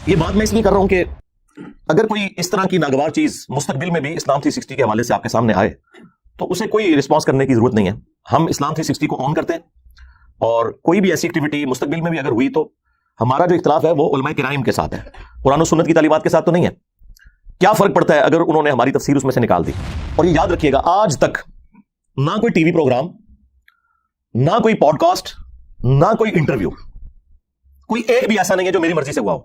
یہ بات میں اس لیے کر رہا ہوں کہ اگر کوئی اس طرح کی ناگوار چیز مستقبل میں بھی اسلام 360 کے حوالے سے آپ کے سامنے آئے تو اسے کوئی رسپانس کرنے کی ضرورت نہیں ہے. ہم اسلام 360 کو آن کرتے ہیں, اور کوئی بھی ایسی ایکٹیویٹی مستقبل میں بھی اگر ہوئی تو ہمارا جو اختلاف ہے وہ علماء کرام کے ساتھ ہے, قرآن و سنت کی تعلیمات کے ساتھ تو نہیں ہے. کیا فرق پڑتا ہے اگر انہوں نے ہماری تفسیر اس میں سے نکال دی؟ اور یہ یاد رکھیے گا, آج تک نہ کوئی ٹی وی پروگرام, نہ کوئی پوڈ کاسٹ, نہ کوئی انٹرویو, کوئی ایک بھی ایسا نہیں ہے جو میری مرضی سے ہوا ہو.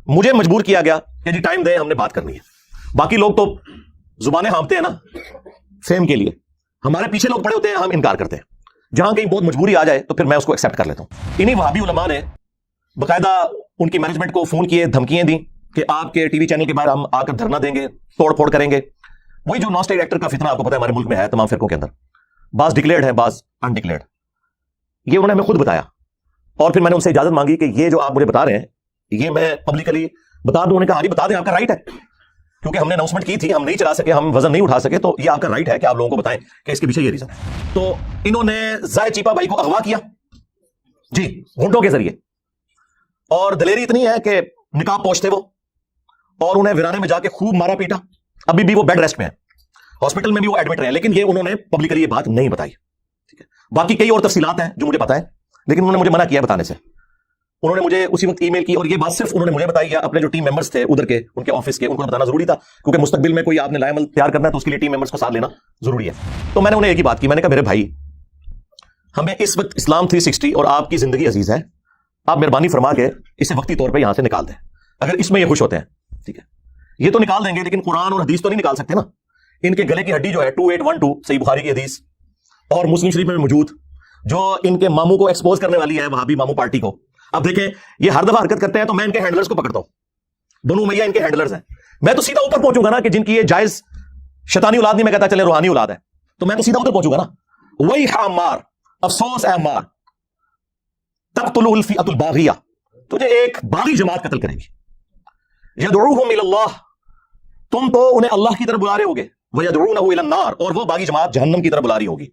مجھے مجبور کیا گیا کہ جی ٹائم دیں, ہم نے بات کرنی ہے. باقی لوگ تو زبانیں ہانپتے ہیں نا فیم کے لیے, ہمارے پیچھے لوگ پڑے ہوتے ہیں, ہم انکار کرتے ہیں. جہاں کہیں بہت مجبوری آ جائے تو پھر میں اس کو ایکسپٹ کر لیتا ہوں. انہی وہابی علماء نے باقاعدہ ان کی مینجمنٹ کو فون کیے, دھمکیاں دیں کہ آپ کے ٹی وی چینل کے باہر ہم آ کر دھرنا دیں گے, توڑ پھوڑ کریں گے. وہی جو نان اسٹیٹ ایکٹر کا فتنہ آپ کو پتا ہے ہمارے ملک میں ہے تمام فرقوں کے اندر, بعض ڈکلیئرڈ ہے بعض انڈکلیئرڈ. یہ انہوں نے ہمیں خود بتایا, اور پھر میں نے ان سے اجازت مانگی کہ یہ جو آپ مجھے بتا رہے ہیں یہ میں پبلکلی بتا دوں. انہوں نے کہا ہاں جی بتا دیں, آپ کا رائٹ ہے, کیونکہ ہم نے اناؤنسمنٹ کی تھی, ہم نہیں چلا سکے, ہم وزن نہیں اٹھا سکے, تو یہ آپ کا رائٹ ہے کہ آپ لوگوں کو بتائیں کہ اس کے پیچھے یہ ریزن ہے. تو انہوں نے زائد چیپا بھائی کو اغوا کیا جی گھنٹوں کے ذریعے, اور دلیری اتنی ہے کہ نقاب پوچھتے وہ, اور انہیں ویرانے میں جا کے خوب مارا پیٹا. ابھی بھی وہ بیڈ ریسٹ میں ہیں, ہاسپٹل میں بھی وہ ایڈمٹ رہے ہیں, لیکن یہ انہوں نے پبلکلی یہ بات نہیں بتائی. ٹھیک ہے, باقی کئی اور تفصیلات ہیں جو مجھے پتا ہے, لیکن انہوں نے مجھے منع کیا بتانے سے. انہوں نے مجھے اسی وقت ای میل کی, اور یہ بات صرف انہوں نے مجھے بتائی, یا اپنے جو ٹیم ممبرز تھے ادھر کے, ان کے آفس کے, ان کو بتانا ضروری تھا, کیونکہ مستقبل میں کوئی آپ نے لائے عمل تیار کرنا ہے تو اس کے لیے ٹیم ممبرز کو ساتھ لینا ضروری ہے. تو میں نے انہیں ایک ہی بات کی, میں نے کہا میرے بھائی ہمیں اس وقت اسلام 360 اور آپ کی زندگی عزیز ہے, آپ مہربانی فرما کے اسے وقتی طور پہ یہاں سے نکال دیں اگر اس میں یہ خوش ہوتے ہیں. ٹھیک ہے, یہ تو نکال دیں گے, لیکن قرآن اور حدیث تو نہیں نکال سکتے نا. ان کے گلے کی ہڈی جو ہے 2812 صحیح بخاری کی حدیث اور مسلم شریف میں موجود, جو ان کے ماموں کو ایکسپوز کرنے والی ہے, وہابی ماموں پارٹی کو. اب دیکھیں یہ ہر دفعہ حرکت کرتے ہیں تو میں ان کے ہینڈلرز کو پکڑتا ہوں, بنو امیہ ان کے ہینڈلرز ہیں. میں تو سیدھا اوپر پہنچوں گا نا, کہ جن کی یہ جائز شیطانی اولاد نہیں, میں کہتا چلے روحانی اولاد ہے, تو میں تو سیدھا اوپر پہنچوں گا نا. وہی عمار, افسوس اے عمار, تقتلہ الفئۃ الباغیہ, تجھے ایک باغی جماعت قتل کرے گی. یدعوہم الی اللہ, تم تو انہیں اللہ کی طرف بلا رہے ہوگے, ویدعونہ الی النار, اور وہ باغی جماعت جہنم کی طرف بلا رہی ہوگی.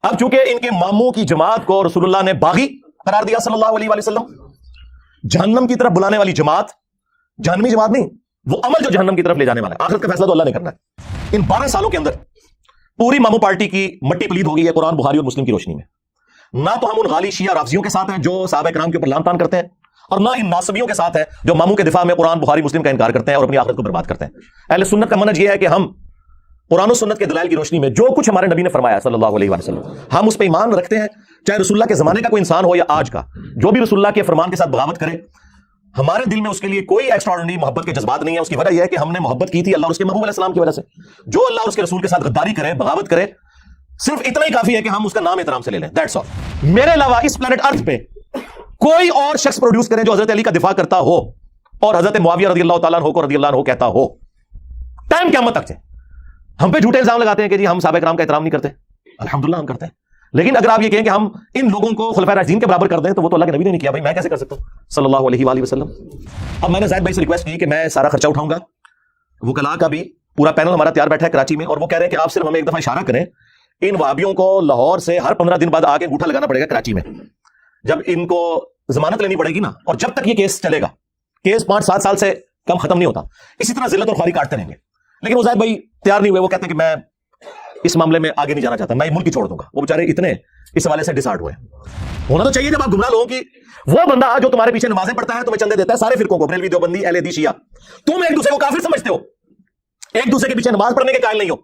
اب چونکہ ان کے ماموں کی جماعت کو رسول اللہ نے باغی قرار دیا صلی اللہ علیہ وآلہ وسلم, جہنم کی طرف بلانے والی جماعت, جہنمی جماعت نہیں, وہ عمل جو جہنم کی طرف لے جانے والا ہے, آخرت کا فیصلہ تو اللہ نے کرنا ہے. ان 12 سالوں کے اندر پوری ماموں پارٹی کی مٹی پلید ہو گئی ہے قرآن بخاری اور مسلم کی روشنی میں. نہ تو ہم ان غالی شیعہ رافضیوں کے ساتھ ہیں جو صحابہ کرام کے اوپر لعن طعن کرتے ہیں, اور نہ ان ناصبیوں کے ساتھ ہیں جو ماموں کے دفاع میں قرآن بخاری مسلم کا انکار کرتے ہیں اور اپنی آخرت کو برباد کرتے ہیں. اہل سنت کا منہج یہ ہے کہ ہم قرآن و سنت کے دلائل کی روشنی میں جو کچھ ہمارے نبی نے فرمایا صلی اللہ علیہ وسلم, ہم اس پہ ایمان رکھتے ہیں, چاہے رسول اللہ کے زمانے کا کوئی انسان ہو یا آج کا. جو بھی رسول اللہ کے فرمان کے ساتھ بغاوت کرے, ہمارے دل میں اس کے لیے کوئی ایکسٹراڈنری محبت کے جذبات نہیں ہے. اس کی وجہ یہ ہے کہ ہم نے محبت کی تھی اللہ اور اس کے محبوب علیہ السلام کی وجہ سے. جو اللہ اور اس کے رسول کے ساتھ غداری کرے, بغاوت کرے, صرف اتنا ہی کافی ہے کہ ہم اس کا نام احترام سے لے لیں, دیٹس آل. میرے علاوہ اس پلانٹ ارتھ پہ کوئی اور شخص پروڈیوس کرے جو حضرت علی کا دفاع کرتا ہو اور حضرت معاویہ رضی اللہ تعالیٰ عنہ کو رضی اللہ عنہ کہتا ہو, ٹائم قیامت تک سے. ہم پہ جھوٹے الزام لگاتے ہیں کہ جی ہم صحابہ کرام کا احترام نہیں کرتے, الحمدللہ ہم کرتے ہیں. لیکن اگر آپ یہ کہیں کہ ہم ان لوگوں کو خلفائے راشدین کے برابر کر دیں تو وہ تو اللہ کے نبی نے نہیں کیا, بھائی میں کیسے کر سکتا ہوں صلی اللہ علیہ وآلہ وسلم. اب میں نے زید بھائی سے ریکویسٹ کی کہ میں سارا خرچہ اٹھاؤں گا, وکلاء کا بھی پورا پینل ہمارا تیار بیٹھا ہے کراچی میں, اور وہ کہہ رہے ہیں کہ آپ صرف ہمیں ایک دفعہ اشارہ کریں, ان وہابیوں کو لاہور سے ہر 15 دن بعد آ کے انگوٹھا لگانا پڑے گا کراچی میں, جب ان کو ضمانت لینی پڑے گی نا, اور جب تک یہ کیس چلے گا, کیس 5-7 سال سے کم ختم نہیں ہوتا, اسی طرح ذلت اور خواری کاٹتے رہیں گے. لیکن وہ زید بھائی تیار نہیں ہوئے, وہ کہتے ہیں کہ میں اس معاملے میں آگے نہیں جانا چاہتا, میں ملک ہی چھوڑ دوں گا. وہ بیچارے اتنے اس حوالے سے ڈسارٹ ہوئے. ہونا تو چاہیے جب آپ گمراہ لوگوں کی, وہ بندہ جو تمہارے پیچھے نمازیں پڑھتا ہے, تمہیں چندے دیتا ہے, سارے فرقوں کو, بریلوی, دیوبندی, اہل حدیث, شیعہ, تم ایک دوسرے کو کافر سمجھتے ہو, ایک دوسرے کے پیچھے نماز پڑھنے کے قائل نہیں ہو,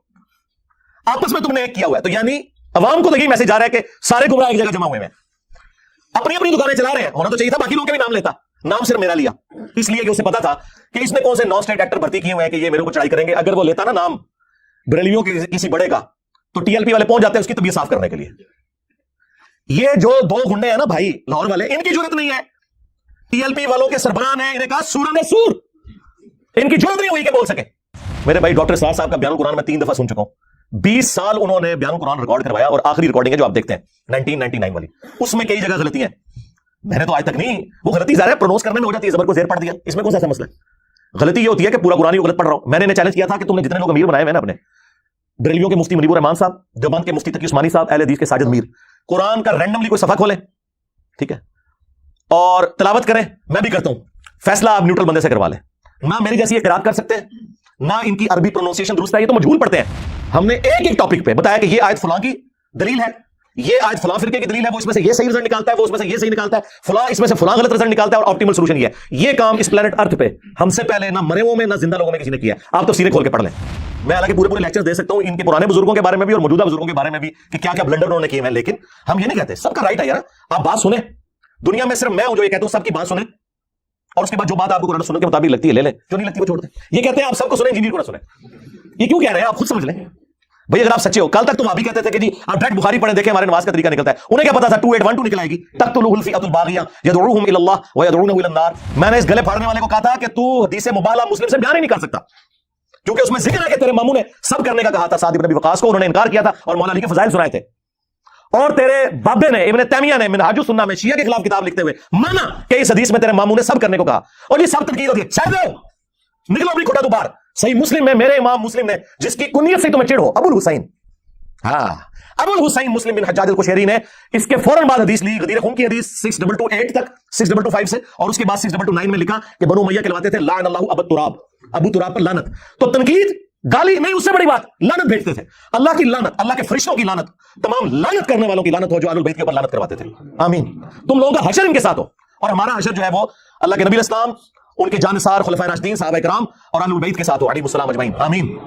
آپس میں تم نے ایک کیا ہوا ہے. تو یعنی عوام کو تو یہی میسج آ رہا ہے کہ سارے گمراہ ایک جگہ جمع ہوئے ہیں, اپنی اپنی دکانیں چلا رہے ہیں. ہونا تو چاہیے تھا باقی لوگوں کے بھی نام لیتا, نام صرف میرا لیا اس لیے کہ اسے پتا تھا کہ اس نے کون سے نان اسٹیٹ ایکٹر بھرتی کیے ہوئے ہیں کہ یہ میرے کو چڑھائی کریں گے. اگر وہ لیتا نا نام بریلویوں کے کسی بڑے کا, تو ٹی ایل پی والے پہنچ جاتے ہیں اس کی طبیعت صاف کرنے کے لیے. یہ جو 2 گنڈے ہیں نا بھائی لاہور والے, ان کی جرت نہیں ہے, ٹی ایل پی والوں کے سربراہ ہیں, انہیں کہا سورہ سور, ان کی جرت نہیں ہوئی کہ بول سکے. میرے بھائی ڈاکٹر سرار صاحب کا بیان القرآن میں 3 دفعہ سن چکا ہوں, 20 سال انہوں نے بیان القرآن ریکارڈ کروایا, اور آخری ریکارڈنگ ہے جو آپ دیکھتے ہیں 1999 والی, اس میں کئی جگہ غلطی ہیں. میں نے تو آج تک نہیں, وہ غلطی ظاہر ہے پرونونس کرنے میں ہو جاتی ہے, زبر کو زیر پڑھ دیا, اس میں کون سا ایسا مسئلہ ہے. غلطی یہ ہوتی ہے کہ پورا قرآن غلط پڑھ رہا ہوں. میں نے انہیں چیلنج کیا تھا کہ تم نے جتنے لوگ امیر بنائے ہوئے ہیں نا اپنے, بریلویوں کے مفتی منیب الرحمان صاحب, دیوبند کے مفتی تقی عثمانی صاحب, اہل حدیث کے ساجد میر, قرآن کا رینڈملی کوئی صفحہ کھولیں, ٹھیک ہے, اور تلاوت کریں, میں بھی کرتا ہوں, فیصلہ آپ نیوٹرل بندے سے کروا لیں. نہ میری جیسی قرات کر سکتے ہیں, نہ ان کی عربی پروننسیشن درست ہے, یہ تو مجہول پڑھتے ہیں. ہم نے ایک ایک ٹاپک پہ بتایا کہ یہ آیت فلاں کی دلیل ہے, یہ آیت فلاں فرقے کی دلیل ہے, وہ اس میں سے یہ صحیح رزلٹ نکالتا ہے, وہ اس میں سے یہ صحیح نکالتا ہے, فلاں اس میں سے فلاں غلط رزلٹ نکالتا ہے, اور آپٹیمل سولوشن یہ ہے. یہ کام اس پلانٹ ارتھ پہ ہم سے پہلے نہ مرے ہوئے میں نہ زندہ لوگوں میں کسی نے کیا. آپ تفسیریں کھول کے پڑھ لیں. میں حالانکہ پورے لیکچر دے سکتا ہوں ان کے پرانے بزرگوں کے بارے میں بھی اور موجودہ بزرگوں کے بارے میں بھی کہ کیا کیا بلنڈر انہوں نے کیے ہیں, لیکن ہم یہ نہیں کہتے. سب کا رائٹ ہے یار, آپ بات سنیں. دنیا میں صرف میں ہوں جو یہ کہتا ہوں سب کی بات سنیں, اور اس کے بعد جو بات آپ کو قرآن سننے کے مطابق لگتی ہے لے لیں, جو نہیں لگتی وہ چھوڑ دیں. یہ کہتے ہیں آپ سب کو سنیں, انجینئر کو نہ سنیں. یہ کیوں کہہ رہے ہیں آپ خود سمجھ لیں بھائی. اگر آپ سچے ہو, کل تک تم ابھی کہتے تھے کہ جی آپ ڈائریکٹ بخاری پڑھیں دیکھیں ہمارے نماز کا طریقہ نکلتا ہے. انہیں کیا پتا تھا 2812 نکل آئے گی, تقتلہ الفئۃ الباغیہ یدعوہم الی اللہ ویدعونہ الی النار. میں نے اس گلے پھاڑنے والے کو کہا تھا کہ تو حدیث مبالغہ مسلم سے بیان ہی نہیں کر سکتا, کیونکہ اس میں ذکر ہے کہ تیرے ماموں نے سب کرنے کا کہا تھا. سعد بن ابی وقاص کو انہوں نے انکار کیا تھا اور مولا علی کے فضائل سنائے تھے, اور تیرے بابے نے ابن تیمیہ نے منہاج السنہ میں شیعہ کے خلاف کتاب لکھتے ہوئے مانا کہ اس حدیث میں تیرے ماموں نے سب کرنے کو کہا, اور یہ سب تنقید ہوتی ہے. شاید نکلو اپنی کھوٹا تو باہر. صحیح مسلم میں میرے امام مسلم نے جس کی کنیت سے تمہیں چڑ ہو, ابو الحسین, ہاں ابو الحسین مسلم بن حجاج القشیری نے اس کے فوراً بعد حدیث لی, غدیر خون کی حدیث 6228 تک 6225 سے, اور اس کے بعد 6229 میں لکھا کہ بنو امیہ کہلواتے تھے لعن اللہ ابو تراب, ابو تراب پر لعنت. تو تنقید گالی نہیں, اس سے بڑی بات لعنت بھیجتے تھے. اللہ کی لعنت, اللہ کے فرشتوں کی لعنت, تمام لعنت کرنے والوں کی لعنت ہو جو اہل البیت کے اوپر لعنت کرواتے تھے. آمین. تم لوگوں کا حشر ان کے ساتھ ہو, اور ہمارا حشر جو ہے وہ اللہ کے نبی اسلام, ان کے جانثار خلفائے راشدین صحابہ کرام اور اہل البیت کے ساتھ ہو علیہم السلام اجمعین. آمین.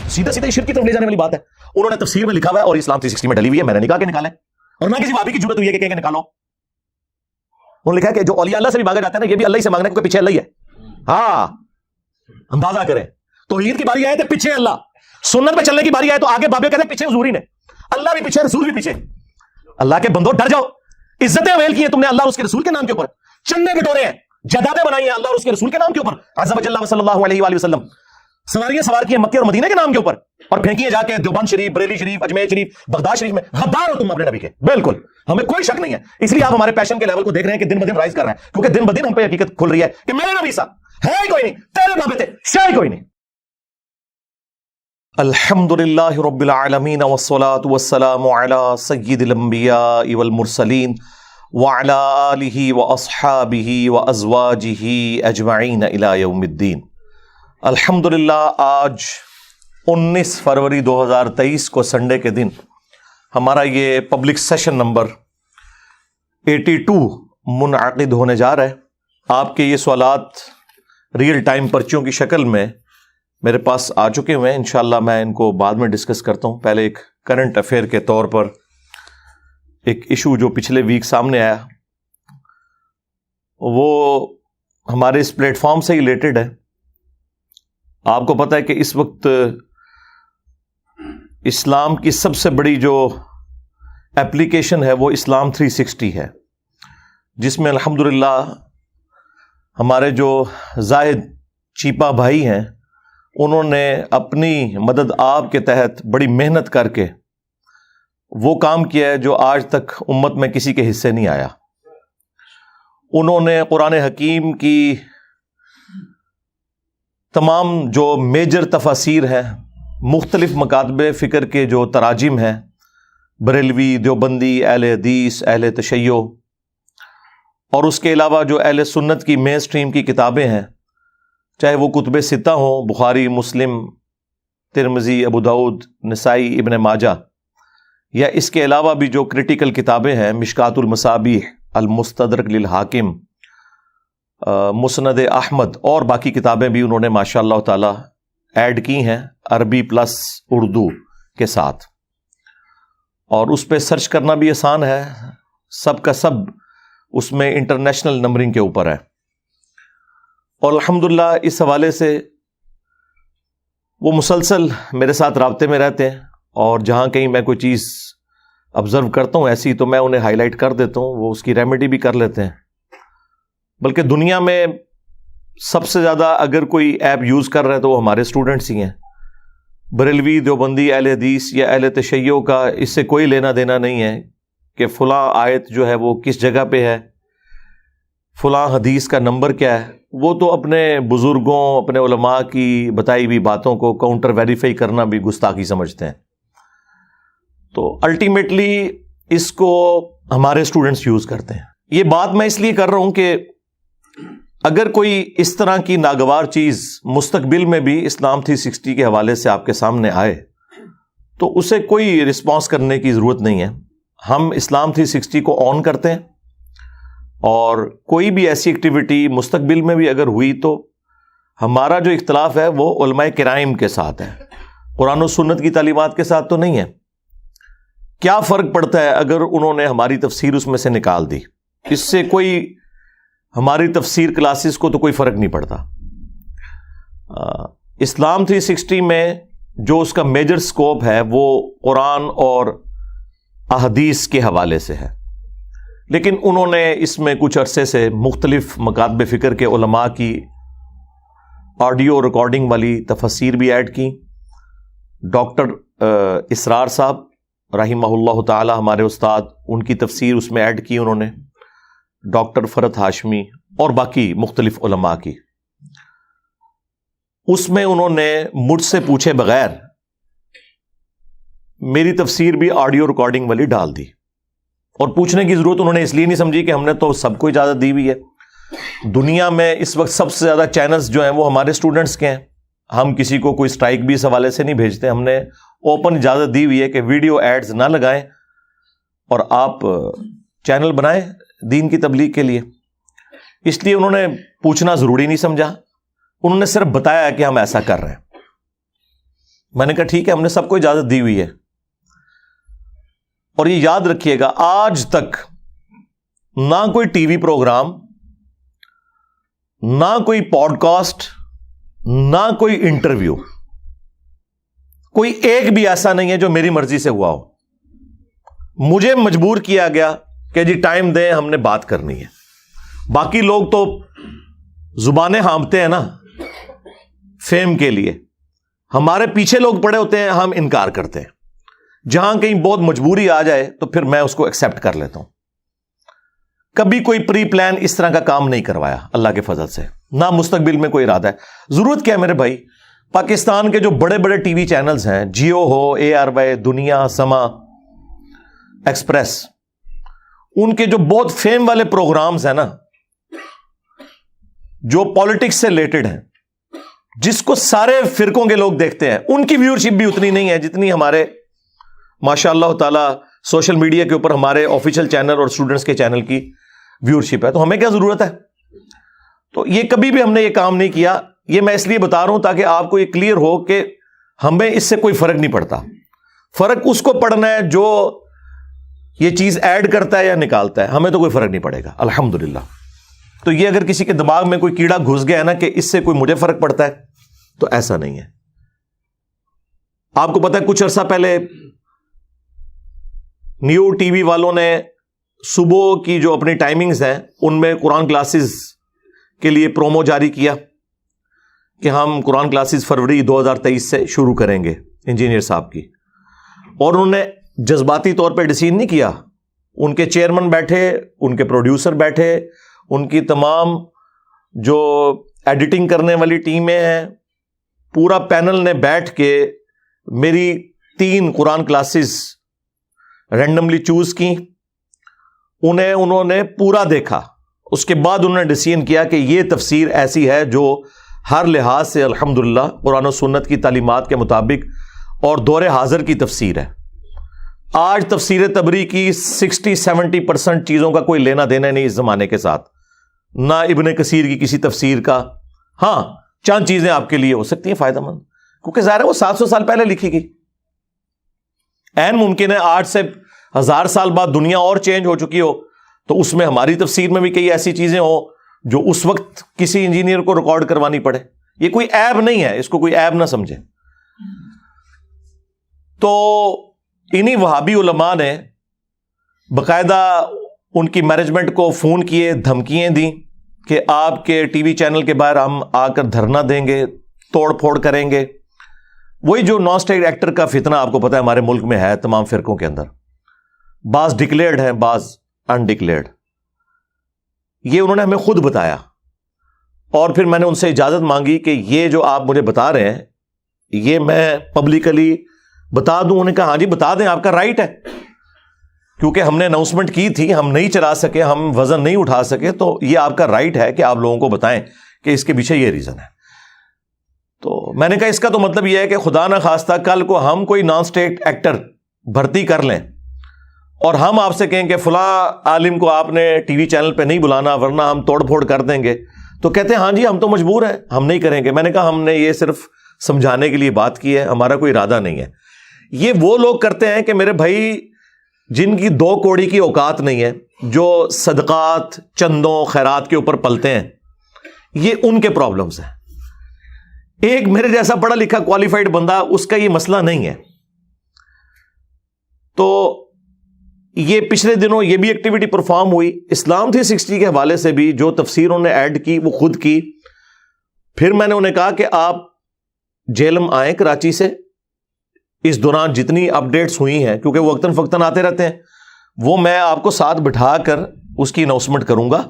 سیدھا سیدھا شرک کی طرف لے جانے والی بات ہے. انہوں نے تفسیر میں لکھا ہوا ہے اور اسلام 360 میں ڈلی ہوئی ہے, میں نے نکال کے نکالے, اور نہ کسی وہابی کی ضرورت ہوئی ہے کہ کہیں نکالو. انہوں نے لکھا کہ جو اولیاء اللہ سے بھی مانگا جاتا ہے نا, یہ بھی اللہ ہی سے مانگنے کو پیچھے اللہ ہی ہے. ہاں اندازہ کریں, توحید کی باری آئے تو پیچھے اللہ, سنت پہ چلنے کی باری آئے تو آگے بابے کہتے ہیں پیچھے حضور ہی نے, اللہ بھی پیچھے رسول بھی پیچھے. اللہ کے بندو ڈر جاؤ, عزتیں اویل کی ہیں تم نے اللہ اور اس کے رسول کے نام کے اوپر, چندے بٹورے ہیں, جدادیں بنائی ہیں اللہ اور اس کے رسول کے نام کے اوپر, عز و جل صلی اللہ علیہ وآلہ وسلم, سواریاں سوار کی ہیں مکے اور مدینے کے نام کے اوپر, اور پھینکی ہیں جا کے دیوبند شریف, بریلی شریف, اجمیر شریف, بغداد شریف میں. غدار ہو تم اپنے نبی کے, بالکل, ہمیں کوئی شک نہیں ہے. اس لیے آپ ہمارے پیشن کے لیول کو دیکھ رہے ہیں کہ دن بدن رائز کر رہے ہیں, کیونکہ دن بدن ہم پہ حقیقت کھل رہی ہے کہ میرے نبی صاحب ہے ہی کوئی نہیں, تیرے بابے تھے شاید کوئی نہیں. الحمدللہ رب العالمین والصلاة والسلام علی سید الانبیاء والمرسلین وعلی آلہ واصحابہ وازواجہ اجمعین الی یوم الدین. الحمدللہ آج 19 فروری 2023 کو سنڈے کے دن ہمارا یہ پبلک سیشن نمبر 82 منعقد ہونے جا رہا ہے. آپ کے یہ سوالات ریئل ٹائم پرچیوں کی شکل میں میرے پاس آ چکے ہوئے ہیں. انشاءاللہ میں ان کو بعد میں ڈسکس کرتا ہوں. پہلے ایک کرنٹ افیئر کے طور پر ایک ایشو جو پچھلے ویک سامنے آیا, وہ ہمارے اس پلیٹ فارم سے ہی ریلیٹڈ ہے. آپ کو پتہ ہے کہ اس وقت اسلام کی سب سے بڑی جو ایپلیکیشن ہے وہ اسلام 360 ہے, جس میں الحمدللہ ہمارے جو زاہد چیپا بھائی ہیں انہوں نے اپنی مدد آپ کے تحت بڑی محنت کر کے وہ کام کیا ہے جو آج تک امت میں کسی کے حصے نہیں آیا. انہوں نے قرآن حکیم کی تمام جو میجر تفاسیر ہیں, مختلف مکاتب فکر کے جو تراجم ہیں, بریلوی, دیوبندی, اہل حدیث, اہل تشیع, اور اس کے علاوہ جو اہل سنت کی مین سٹریم کی کتابیں ہیں, چاہے وہ کتب ستہ ہوں, بخاری, مسلم, ترمذی, ابو داؤد, نسائی, ابن ماجہ, یا اس کے علاوہ بھی جو کریٹیکل کتابیں ہیں, مشکات المصابیح, المستدرک للحاکم, مسند احمد, اور باقی کتابیں بھی انہوں نے ماشاء اللہ تعالی ایڈ کی ہیں عربی پلس اردو کے ساتھ, اور اس پہ سرچ کرنا بھی آسان ہے. سب کا سب اس میں انٹرنیشنل نمبرنگ کے اوپر ہے, اور الحمدللہ اس حوالے سے وہ مسلسل میرے ساتھ رابطے میں رہتے ہیں, اور جہاں کہیں میں کوئی چیز آبزرو کرتا ہوں ایسی تو میں انہیں ہائی لائٹ کر دیتا ہوں, وہ اس کی ریمیڈی بھی کر لیتے ہیں. بلکہ دنیا میں سب سے زیادہ اگر کوئی ایپ یوز کر رہا ہے تو وہ ہمارے اسٹوڈنٹس ہی ہیں. بریلوی, دیوبندی, اہل حدیث یا اہل تشیع کا اس سے کوئی لینا دینا نہیں ہے کہ فلاں آیت جو ہے وہ کس جگہ پہ ہے, فلاں حدیث کا نمبر کیا ہے. وہ تو اپنے بزرگوں, اپنے علماء کی بتائی ہوئی باتوں کو کاؤنٹر ویریفائی کرنا بھی گستاخی سمجھتے ہیں. تو الٹیمیٹلی اس کو ہمارے اسٹوڈنٹس یوز کرتے ہیں. یہ بات میں اس لیے کر رہا ہوں کہ اگر کوئی اس طرح کی ناگوار چیز مستقبل میں بھی اسلام 360 کے حوالے سے آپ کے سامنے آئے تو اسے کوئی رسپانس کرنے کی ضرورت نہیں ہے. ہم اسلام 360 کو آن کرتے ہیں اور کوئی بھی ایسی ایکٹیویٹی مستقبل میں بھی اگر ہوئی تو ہمارا جو اختلاف ہے وہ علماء کرام کے ساتھ ہے, قرآن و سنت کی تعلیمات کے ساتھ تو نہیں ہے. کیا فرق پڑتا ہے اگر انہوں نے ہماری تفسیر اس میں سے نکال دی؟ اس سے کوئی ہماری تفسیر کلاسز کو تو کوئی فرق نہیں پڑتا. اسلام 360 میں جو اس کا میجر سکوپ ہے وہ قرآن اور احادیث کے حوالے سے ہے, لیکن انہوں نے اس میں کچھ عرصے سے مختلف مکاتب فکر کے علماء کی آڈیو ریکارڈنگ والی تفسیر بھی ایڈ کی. ڈاکٹر اسرار صاحب رحمہ اللہ تعالی ہمارے استاد, ان کی تفسیر اس میں ایڈ کی انہوں نے, ڈاکٹر فرحت ہاشمی اور باقی مختلف علماء کی. اس میں انہوں نے مجھ سے پوچھے بغیر میری تفسیر بھی آڈیو ریکارڈنگ والی ڈال دی, اور پوچھنے کی ضرورت انہوں نے اس لیے نہیں سمجھی کہ ہم نے تو سب کو اجازت دی ہوئی ہے. دنیا میں اس وقت سب سے زیادہ چینلز جو ہیں وہ ہمارے اسٹوڈنٹس کے ہیں. ہم کسی کو کوئی اسٹرائک بھی اس حوالے سے نہیں بھیجتے, ہم نے اوپن اجازت دی ہوئی ہے کہ ویڈیو ایڈز نہ لگائیں اور آپ چینل بنائیں دین کی تبلیغ کے لیے. اس لیے انہوں نے پوچھنا ضروری نہیں سمجھا, انہوں نے صرف بتایا کہ ہم ایسا کر رہے ہیں. میں نے کہا ٹھیک ہے, ہم نے سب کو اجازت دی ہوئی ہے. اور یہ یاد رکھیے گا, آج تک نہ کوئی ٹی وی پروگرام, نہ کوئی پوڈ کاسٹ, نہ کوئی انٹرویو, کوئی ایک بھی ایسا نہیں ہے جو میری مرضی سے ہوا ہو. مجھے مجبور کیا گیا کہ جی ٹائم دیں, ہم نے بات کرنی ہے. باقی لوگ تو زبانیں ہانپتے ہیں نا فیم کے لیے, ہمارے پیچھے لوگ پڑے ہوتے ہیں, ہم انکار کرتے ہیں. جہاں کہیں بہت مجبوری آ جائے تو پھر میں اس کو ایکسپٹ کر لیتا ہوں. کبھی کوئی پری پلان اس طرح کا کام نہیں کروایا اللہ کے فضل سے, نہ مستقبل میں کوئی ارادہ ہے. ضرورت کیا ہے میرے بھائی, پاکستان کے جو بڑے بڑے ٹی وی چینلز ہیں, جیو ہو, ARY, دنیا, سما, ایکسپریس, ان کے جو بہت فیم والے پروگرامز ہیں نا, جو پالیٹکس سے ریلیٹڈ ہیں, جس کو سارے فرقوں کے لوگ دیکھتے ہیں, ان کی ویورشپ بھی اتنی نہیں ہے جتنی ہمارے ماشاء اللہ تعالی سوشل میڈیا کے اوپر ہمارے آفیشیل چینل اور اسٹوڈنٹس کے چینل کی ویورشپ ہے. تو ہمیں کیا ضرورت ہے؟ تو یہ کبھی بھی ہم نے یہ کام نہیں کیا. یہ میں اس لیے بتا رہا ہوں تاکہ آپ کو یہ کلیئر ہو کہ ہمیں اس سے کوئی فرق نہیں پڑتا. فرق اس کو پڑنا ہے جو یہ چیز ایڈ کرتا ہے یا نکالتا ہے, ہمیں تو کوئی فرق نہیں پڑے گا الحمدللہ. تو یہ اگر کسی کے دماغ میں کوئی کیڑا گھس گیا ہے نا کہ اس سے کوئی مجھے فرق پڑتا ہے, تو ایسا نہیں ہے. آپ کو پتا ہے کچھ عرصہ پہلے نیو ٹی وی والوں نے صبح کی جو اپنی ٹائمنگز ہیں ان میں قرآن کلاسز کے لیے پرومو جاری کیا کہ ہم قرآن کلاسز فروری 2023 سے شروع کریں گے, انجینئر صاحب کی. اور انہوں نے جذباتی طور پہ ڈیسیژن نہیں کیا, ان کے چیئرمین بیٹھے, ان کے پروڈیوسر بیٹھے, ان کی تمام جو ایڈیٹنگ کرنے والی ٹیمیں ہیں, پورا پینل نے بیٹھ کے میری 3 قرآن کلاسز رینڈملی چوز کی. انہوں نے پورا دیکھا, اس کے بعد انہوں نے ڈیسیژن کیا کہ یہ تفسیر ایسی ہے جو ہر لحاظ سے الحمدللہ قرآن و سنت کی تعلیمات کے مطابق اور دور حاضر کی تفسیر ہے. آج تفسیر تبری کی 60-70% چیزوں کا کوئی لینا دینا نہیں اس زمانے کے ساتھ, نہ ابن کثیر کی کسی تفسیر کا. ہاں چند چیزیں آپ کے لیے ہو سکتی ہیں فائدہ مند, کیونکہ ظاہر ہے وہ 700 سال پہلے لکھی گئی. این ممکن ہے 8 سے 1000 سال بعد دنیا اور چینج ہو چکی ہو, تو اس میں ہماری تفسیر میں بھی کئی ایسی چیزیں ہوں جو اس وقت کسی انجینئر کو ریکارڈ کروانی پڑے. یہ کوئی عیب نہیں ہے, اس کو کوئی عیب نہ سمجھے. تو انہی وہابی علماء نے باقاعدہ ان کی مینجمنٹ کو فون کیے, دھمکیاں دیں کہ آپ کے ٹی وی چینل کے باہر ہم آ کر دھرنا دیں گے, توڑ پھوڑ کریں گے. وہی جو نان اسٹیٹ ایکٹر کا فتنہ آپ کو پتا ہے ہمارے ملک میں ہے تمام فرقوں کے اندر, بعض ڈکلیئرڈ ہیں بعض انڈکلیئرڈ. یہ انہوں نے ہمیں خود بتایا, اور پھر میں نے ان سے اجازت مانگی کہ یہ جو آپ مجھے بتا رہے ہیں یہ میں پبلکلی بتا دوں. انہوں نے کہا ہاں جی بتا دیں, آپ کا رائٹ ہے. کیونکہ ہم نے اناؤنسمنٹ کی تھی، ہم نہیں چلا سکے، ہم وزن نہیں اٹھا سکے، تو یہ آپ کا رائٹ ہے کہ آپ لوگوں کو بتائیں کہ اس کے پیچھے یہ ریزن ہے۔ تو میں نے کہا اس کا تو مطلب یہ ہے کہ خدا نہ خواستہ کل کو ہم کوئی نان اسٹیٹ ایکٹر بھرتی کر لیں اور ہم آپ سے کہیں کہ فلاں عالم کو آپ نے ٹی وی چینل پہ نہیں بلانا ورنہ ہم توڑ پھوڑ کر دیں گے، تو کہتے ہیں ہاں جی ہم تو مجبور ہیں، ہم نہیں کریں گے۔ میں نے کہا ہم نے یہ صرف سمجھانے کے لیے بات کی ہے، ہمارا کوئی ارادہ نہیں ہے۔ یہ وہ لوگ کرتے ہیں کہ میرے بھائی جن کی 2 کوڑی کی اوقات نہیں ہے، جو صدقات چندوں خیرات کے اوپر پلتے ہیں، یہ ان کے پرابلمز ہیں۔ ایک میرے جیسا پڑھا لکھا کوالیفائڈ بندہ، اس کا یہ مسئلہ نہیں ہے۔ تو یہ پچھلے دنوں یہ بھی ایکٹیویٹی پرفارم ہوئی اسلام 360 کے حوالے سے بھی، جو تفسیر انہوں نے ایڈ کی وہ خود کی۔ پھر میں نے انہیں کہا کہ آپ جیلم آئیں کراچی سے، اس دوران جتنی اپڈیٹس ہوئی ہیں، کیونکہ وہ وقتاً فوقتاً آتے رہتے ہیں، وہ میں آپ کو ساتھ بٹھا کر اس کی اناؤنسمنٹ کروں گا۔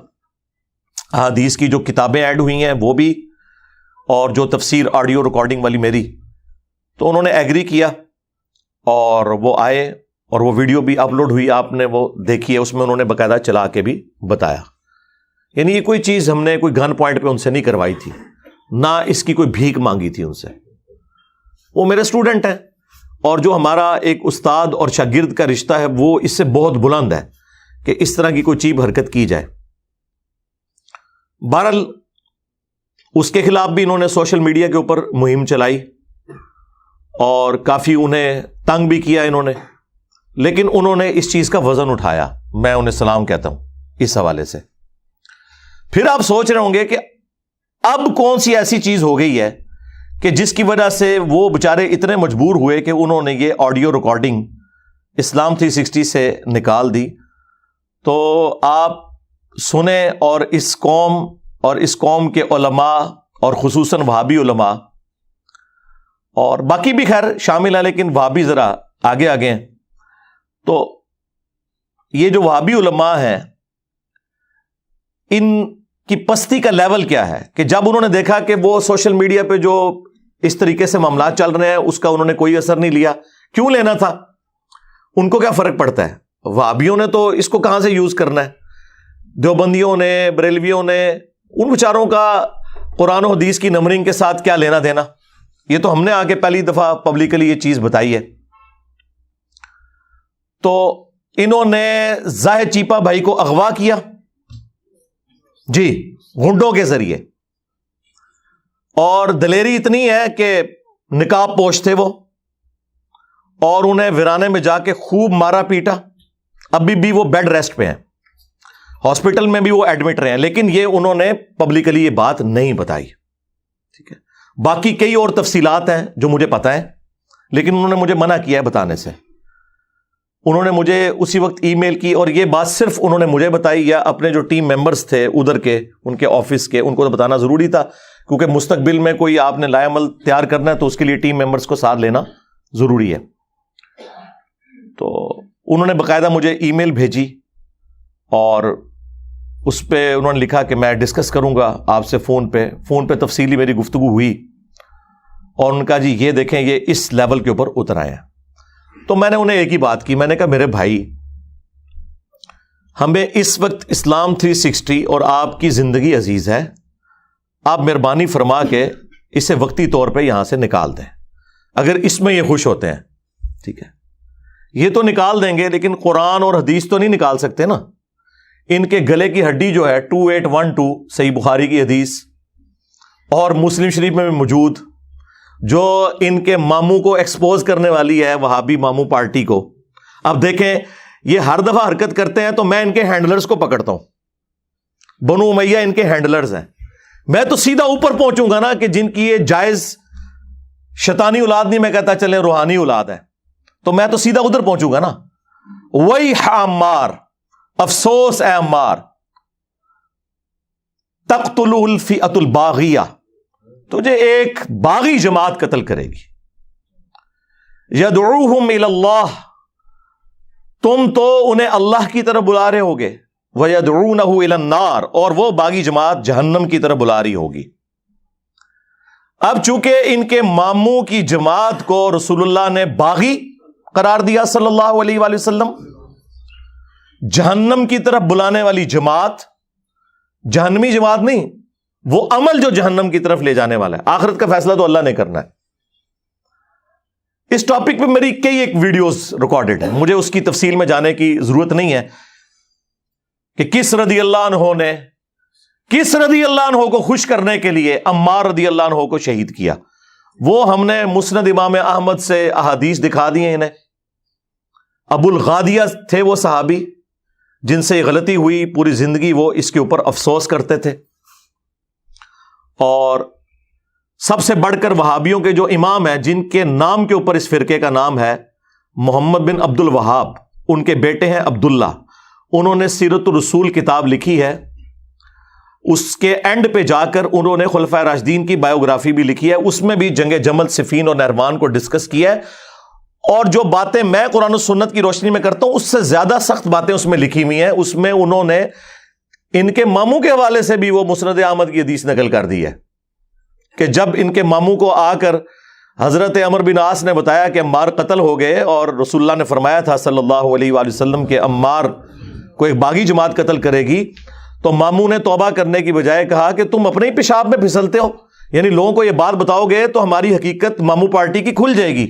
حدیث کی جو کتابیں ایڈ ہوئی ہیں وہ بھی، اور جو تفسیر آڈیو ریکارڈنگ والی میری، تو انہوں نے ایگری کیا اور وہ آئے اور وہ ویڈیو بھی اپلوڈ ہوئی، آپ نے وہ دیکھی ہے، اس میں انہوں نے باقاعدہ چلا کے بھی بتایا۔ یعنی یہ کوئی چیز ہم نے کوئی گن پوائنٹ پہ ان سے نہیں کروائی تھی، نہ اس کی کوئی بھیک مانگی تھی ان سے۔ وہ میرے اسٹوڈنٹ ہیں، اور جو ہمارا ایک استاد اور شاگرد کا رشتہ ہے وہ اس سے بہت بلند ہے کہ اس طرح کی کوئی چیز حرکت کی جائے۔ بہرحال اس کے خلاف بھی انہوں نے سوشل میڈیا کے اوپر مہم چلائی اور کافی انہیں تنگ بھی کیا انہوں نے، لیکن انہوں نے اس چیز کا وزن اٹھایا، میں انہیں سلام کہتا ہوں اس حوالے سے۔ پھر آپ سوچ رہے ہوں گے کہ اب کون سی ایسی چیز ہو گئی ہے کہ جس کی وجہ سے وہ بےچارے اتنے مجبور ہوئے کہ انہوں نے یہ آڈیو ریکارڈنگ اسلام 360 سے نکال دی۔ تو آپ سنیں، اور اس قوم کے علماء اور خصوصاً وہابی علماء اور باقی بھی خیر شامل ہیں، لیکن وہابی ذرا آگے ہیں۔ تو یہ جو وہابی علماء ہیں، ان کی پستی کا لیول کیا ہے کہ جب انہوں نے دیکھا کہ وہ سوشل میڈیا پہ جو اس طریقے سے معاملات چل رہے ہیں اس کا انہوں نے کوئی اثر نہیں لیا۔ کیوں لینا تھا؟ ان کو کیا فرق پڑتا ہے؟ وہابیوں نے تو اس کو کہاں سے یوز کرنا ہے؟ دیوبندیوں نے، بریلویوں نے، ان بیچاروں کا قرآن و حدیث کی نمبرنگ کے ساتھ کیا لینا دینا؟ یہ تو ہم نے آ کے پہلی دفعہ پبلکلی یہ چیز بتائی ہے۔ تو انہوں نے زاہد چیپا بھائی کو اغوا کیا جی گھنٹوں کے ذریعے، اور دلیری اتنی ہے کہ نقاب پوش تھے وہ، اور انہیں ویرانے میں جا کے خوب مارا پیٹا۔ ابھی بھی وہ بیڈ ریسٹ پہ ہیں، ہاسپٹل میں بھی وہ ایڈمٹ رہے ہیں، لیکن یہ انہوں نے پبلکلی یہ بات نہیں بتائی۔ ٹھیک ہے، باقی کئی اور تفصیلات ہیں جو مجھے پتہ ہے، لیکن انہوں نے مجھے منع کیا ہے بتانے سے۔ انہوں نے مجھے اسی وقت ای میل کی، اور یہ بات صرف انہوں نے مجھے بتائی یا اپنے جو ٹیم ممبرز تھے ادھر کے، ان کے آفس کے، ان کو تو بتانا ضروری تھا، کیونکہ مستقبل میں کوئی آپ نے لائے عمل تیار کرنا ہے تو اس کے لیے ٹیم ممبرز کو ساتھ لینا ضروری ہے۔ تو انہوں نے باقاعدہ مجھے ای میل بھیجی، اور اس پہ انہوں نے لکھا کہ میں ڈسکس کروں گا آپ سے فون پہ تفصیلی میری گفتگو ہوئی، اور ان کا جی یہ دیکھیں یہ اس لیول کے اوپر اتر آئے ہیں۔ تو میں نے انہیں ایک ہی بات کی، میں نے کہا میرے بھائی، ہمیں اس وقت اسلام 360 اور آپ کی زندگی عزیز ہے، آپ مہربانی فرما کے اسے وقتی طور پہ یہاں سے نکال دیں، اگر اس میں یہ خوش ہوتے ہیں۔ ٹھیک ہے، یہ تو نکال دیں گے، لیکن قرآن اور حدیث تو نہیں نکال سکتے نا۔ ان کے گلے کی ہڈی جو ہے 2812 صحیح بخاری کی حدیث اور مسلم شریف میں بھی موجود، جو ان کے ماموں کو ایکسپوز کرنے والی ہے، وہابی ماموں پارٹی کو۔ اب دیکھیں یہ ہر دفعہ حرکت کرتے ہیں تو میں ان کے ہینڈلرز کو پکڑتا ہوں، بنو امیہ ان کے ہینڈلرز ہیں، میں تو سیدھا اوپر پہنچوں گا نا کہ جن کی یہ جائز شیطانی اولاد نہیں، میں کہتا چلیں روحانی اولاد ہے، تو میں تو سیدھا ادھر پہنچوں گا نا۔ وہی عمار، افسوس اے عمار، تقتلہ الفئۃ الباغیہ، تجھے ایک باغی جماعت قتل کرے گی۔ یدعوہم الی اللہ، تم تو انہیں اللہ کی طرف بلا رہے ہوگے، ویدعونہ الی النار، اور وہ باغی جماعت جہنم کی طرف بلا رہی ہوگی۔ اب چونکہ ان کے ماموں کی جماعت کو رسول اللہ نے باغی قرار دیا صلی اللہ علیہ وآلہ وسلم، جہنم کی طرف بلانے والی جماعت جہنمی جماعت نہیں، وہ عمل جو جہنم کی طرف لے جانے والا ہے. آخرت کا فیصلہ تو اللہ نے کرنا ہے. اس ٹاپک پہ میری کئی ایک ویڈیوز ریکارڈڈ ہیں، مجھے اس کی تفصیل میں جانے کی ضرورت نہیں ہے کہ کس رضی اللہ عنہ کو خوش کرنے کے لیے عمار رضی اللہ عنہ کو شہید کیا. وہ ہم نے مسند امام احمد سے احادیث دکھا دی ہیں انہیں. ابو الغادیہ تھے وہ صحابی جن سے یہ غلطی ہوئی، پوری زندگی وہ اس کے اوپر افسوس کرتے تھے. اور سب سے بڑھ کر وہابیوں کے جو امام ہیں، جن کے نام کے اوپر اس فرقے کا نام ہے، محمد بن عبد الوہاب، ان کے بیٹے ہیں عبداللہ. انہوں نے سیرت الرسول کتاب لکھی ہے. اس کے اینڈ پہ جا کر انہوں نے خلفائے راشدین کی بایوگرافی بھی لکھی ہے. اس میں بھی جنگ جمل، صفین اور نہروان کو ڈسکس کیا ہے. اور جو باتیں میں قرآن و سنت کی روشنی میں کرتا ہوں، اس سے زیادہ سخت باتیں اس میں لکھی ہوئی ہیں. اس میں انہوں نے ان کے ماموں کے حوالے سے بھی وہ مسند احمد کی حدیث نقل کر دی ہے کہ جب ان کے ماموں کو آ کر حضرت عمر بن عاص نے بتایا کہ عمار قتل ہو گئے، اور رسول اللہ نے فرمایا تھا صلی اللہ علیہ وآلہ وسلم کہ عمار کو ایک باغی جماعت قتل کرے گی، تو ماموں نے توبہ کرنے کی بجائے کہا کہ تم اپنے ہی پیشاب میں پھسلتے ہو، یعنی لوگوں کو یہ بات بتاؤ گے تو ہماری حقیقت ماموں پارٹی کی کھل جائے گی.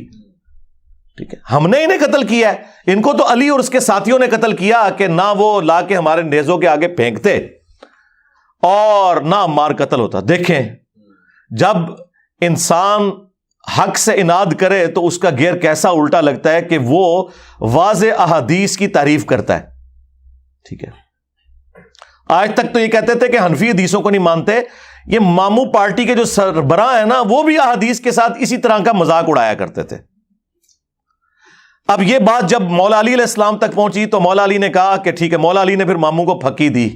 ٹھیک ہے، ہم نے انہیں قتل کیا ہے، ان کو تو علی اور اس کے ساتھیوں نے قتل کیا کہ نہ وہ لا کے ہمارے نیزوں کے آگے پھینکتے اور نہ عمار قتل ہوتا. دیکھیں، جب انسان حق سے اناد کرے تو اس کا گیئر کیسا الٹا لگتا ہے کہ وہ واضح احادیث کی تعریف کرتا ہے. ٹھیک ہے، آج تک تو یہ کہتے تھے کہ حنفی حدیثوں کو نہیں مانتے. یہ ماموں پارٹی کے جو سربراہ ہیں نا، وہ بھی احادیث کے ساتھ اسی طرح کا مذاق اڑایا کرتے تھے. اب یہ بات جب مولا علی علیہ السلام تک پہنچی تو مولا علی نے کہا کہ ٹھیک ہے. مولا علی نے پھر ماموں کو پھکی دی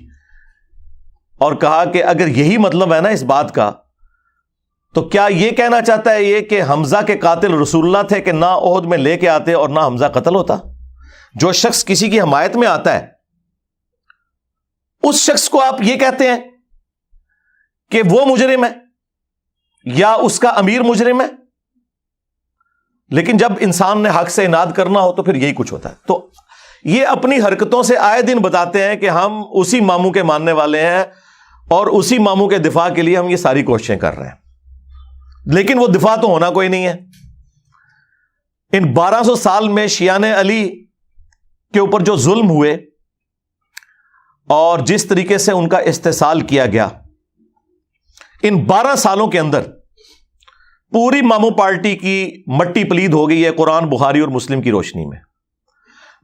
اور کہا کہ اگر یہی مطلب ہے نا اس بات کا، تو کیا یہ کہنا چاہتا ہے یہ کہ حمزہ کے قاتل رسول اللہ تھے کہ نہ احد میں لے کے آتے اور نہ حمزہ قتل ہوتا؟ جو شخص کسی کی حمایت میں آتا ہے اس شخص کو آپ یہ کہتے ہیں کہ وہ مجرم ہے یا اس کا امیر مجرم ہے. لیکن جب انسان نے حق سے اناد کرنا ہو تو پھر یہی کچھ ہوتا ہے. تو یہ اپنی حرکتوں سے آئے دن بتاتے ہیں کہ ہم اسی ماموں کے ماننے والے ہیں اور اسی ماموں کے دفاع کے لیے ہم یہ ساری کوششیں کر رہے ہیں. لیکن وہ دفاع تو ہونا کوئی نہیں ہے. ان 1200 سال میں شیعان علی کے اوپر جو ظلم ہوئے اور جس طریقے سے ان کا استحصال کیا گیا، ان 12 سالوں کے اندر پوری ماموں پارٹی کی مٹی پلید ہو گئی ہے قرآن، بخاری اور مسلم کی روشنی میں.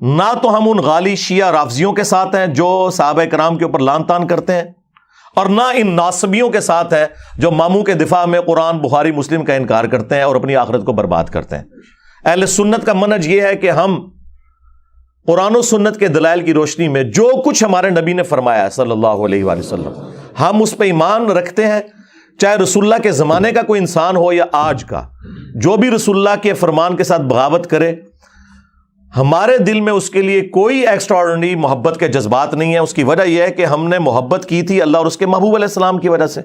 نہ تو ہم ان غالی شیعہ رافضیوں کے ساتھ ہیں جو صحابہ کرام کے اوپر لان تان کرتے ہیں، اور نہ ان ناصبیوں کے ساتھ ہیں جو ماموں کے دفاع میں قرآن، بخاری، مسلم کا انکار کرتے ہیں اور اپنی آخرت کو برباد کرتے ہیں. اہل سنت کا منہج یہ ہے کہ ہم قرآن و سنت کے دلائل کی روشنی میں جو کچھ ہمارے نبی نے فرمایا ہے صلی اللہ علیہ وآلہ وسلم، ہم اس پہ ایمان رکھتے ہیں. چاہے رسول اللہ کے زمانے کا کوئی انسان ہو یا آج کا، جو بھی رسول اللہ کے فرمان کے ساتھ بغاوت کرے، ہمارے دل میں اس کے لیے کوئی ایکسٹرا آرڈنری محبت کے جذبات نہیں ہے. اس کی وجہ یہ ہے کہ ہم نے محبت کی تھی اللہ اور اس کے محبوب علیہ السلام کی وجہ سے.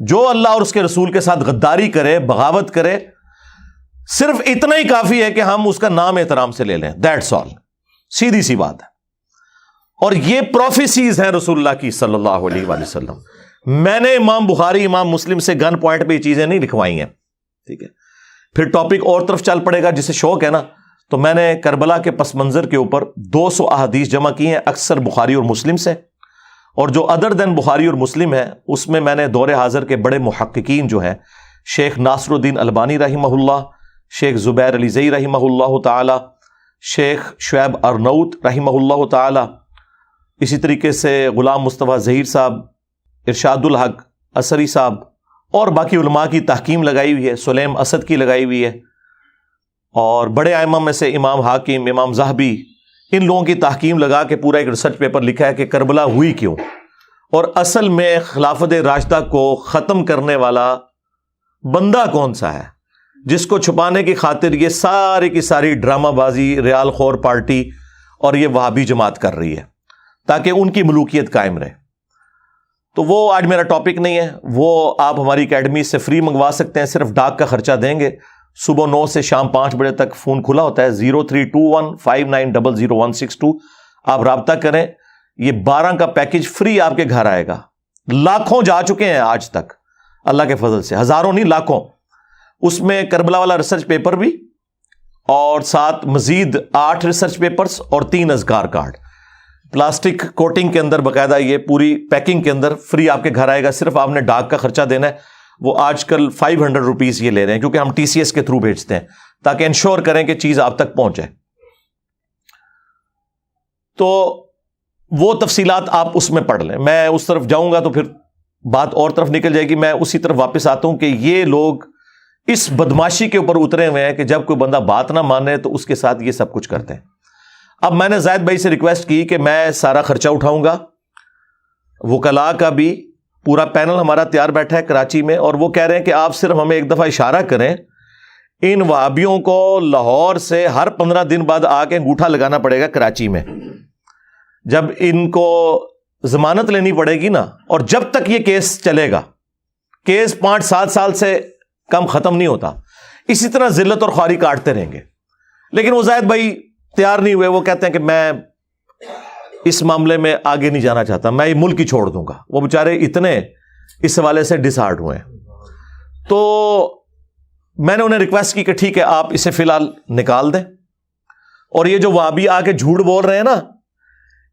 جو اللہ اور اس کے رسول کے ساتھ غداری کرے، بغاوت کرے، صرف اتنا ہی کافی ہے کہ ہم اس کا نام احترام سے لے لیں. That's all. سیدھی سی بات ہے. اور یہ پروفیسیز ہیں رسول اللہ کی صلی اللہ علیہ وآلہ وسلم. میں نے امام بخاری، امام مسلم سے گن پوائنٹ پہ یہ چیزیں نہیں لکھوائی ہیں. ٹھیک ہے، پھر ٹاپک اور طرف چل پڑے گا. جسے شوق ہے نا، تو میں نے کربلا کے پس منظر کے اوپر 200 احادیث جمع کی ہیں، اکثر بخاری اور مسلم سے، اور جو ادر دین بخاری اور مسلم ہے اس میں نے دور حاضر کے بڑے محققین جو ہیں، شیخ ناصر الدین البانی رحمہ اللہ، شیخ زبیر علی زئی رحمہ اللہ تعالی، شیخ شعیب ارنوت رحمہ اللہ تعالی، اسی طریقے سے غلام مصطفیٰ ظہیر صاحب، ارشاد الحق اثری صاحب، اور باقی علماء کی تحکیم لگائی ہوئی ہے، سلیم اسد کی لگائی ہوئی ہے، اور بڑے ائمہ میں سے امام حاکم، امام ذہبی، ان لوگوں کی تحکیم لگا کے پورا ایک ریسرچ پیپر لکھا ہے کہ کربلا ہوئی کیوں، اور اصل میں خلافت راشدہ کو ختم کرنے والا بندہ کون سا ہے جس کو چھپانے کی خاطر یہ ساری کی ساری ڈرامہ بازی ریال خور پارٹی اور یہ وہابی جماعت کر رہی ہے تاکہ ان کی ملوکیت قائم رہے. تو وہ آج میرا ٹاپک نہیں ہے. وہ آپ ہماری اکیڈمی سے فری منگوا سکتے ہیں، صرف ڈاک کا خرچہ دیں گے. صبح 9 سے شام 5 بجے تک فون کھلا ہوتا ہے. 032159000162. آپ رابطہ کریں, یہ 12 کا پیکج فری آپ کے گھر آئے گا. لاکھوں جا چکے ہیں آج تک اللہ کے فضل سے, ہزاروں نہیں لاکھوں. اس میں کربلا والا ریسرچ پیپر بھی, اور ساتھ مزید 8 ریسرچ پیپرز اور 3 اذکار کارڈ پلاسٹک کوٹنگ کے اندر, باقاعدہ یہ پوری پیکنگ کے اندر فری آپ کے گھر آئے گا. صرف آپ نے ڈاک کا خرچہ دینا ہے, وہ آج کل 500 روپیز یہ لے رہے ہیں, کیونکہ ہم TCS کے تھرو بھیجتے ہیں تاکہ انشور کریں کہ چیز آپ تک پہنچے. تو وہ تفصیلات آپ اس میں پڑھ لیں. میں اس طرف جاؤں گا تو پھر بات اور طرف نکل جائے گی. میں اسی طرف واپس آتا ہوں کہ یہ لوگ اس بدماشی کے اوپر اترے ہوئے ہیں کہ جب کوئی بندہ بات نہ مانے تو اس کے ساتھ یہ سب کچھ کرتے ہیں. اب میں نے زاہد بھائی سے ریکویسٹ کی کہ میں سارا خرچہ اٹھاؤں گا, وکلاء کا بھی پورا پینل ہمارا تیار بیٹھا ہے کراچی میں, اور وہ کہہ رہے ہیں کہ آپ صرف ہمیں ایک دفعہ اشارہ کریں, ان وہابیوں کو لاہور سے ہر 15 دن بعد آ کے انگوٹھا لگانا پڑے گا کراچی میں. جب ان کو ضمانت لینی پڑے گی نا, اور جب تک یہ کیس چلے گا, کیس 5-7 سال سے کم ختم نہیں ہوتا, اسی طرح ذلت اور خواری کاٹتے رہیں گے. لیکن وہ زاہد بھائی تیار نہیں ہوئے. وہ کہتے ہیں کہ میں اس معاملے میں آگے نہیں جانا چاہتا, میں یہ ملک ہی چھوڑ دوں گا. وہ بیچارے اتنے اس حوالے سے ڈسہارٹ ہوئے ہیں. تو میں نے انہیں ریکویسٹ کی کہ ٹھیک ہے آپ اسے فی الحال نکال دیں. اور یہ جو وہابی آ کے جھوٹ بول رہے ہیں نا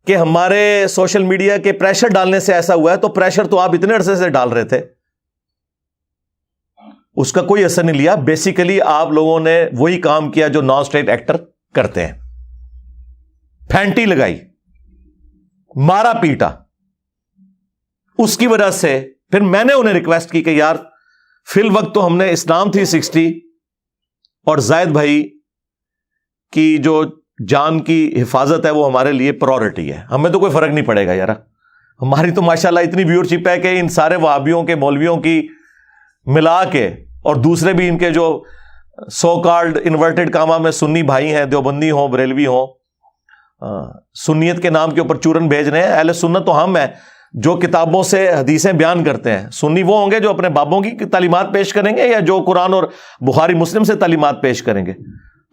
کہ ہمارے سوشل میڈیا کے پریشر ڈالنے سے ایسا ہوا ہے, تو پریشر تو آپ اتنے عرصے سے ڈال رہے تھے, اس کا کوئی اثر نہیں لیا. بیسیکلی آپ لوگوں نے وہی کام کیا جو نان اسٹیٹ ایکٹر کرتے ہیں, پھینٹی لگائی, مارا پیٹا. اس کی وجہ سے پھر میں نے انہیں ریکویسٹ کی کہ یار فی الوقت تو ہم نے اسلام 360 اور زاہد بھائی کی جو جان کی حفاظت ہے وہ ہمارے لیے پرائورٹی ہے, ہمیں تو کوئی فرق نہیں پڑے گا یار. ہماری تو ماشاءاللہ اتنی ویورشپ ہے کہ ان سارے وہابیوں کے مولویوں کی ملا کے, اور دوسرے بھی ان کے جو سو کالڈ انورٹڈ کاما میں سنی بھائی ہیں, دیوبندی ہوں بریلوی ہوں, سنیت کے نام کے اوپر چورن بھیج رہے ہیں. اہل سنت تو ہم ہیں جو کتابوں سے حدیثیں بیان کرتے ہیں. سنی وہ ہوں گے جو اپنے بابوں کی تعلیمات پیش کریں گے, یا جو قرآن اور بخاری مسلم سے تعلیمات پیش کریں گے.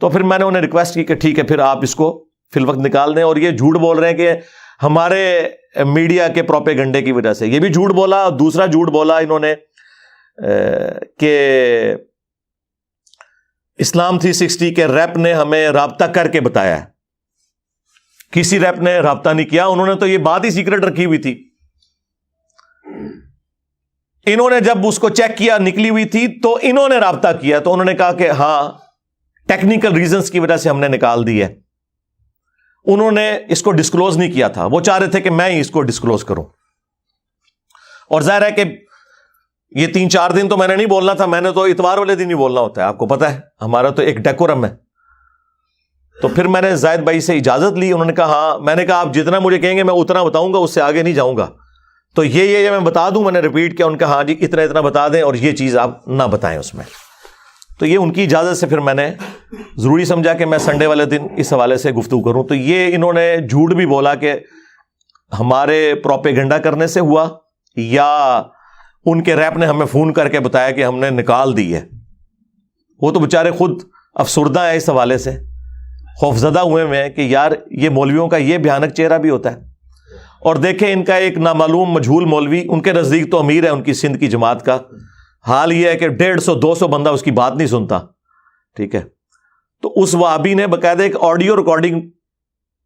تو پھر میں نے انہیں ریکویسٹ کی کہ ٹھیک ہے پھر آپ اس کو فی الوقت نکال دیں. اور یہ جھوٹ بول رہے ہیں کہ ہمارے میڈیا کے پروپیگنڈے کی وجہ سے, یہ بھی جھوٹ بولا. اور دوسرا جھوٹ بولا انہوں نے کہ اسلام 360 کے ریپ نے ہمیں رابطہ کر کے بتایا ہے. کسی ریپ نے رابطہ نہیں کیا, انہوں نے تو یہ بات ہی سیکرٹ رکھی ہوئی تھی. انہوں نے جب اس کو چیک کیا نکلی ہوئی تھی تو انہوں نے رابطہ کیا, تو انہوں نے کہا کہ ہاں ٹیکنیکل ریزنز کی وجہ سے ہم نے نکال دی ہے. انہوں نے اس کو ڈسکلوز نہیں کیا تھا, وہ چاہ رہے تھے کہ میں ہی اس کو ڈسکلوز کروں. اور ظاہر ہے کہ یہ 3-4 دن تو میں نے نہیں بولنا تھا, میں نے تو اتوار والے دن ہی بولنا ہوتا ہے, آپ کو پتا ہے ہمارا تو ایک ڈیکورم ہے. تو پھر میں نے زاہد بھائی سے اجازت لی. انہوں نے کہا ہاں. میں نے کہا آپ جتنا مجھے کہیں گے میں اتنا بتاؤں گا, اس سے آگے نہیں جاؤں گا. تو یہ میں بتا دوں. میں نے ریپیٹ کیا, ان کا ہاں جی اتنا بتا دیں, اور یہ چیز آپ نہ بتائیں اس میں. تو یہ ان کی اجازت سے پھر میں نے ضروری سمجھا کہ میں سنڈے والے دن اس حوالے سے گفتگو کروں. تو یہ انہوں نے جھوٹ بھی بولا کہ ہمارے پروپیگنڈا کرنے سے ہوا, یا ان کے ریپ نے ہمیں فون کر کے بتایا کہ ہم نے نکال دی ہے. وہ تو بیچارے خود افسردہ ہیں اس حوالے سے, خوفزدہ ہوئے ہیں کہ یار یہ مولویوں کا یہ بھیانک چہرہ بھی ہوتا ہے. اور دیکھیں ان کا ایک نامعلوم مجہول مولوی, ان کے نزدیک تو امیر ہے ان کی سندھ کی جماعت کا, حال یہ ہے کہ 150-200 بندہ اس کی بات نہیں سنتا. ٹھیک ہے, تو اس وہابی نے باقاعدہ ایک آڈیو ریکارڈنگ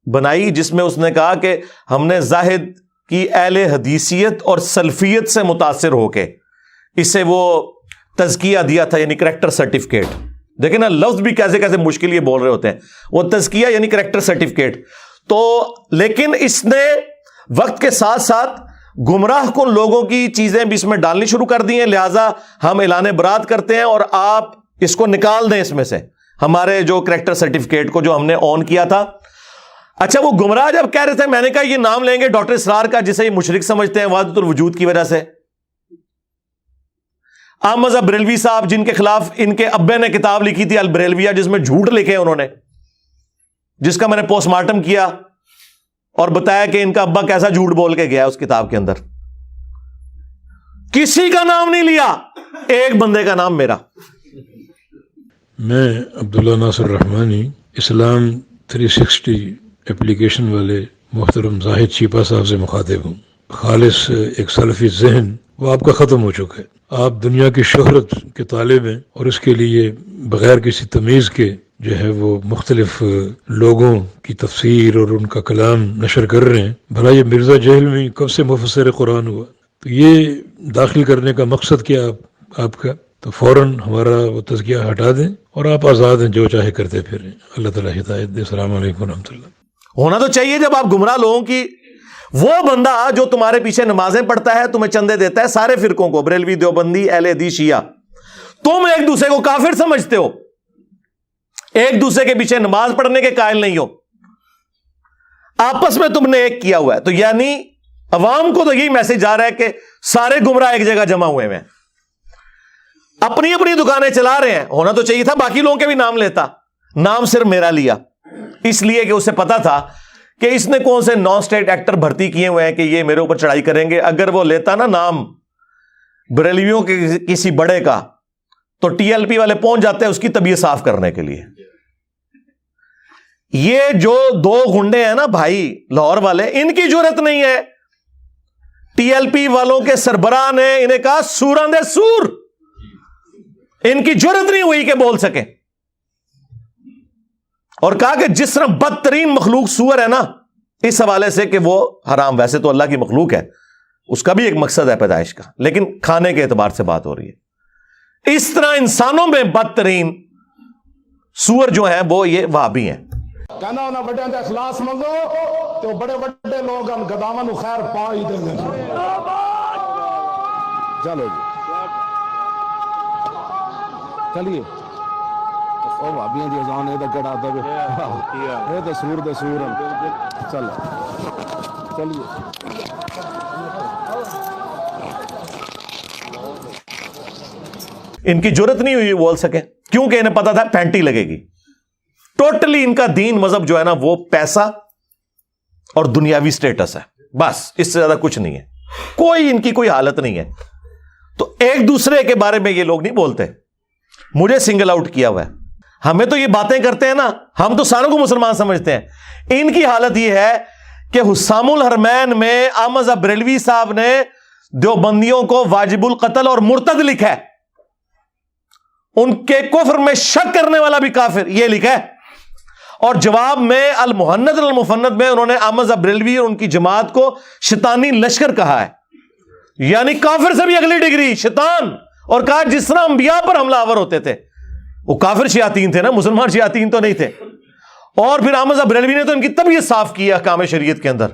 بنائی جس میں اس نے کہا کہ ہم نے زاہد کی اہل حدیثیت اور سلفیت سے متاثر ہو کے اسے وہ تزکیہ دیا تھا, یعنی کریکٹر سرٹیفکیٹ. دیکھیں نا لفظ بھی کیسے کیسے مشکل یہ بول رہے ہوتے ہیں. وہ تزکیہ یعنی کریکٹر سرٹیفکیٹ. تو لیکن اس نے وقت کے ساتھ ساتھ گمراہ کن لوگوں کی چیزیں بھی اس میں ڈالنی شروع کر دی ہیں. لہٰذا ہم اعلان برات کرتے ہیں اور آپ اس کو نکال دیں اس میں سے, ہمارے جو کریکٹر سرٹیفکیٹ کو جو ہم نے آن کیا تھا. اچھا وہ گمراہ جب کہہ رہے تھے, میں نے کہا یہ نام لیں گے ڈاکٹر اسرار کا جسے یہ مشرک سمجھتے ہیں وحدت الوجود کی وجہ سے. احمد بریلوی صاحب جن کے خلاف ان کے ابے نے کتاب لکھی تھی البریلویہ, جس میں جھوٹ لکھے انہوں نے, جس کا میں نے پوسٹ مارٹم کیا اور بتایا کہ ان کا ابا کیسا جھوٹ بول کے گیا اس کتاب کے اندر. کسی کا نام نہیں لیا, ایک بندے کا نام میرا. میں عبداللہ ناصر رحمانی, اسلام 360 اپلیکیشن والے محترم زاہد شیپا صاحب سے مخاطب ہوں. خالص ایک سلفی ذہن وہ آپ کا ختم ہو چکا ہے. آپ دنیا کی شہرت کے طالب ہیں اور اس کے لیے بغیر کسی تمیز کے جو ہے وہ مختلف لوگوں کی تفسیر اور ان کا کلام نشر کر رہے ہیں. بھلا یہ مرزا جہلمی کب سے مفسر قرآن ہوا؟ تو یہ داخل کرنے کا مقصد کیا آپ کا؟ تو فوراً ہمارا وہ تزکیہ ہٹا دیں اور آپ آزاد ہیں، جو چاہے کرتے پھریں. اللہ تعالیٰ ہدایت دے. السلام علیکم ورحمۃ اللہ. ہونا تو چاہیے جب آپ گمراہ لوگوں کی، وہ بندہ جو تمہارے پیچھے نمازیں پڑھتا ہے، تمہیں چندے دیتا ہے، سارے فرقوں کو، بریلوی، دیوبندی، اہل حدیث، شیعہ، تم ایک دوسرے کو کافر سمجھتے ہو، ایک دوسرے کے پیچھے نماز پڑھنے کے قائل نہیں ہو، آپس میں تم نے ایک کیا ہوا ہے. تو یعنی عوام کو تو یہی میسج آ رہا ہے کہ سارے گمراہ ایک جگہ جمع ہوئے ہیں، اپنی اپنی دکانیں چلا رہے ہیں. ہونا تو چاہیے تھا باقی لوگوں کے بھی نام لیتا، نام صرف میرا لیا اس لیے کہ اسے پتا تھا کہ اس نے کون سے نان اسٹیٹ ایکٹر بھرتی کیے ہوئے ہیں کہ یہ میرے اوپر چڑھائی کریں گے. اگر وہ لیتا نا نام بریلویوں کے کسی بڑے کا تو ٹی ایل پی والے پہنچ جاتے ہیں اس کی طبیعت صاف کرنے کے لیے. یہ جو دو گنڈے ہیں نا بھائی لاہور والے، ان کی جرت نہیں ہے. ٹی ایل پی والوں کے سربراہ نے انہیں کہا سوراں دے سور، ان کی جرت نہیں ہوئی کہ بول سکے، اور کہا کہ جس طرح بدترین مخلوق سور ہے نا، اس حوالے سے کہ وہ حرام، ویسے تو اللہ کی مخلوق ہے، اس کا بھی ایک مقصد ہے پیدائش کا، لیکن کھانے کے اعتبار سے بات ہو رہی ہے. اس طرح انسانوں میں بدترین سور جو ہیں وہ یہ وہابی ہیں. کہنا انہاں بڑیاں دے اخلاص منگو تو بڑے بڑے لوگ ان گداواں نو خیر پا ہی دیں گے. چلو جی چلیے او بھابیاں دی اذان اے تے کڑا دے اے تے سور دے سور چل چلیے. ان کی جرت نہیں ہوئی بول سکے کیونکہ انہیں پتا تھا پینٹی لگے گی. ٹوٹلی ان کا دین مذہب جو ہے نا وہ پیسہ اور دنیاوی سٹیٹس ہے، بس اس سے زیادہ کچھ نہیں ہے. کوئی ان کی کوئی حالت نہیں ہے. تو ایک دوسرے کے بارے میں یہ لوگ نہیں بولتے. مجھے سنگل آؤٹ کیا ہوا ہے. ہمیں تو یہ باتیں کرتے ہیں نا، ہم تو ساروں کو مسلمان سمجھتے ہیں. ان کی حالت یہ ہے کہ حسام الحرمین میں احمد بریلوی صاحب نے دیوبندیوں کو واجب القتل اور مرتد لکھا ہے. ان کے کفر میں شک کرنے والا بھی کافر یہ لکھا ہے. اور جواب میں المہند المفند میں انہوں نے احمد بریلوی اور ان کی جماعت کو شیطانی لشکر کہا ہے، یعنی کافر سے بھی اگلی ڈگری شیطان. اور کہا جس طرح انبیاء پر حملہ آور ہوتے تھے، وہ کافر شیاطین تھے نا، مسلمان شیاطین تو نہیں تھے. اور پھر احمد بریلوی نے تو ان کی طبیعت صاف کی ہے احکام شریعت کے اندر.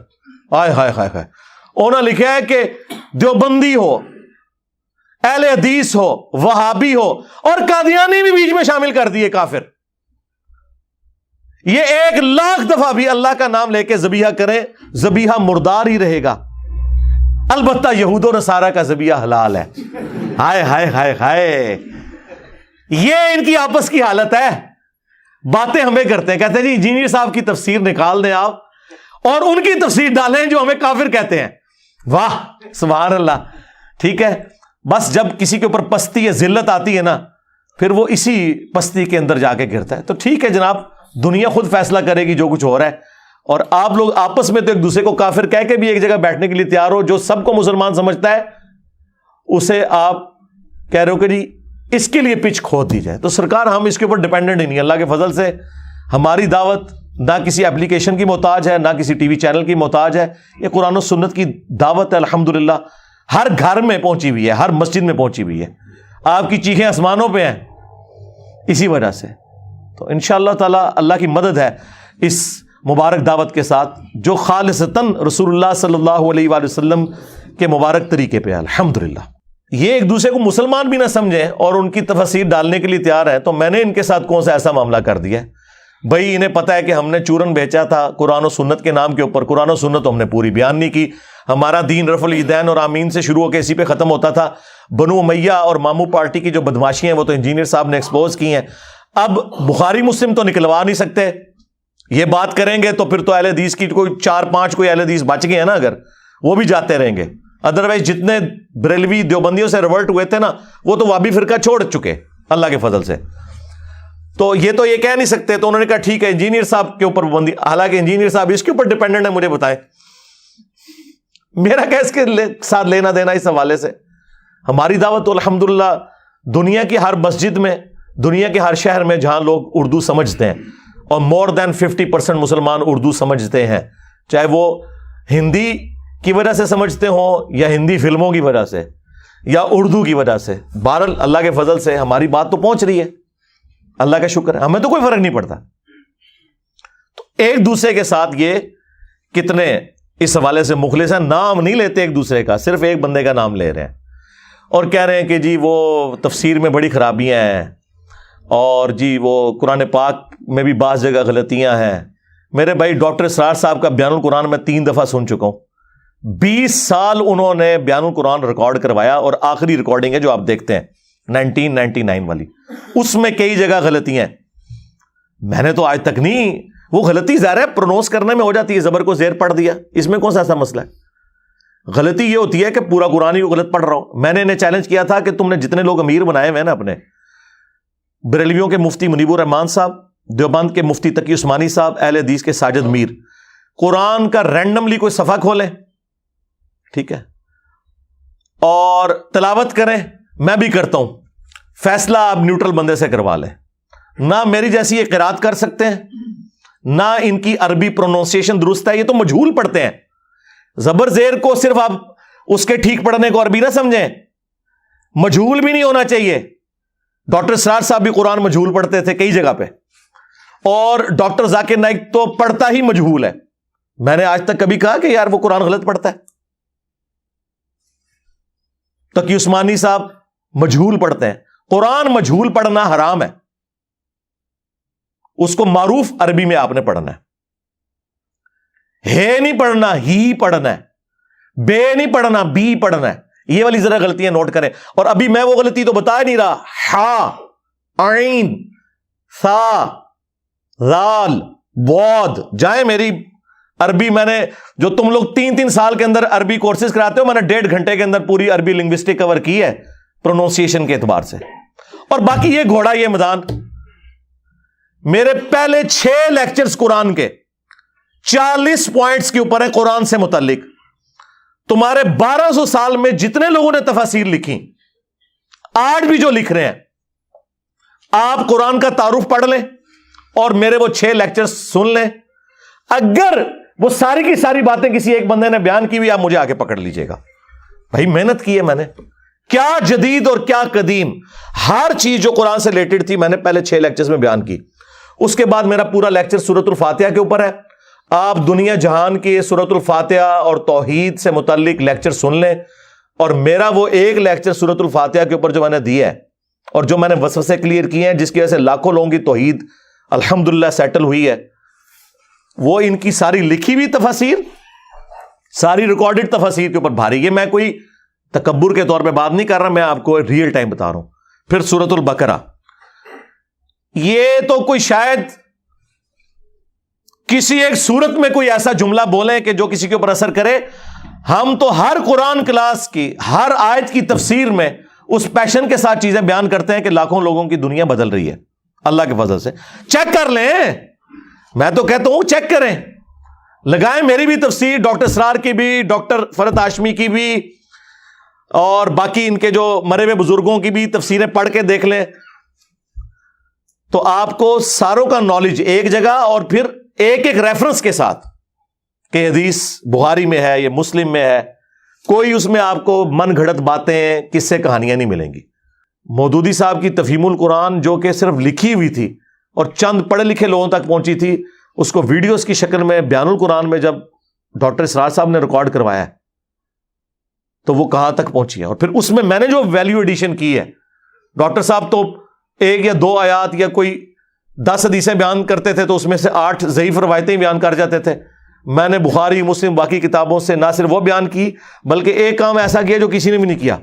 آئے ہائے ہائے ہائے. انہوں نے لکھا ہے کہ دیوبندی ہو، اہل حدیث ہو، وہابی ہو، اور قادیانی بھی بیچ میں شامل کر دیے کافر. یہ 1,00,000 دفعہ بھی اللہ کا نام لے کے ذبیحہ کریں، ذبیحہ مردار ہی رہے گا. البتہ یہود و نصارہ کا ذبیحہ حلال ہے. ہائے ہائے ہائے ہائے. یہ ان کی آپس کی حالت ہے. باتیں ہمیں کرتے ہیں، کہتے ہیں جی انجینئر صاحب کی تفسیر نکال دیں آپ اور ان کی تفسیر ڈالیں جو ہمیں کافر کہتے ہیں. واہ سبحان اللہ. ٹھیک ہے، بس جب کسی کے اوپر پستی یا ذلت آتی ہے نا، پھر وہ اسی پستی کے اندر جا کے گرتا ہے. تو ٹھیک ہے جناب، دنیا خود فیصلہ کرے گی جو کچھ ہو رہا ہے. اور آپ لوگ آپس میں تو ایک دوسرے کو کافر کہہ کے بھی ایک جگہ بیٹھنے کے لیے تیار ہو. جو سب کو مسلمان سمجھتا ہے اسے آپ کہہ رہے ہو کہ جی اس کے لیے پچ کھود دی جائے. تو سرکار ہم اس کے اوپر ڈیپینڈنٹ ہی نہیں. اللہ کے فضل سے ہماری دعوت نہ کسی اپلیکیشن کی محتاج ہے، نہ کسی ٹی وی چینل کی محتاج ہے. یہ قرآن و سنت کی دعوت ہے، الحمدللہ ہر گھر میں پہنچی ہوئی ہے، ہر مسجد میں پہنچی ہوئی ہے. آپ کی چیخیں آسمانوں پہ ہیں اسی وجہ سے. تو انشاءاللہ تعالی اللہ کی مدد ہے اس مبارک دعوت کے ساتھ جو خالصتاً رسول اللہ صلی اللہ علیہ وآلہ وسلم کے مبارک طریقے پہ ہے. الحمدللہ یہ ایک دوسرے کو مسلمان بھی نہ سمجھیں اور ان کی تفسیر ڈالنے کے لیے تیار ہے. تو میں نے ان کے ساتھ کون سا ایسا معاملہ کر دیا ہے بھائی؟ انہیں پتا ہے کہ ہم نے چورن بیچا تھا قرآن و سنت کے نام کے اوپر. قرآن و سنت ہم نے پوری بیان نہیں کی. ہمارا دین رفع الیدین اور آمین سے شروع ہو کے اسی پہ ختم ہوتا تھا. بنو امیہ اور مامو پارٹی کی جو بدماشی ہیں وہ تو انجینئر صاحب نے ایکسپوز کی ہیں. اب بخاری مسلم تو نکلوا نہیں سکتے. یہ بات کریں گے تو پھر تو اہل حدیث کی کوئی 4-5 کوئی اہل حدیث بچ گئے ہیں نا، اگر وہ بھی جاتے رہیں گے. ادروائز جتنے بریلوی دیوبندیوں سے ریورٹ ہوئے تھے نا، وہ تو وابی فرقہ چھوڑ چکے اللہ کے فضل سے. تو یہ کہہ نہیں سکتے. تو انہوں نے کہا ٹھیک ہے انجینئر صاحب کے اوپر پابندی, حالانکہ انجینئر صاحب اس کے اوپر ڈیپینڈنٹ ہے, مجھے بتائیں میرا کیا اس کے ساتھ لینا دینا اس حوالے سے. ہماری دعوت تو الحمدللہ دنیا کی ہر مسجد میں, دنیا کے ہر شہر میں جہاں لوگ اردو سمجھتے ہیں, اور مور دین 50% مسلمان اردو سمجھتے ہیں, چاہے وہ ہندی کی وجہ سے سمجھتے ہوں یا ہندی فلموں کی وجہ سے یا اردو کی وجہ سے. بہرحال اللہ کے فضل سے ہماری بات تو پہنچ رہی ہے, اللہ کا شکر ہے, ہمیں تو کوئی فرق نہیں پڑتا. تو ایک دوسرے کے ساتھ یہ کتنے اس حوالے سے مخلص ہیں, نام نہیں لیتے ایک دوسرے کا, صرف ایک بندے کا نام لے رہے ہیں اور کہہ رہے ہیں کہ جی وہ تفسیر میں بڑی خرابیاں ہیں, اور جی وہ قرآن پاک میں بھی بعض جگہ غلطیاں ہیں. میرے بھائی ڈاکٹر اسرار صاحب کا بیان القرآن میں 3 دفعہ سن چکا ہوں. 20 سال انہوں نے بیان القرآن ریکارڈ کروایا, اور آخری ریکارڈنگ ہے جو آپ دیکھتے ہیں 1999 والی, اس میں کئی جگہ غلطیاں ہیں. میں نے تو آج تک نہیں, وہ غلطی ظاہر ہے پرونونس کرنے میں ہو جاتی ہے, زبر کو زیر پڑھ دیا, اس میں کون سا ایسا مسئلہ ہے. غلطی یہ ہوتی ہے کہ پورا قرآن ہی غلط پڑھ رہا ہوں. میں نے انہیں چیلنج کیا تھا کہ تم نے جتنے لوگ امیر بنائے ہوئے ہیں نا اپنے, بریلویوں کے مفتی منیب الرحمان صاحب, دیوبند کے مفتی تقی عثمانی صاحب, اہل حدیث کے ساجد میر, قرآن کا رینڈملی کوئی صفحہ کھولیں, ٹھیک ہے, اور تلاوت کریں, میں بھی کرتا ہوں, فیصلہ آپ نیوٹرل بندے سے کروا لیں. نہ میری جیسی یہ قرات کر سکتے ہیں, نہ ان کی عربی پروننسیشن درست ہے, یہ تو مجہول پڑھتے ہیں. زبر زیر کو صرف آپ اس کے ٹھیک پڑھنے کو عربی نہ سمجھیں, مجہول بھی نہیں ہونا چاہیے. ڈاکٹر اسرار صاحب بھی قرآن مجہول پڑھتے تھے کئی جگہ پہ, اور ڈاکٹر ذاکر نائک تو پڑھتا ہی مجہول ہے. میں نے آج تک کبھی کہا کہ یار وہ قرآن غلط پڑھتا ہے. تقی عثمانی صاحب مجہول پڑھتے ہیں. قرآن مجہول پڑھنا حرام ہے, اس کو معروف عربی میں آپ نے پڑھنا ہے نہیں پڑھنا, ہی پڑھنا ہے, بے نہیں پڑھنا, بی پڑھنا ہے. یہ والی ذرا غلطیاں نوٹ کریں. اور ابھی میں وہ غلطی تو بتا نہیں رہا, ہا, عین, ثا, ذال, باد. جائیں میری عربی, میں نے جو تم لوگ 3 سال کے اندر عربی کورسز کراتے ہو, میں نے 1.5 گھنٹے کے اندر پوری عربی لنگوسٹک کور کی ہے پروننسیشن کے اعتبار سے. اور باقی یہ گھوڑا, یہ میدان, میرے پہلے 6 لیکچرز قرآن کے 40 پوائنٹس کے اوپر ہیں قرآن سے متعلق. تمہارے 1200 سال میں جتنے لوگوں نے تفاسیر لکھی, آج بھی جو لکھ رہے ہیں, آپ قرآن کا تعارف پڑھ لیں اور میرے وہ 6 لیکچر سن لیں. اگر وہ ساری کی ساری باتیں کسی ایک بندے نے بیان کی ہوئی, آپ مجھے آگے پکڑ لیجئے گا. بھائی محنت کی ہے میں نے, کیا جدید اور کیا قدیم, ہر چیز جو قرآن سے ریلیٹڈ تھی میں نے پہلے 6 لیکچرز میں بیان کی. اس کے بعد میرا پورا لیکچر سورۃ الفاتحہ کے اوپر ہے. آپ دنیا جہان کے سورۃ الفاتحہ اور توحید سے متعلق لیکچر سن لیں, اور میرا وہ ایک لیکچر سورۃ الفاتحہ کے اوپر جو میں نے دیا ہے اور جو میں نے وسوسے کلیئر کیے ہیں, جس کی وجہ سے لاکھوں لوگوں کی توحید الحمدللہ سیٹل ہوئی ہے, وہ ان کی ساری لکھی ہوئی تفاسیر, ساری ریکارڈڈ تفاسیر کے اوپر بھاری. یہ میں کوئی تکبر کے طور پہ بات نہیں کر رہا, میں آپ کو ریئل ٹائم بتا رہا ہوں. پھر سورۃ البقرہ, یہ تو کوئی شاید کسی ایک صورت میں کوئی ایسا جملہ بولیں کہ جو کسی کے اوپر اثر کرے. ہم تو ہر قرآن کلاس کی ہر آیت کی تفسیر میں اس پیشن کے ساتھ چیزیں بیان کرتے ہیں کہ لاکھوں لوگوں کی دنیا بدل رہی ہے اللہ کے فضل سے. چیک کر لیں, میں تو کہتا ہوں چیک کریں, لگائیں میری بھی تفسیر, ڈاکٹر اسرار کی بھی, ڈاکٹر فرحت ہاشمی کی بھی, اور باقی ان کے جو مرے ہوئے بزرگوں کی بھی تفسیریں پڑھ کے دیکھ لیں, تو آپ کو ساروں کا نالج ایک جگہ, اور پھر ایک ایک ریفرنس کے ساتھ کہ حدیث بخاری میں ہے, یہ مسلم میں ہے, کوئی اس میں آپ کو من گھڑت باتیں, قصے, کہانیاں نہیں ملیں گی. مودودی صاحب کی تفہیم القرآن جو کہ صرف لکھی ہوئی تھی اور چند پڑھے لکھے لوگوں تک پہنچی تھی, اس کو ویڈیوز کی شکل میں بیان القرآن میں جب ڈاکٹر اسرار صاحب نے ریکارڈ کروایا تو وہ کہاں تک پہنچی ہے. اور پھر اس میں نے جو ویلیو ایڈیشن کی ہے, ڈاکٹر صاحب تو 1 یا 2 آیات یا کوئی 10 حدیثیں بیان کرتے تھے تو اس میں سے 8 ضعیف روایتیں بیان کر جاتے تھے. میں نے بخاری, مسلم, باقی کتابوں سے نہ صرف وہ بیان کی بلکہ ایک کام ایسا کیا جو کسی نے بھی نہیں کیا,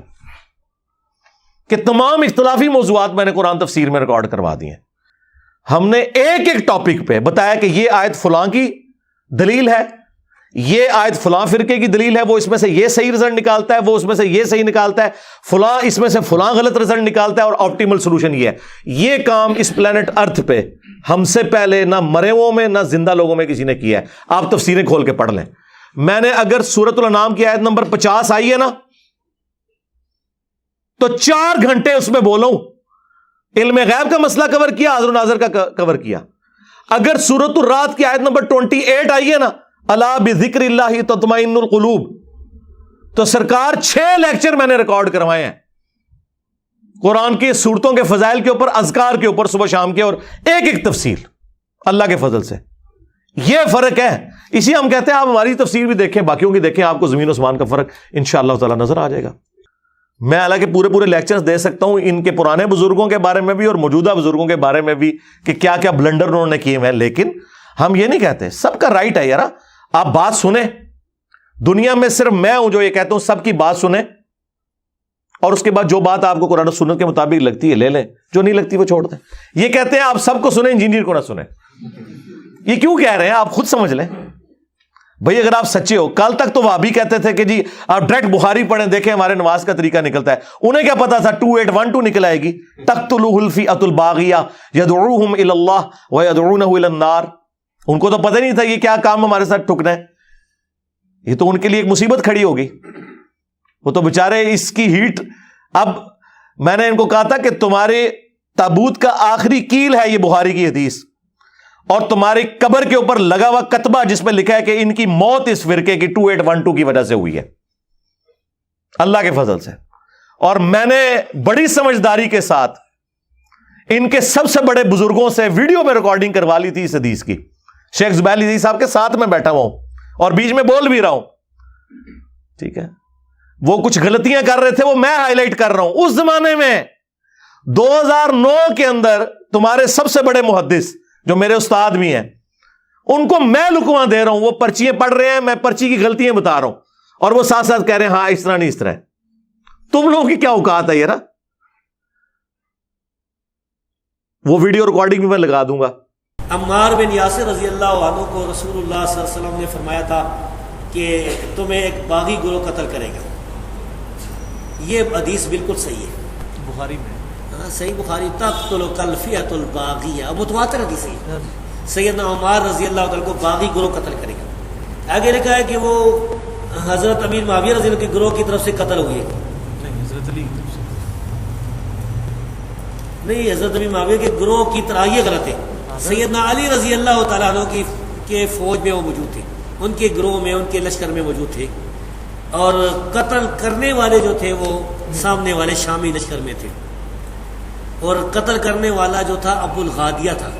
کہ تمام اختلافی موضوعات میں نے قرآن تفسیر میں ریکارڈ کروا دی ہیں. ہم نے ایک ایک ٹاپک پہ بتایا کہ یہ آیت فلاں کی دلیل ہے, یہ آیت فلاں فرقے کی دلیل ہے، وہ اس میں سے یہ صحیح رزلٹ نکالتا ہے، وہ اس میں سے یہ صحیح نکالتا ہے، فلاں اس میں سے فلاں غلط رزلٹ نکالتا ہے، اور آپٹیمل سولوشن یہ ہے۔ یہ کام اس پلانٹ ارتھ پہ ہم سے پہلے نہ مرے ہوئوں میں نہ زندہ لوگوں میں کسی نے کیا ہے۔ آپ تفسیریں کھول کے پڑھ لیں۔ میں نے اگر سورۃ الانعام کی آیت نمبر 50 آئی ہے نا، تو 4 گھنٹے اس میں بولوں، علم غیب کا مسئلہ کور کیا، حاضر و ناظر کا کور کیا۔ اگر سورۃ الرعد کی آیت نمبر 28 آئی ہے نا، الا بذکر اللہ تطمئن القلوب، تو سرکار 6 لیکچر میں نے ریکارڈ کروائے ہیں قرآن کی صورتوں کے فضائل کے اوپر، اذکار کے اوپر، صبح شام کے، اور ایک ایک تفصیل اللہ کے فضل سے۔ یہ فرق ہے، اسی ہم کہتے ہیں آپ ہماری تفسیر بھی دیکھیں، باقیوں کی دیکھیں، آپ کو زمین و آسمان کا فرق انشاءاللہ تعالی نظر آ جائے گا۔ میں حالانکہ پورے لیکچرز دے سکتا ہوں ان کے پرانے بزرگوں کے بارے میں بھی اور موجودہ بزرگوں کے بارے میں بھی کہ کیا کیا بلنڈر انہوں نے کیے ہیں، لیکن ہم یہ نہیں کہتے، سب کا رائٹ ہے یار، آپ بات سنیں۔ دنیا میں صرف میں ہوں جو یہ کہتا ہوں سب کی بات سنیں، اور اس کے بعد جو بات آپ کو قرآن و سنت کے مطابق لگتی ہے لے لیں، جو نہیں لگتی وہ چھوڑ دیں۔ یہ کہتے ہیں آپ سب کو سنیں، انجینئر کو نہ سنیں۔ یہ کیوں کہہ رہے ہیں آپ خود سمجھ لیں بھئی، اگر آپ سچے ہو۔ کل تک تو وہابی کہتے تھے کہ جی آپ ڈائریکٹ بخاری پڑھیں، دیکھیں ہمارے نماز کا طریقہ نکلتا ہے۔ انہیں کیا پتا تھا 2812 نکل آئے گی، تقتلہ الفئۃ الباغیہ یدعوہم الی اللہ ویدعونہ الی النار۔ ان کو تو پتہ نہیں تھا یہ کیا کام ہمارے ساتھ ٹھکنا ہے، یہ تو ان کے لیے ایک مصیبت کھڑی ہوگی۔ وہ تو بےچارے اس کی ہیٹ۔ اب میں نے ان کو کہا تھا کہ تمہارے تابوت کا آخری کیل ہے یہ بخاری کی حدیث، اور تمہاری قبر کے اوپر لگا ہوا کتبہ جس پہ لکھا ہے کہ ان کی موت اس فرقے کی 2812 کی وجہ سے ہوئی ہے، اللہ کے فضل سے۔ اور میں نے بڑی سمجھداری کے ساتھ ان کے سب سے بڑے بزرگوں سے ویڈیو میں ریکارڈنگ کروا لی تھی اس حدیث کی۔ شیخ زبیل عزیز صاحب کے ساتھ میں بیٹھا ہوا ہوں اور بیچ میں بول بھی رہا ہوں، ٹھیک ہے۔ وہ کچھ غلطیاں کر رہے تھے، وہ میں ہائی لائٹ کر رہا ہوں۔ اس زمانے میں 2009 کے اندر تمہارے سب سے بڑے محدث جو میرے استاد بھی ہیں، ان کو میں لکما دے رہا ہوں، وہ پرچیاں پڑھ رہے ہیں، میں پرچی کی غلطیاں بتا رہا ہوں، اور وہ ساتھ ساتھ کہہ رہے ہیں ہاں اس طرح نہیں اس طرح ہے۔ تم لوگوں کی کیا اوقات ہے یار؟ وہ ویڈیو ریکارڈنگ بھی میں لگا دوں گا۔ عمار بن یاسر رضی اللہ عنہ کو رسول اللہ صلی اللہ علیہ وسلم نے فرمایا تھا کہ تمہیں ایک باغی گروہ قتل کرے گا۔ یہ حدیث بالکل صحیح ہے، بخاری میں صحیح بخاری، تقتل الفئۃ الباغیہ، متواتر حدیث ہے۔ سیدنا عمار رضی اللہ عنہ کو باغی گروہ قتل کرے گا۔ آگے لکھا ہے کہ وہ حضرت امیر معاویہ رضی اللہ کے گروہ کی طرف سے قتل ہوئے، نہیں حضرت علی کی طرف سے نہیں، حضرت امیر معاویہ کے گروہ کی طرح، یہ غلط ہے۔ سیدنا علی رضی اللہ تعالیٰ عنہ کے فوج میں وہ موجود تھے، ان کے گروہ میں، ان کے لشکر میں موجود تھے، اور قتل کرنے والے جو تھے وہ سامنے والے شامی لشکر میں تھے، اور قتل کرنے والا جو تھا ابو الغادیہ تھا۔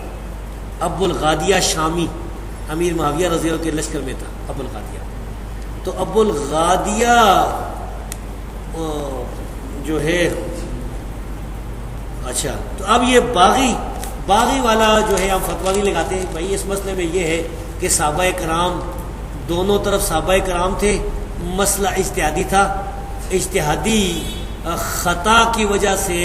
ابو الغادیہ شامی امیر معاویہ رضی اللہ کے لشکر میں تھا، ابو الغادیہ۔ تو ابو الغادیہ جو ہے، اچھا، تو اب یہ باغی والا جو ہے ہم فتویٰ نہیں لگاتے ہیں بھائی۔ اس مسئلے میں یہ ہے کہ صحابہ کرام، دونوں طرف صحابہ کرام تھے، مسئلہ اجتہادی تھا، اجتہادی خطا کی وجہ سے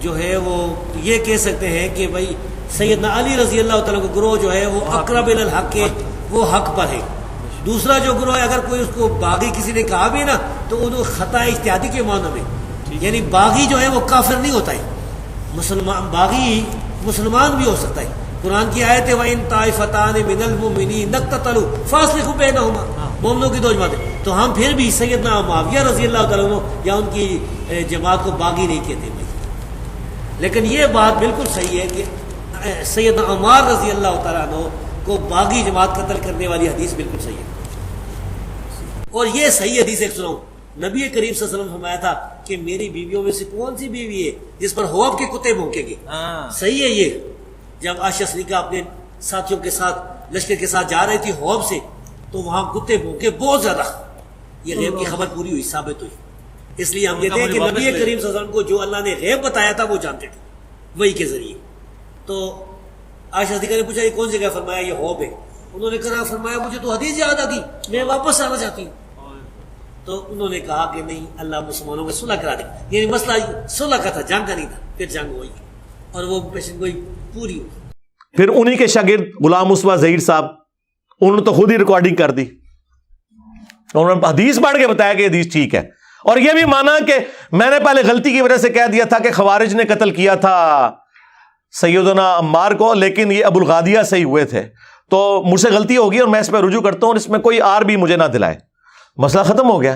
جو ہے وہ یہ کہہ سکتے ہیں کہ بھائی سیدنا علی رضی اللہ تعالیٰ کا گروہ جو ہے وہ اقرب الی الحق ہے، وہ حق پر ہے۔ دوسرا جو گروہ ہے، اگر کوئی اس کو باغی کسی نے کہا بھی نا تو وہ خطا اجتہادی کے معنی میں، یعنی باغی جو ہے وہ کافر نہیں ہوتا ہے، باغی مسلمان بھی ہو سکتا ہے۔ قرآن کی آیت ہے وَإِن طَائِفَتَانِ مِنَ الْمُؤْمِنِينَ اقْتَتَلُوا فَأَصْلِحُوا بَيْنَهُمَا، مومنوں کی دو جماعتیں، تو ہم پھر بھی سیدنا معاویہ رضی اللہ تعالیٰ عنہ یا ان کی جماعت کو باغی نہیں کہتے بھائی۔ لیکن یہ بات بالکل صحیح ہے کہ سیدنا عمار رضی اللہ تعالیٰ عنہ کو باغی جماعت قتل کرنے والی حدیث بالکل صحیح ہے۔ اور یہ صحیح حدیث ایک سناؤں، نبی کریم صلی اللہ علیہ وسلم فرمایا تھا کہ میری بیویوں میں سے کون سی بیوی ہے جس پر ہواب کے کتے بھونکیں گے؟ صحیح ہے یہ۔ جب عائشہ صدیقہ اپنے ساتھیوں کے ساتھ لشکر کے ساتھ جا رہی تھی ہواب سے، تو وہاں کتے بھونکے بہت زیادہ۔ یہ غیب کی خبر پوری ہوئی، ثابت ہوئی۔ اس لیے ہم کہتے ہیں کہ نبی کریم صلی اللہ علیہ وسلم کو جو اللہ نے غیب بتایا تھا وہ جانتے تھے وہی کے ذریعے۔ تو عائشہ صدیقہ نے پوچھا یہ کون سی جگہ؟ فرمایا یہ ہواب ہے۔ انہوں نے کہا فرمایا مجھے تو حدیث یاد آ گئی، میں واپس آنا چاہتی ہوں۔ تو انہوں نے کہا کہ نہیں، اللہ مسلمانوں میں صلح کرا دے، یعنی مسئلہ صلح کا تھا، جنگ کا نہیں تھا۔ پھر جنگ ہوئی اور وہ پیشن گوئی پوری ہوئی۔ پھر انہی کے شاگرد غلام مصطفیٰ ظہیر صاحب، انہوں نے تو خود ہی ریکارڈنگ کر دی، انہوں نے حدیث پڑھ کے بتایا کہ حدیث ٹھیک ہے، اور یہ بھی مانا کہ میں نے پہلے غلطی کی وجہ سے کہہ دیا تھا کہ خوارج نے قتل کیا تھا سیدنا عمار کو، لیکن یہ ابو الغادیہ سے ہی ہوئے تھے، تو مجھ سے غلطی ہوگی اور میں اس پہ رجوع کرتا ہوں، اور اس میں کوئی آر بھی مجھے نہ دلائے، مسئلہ ختم ہو گیا۔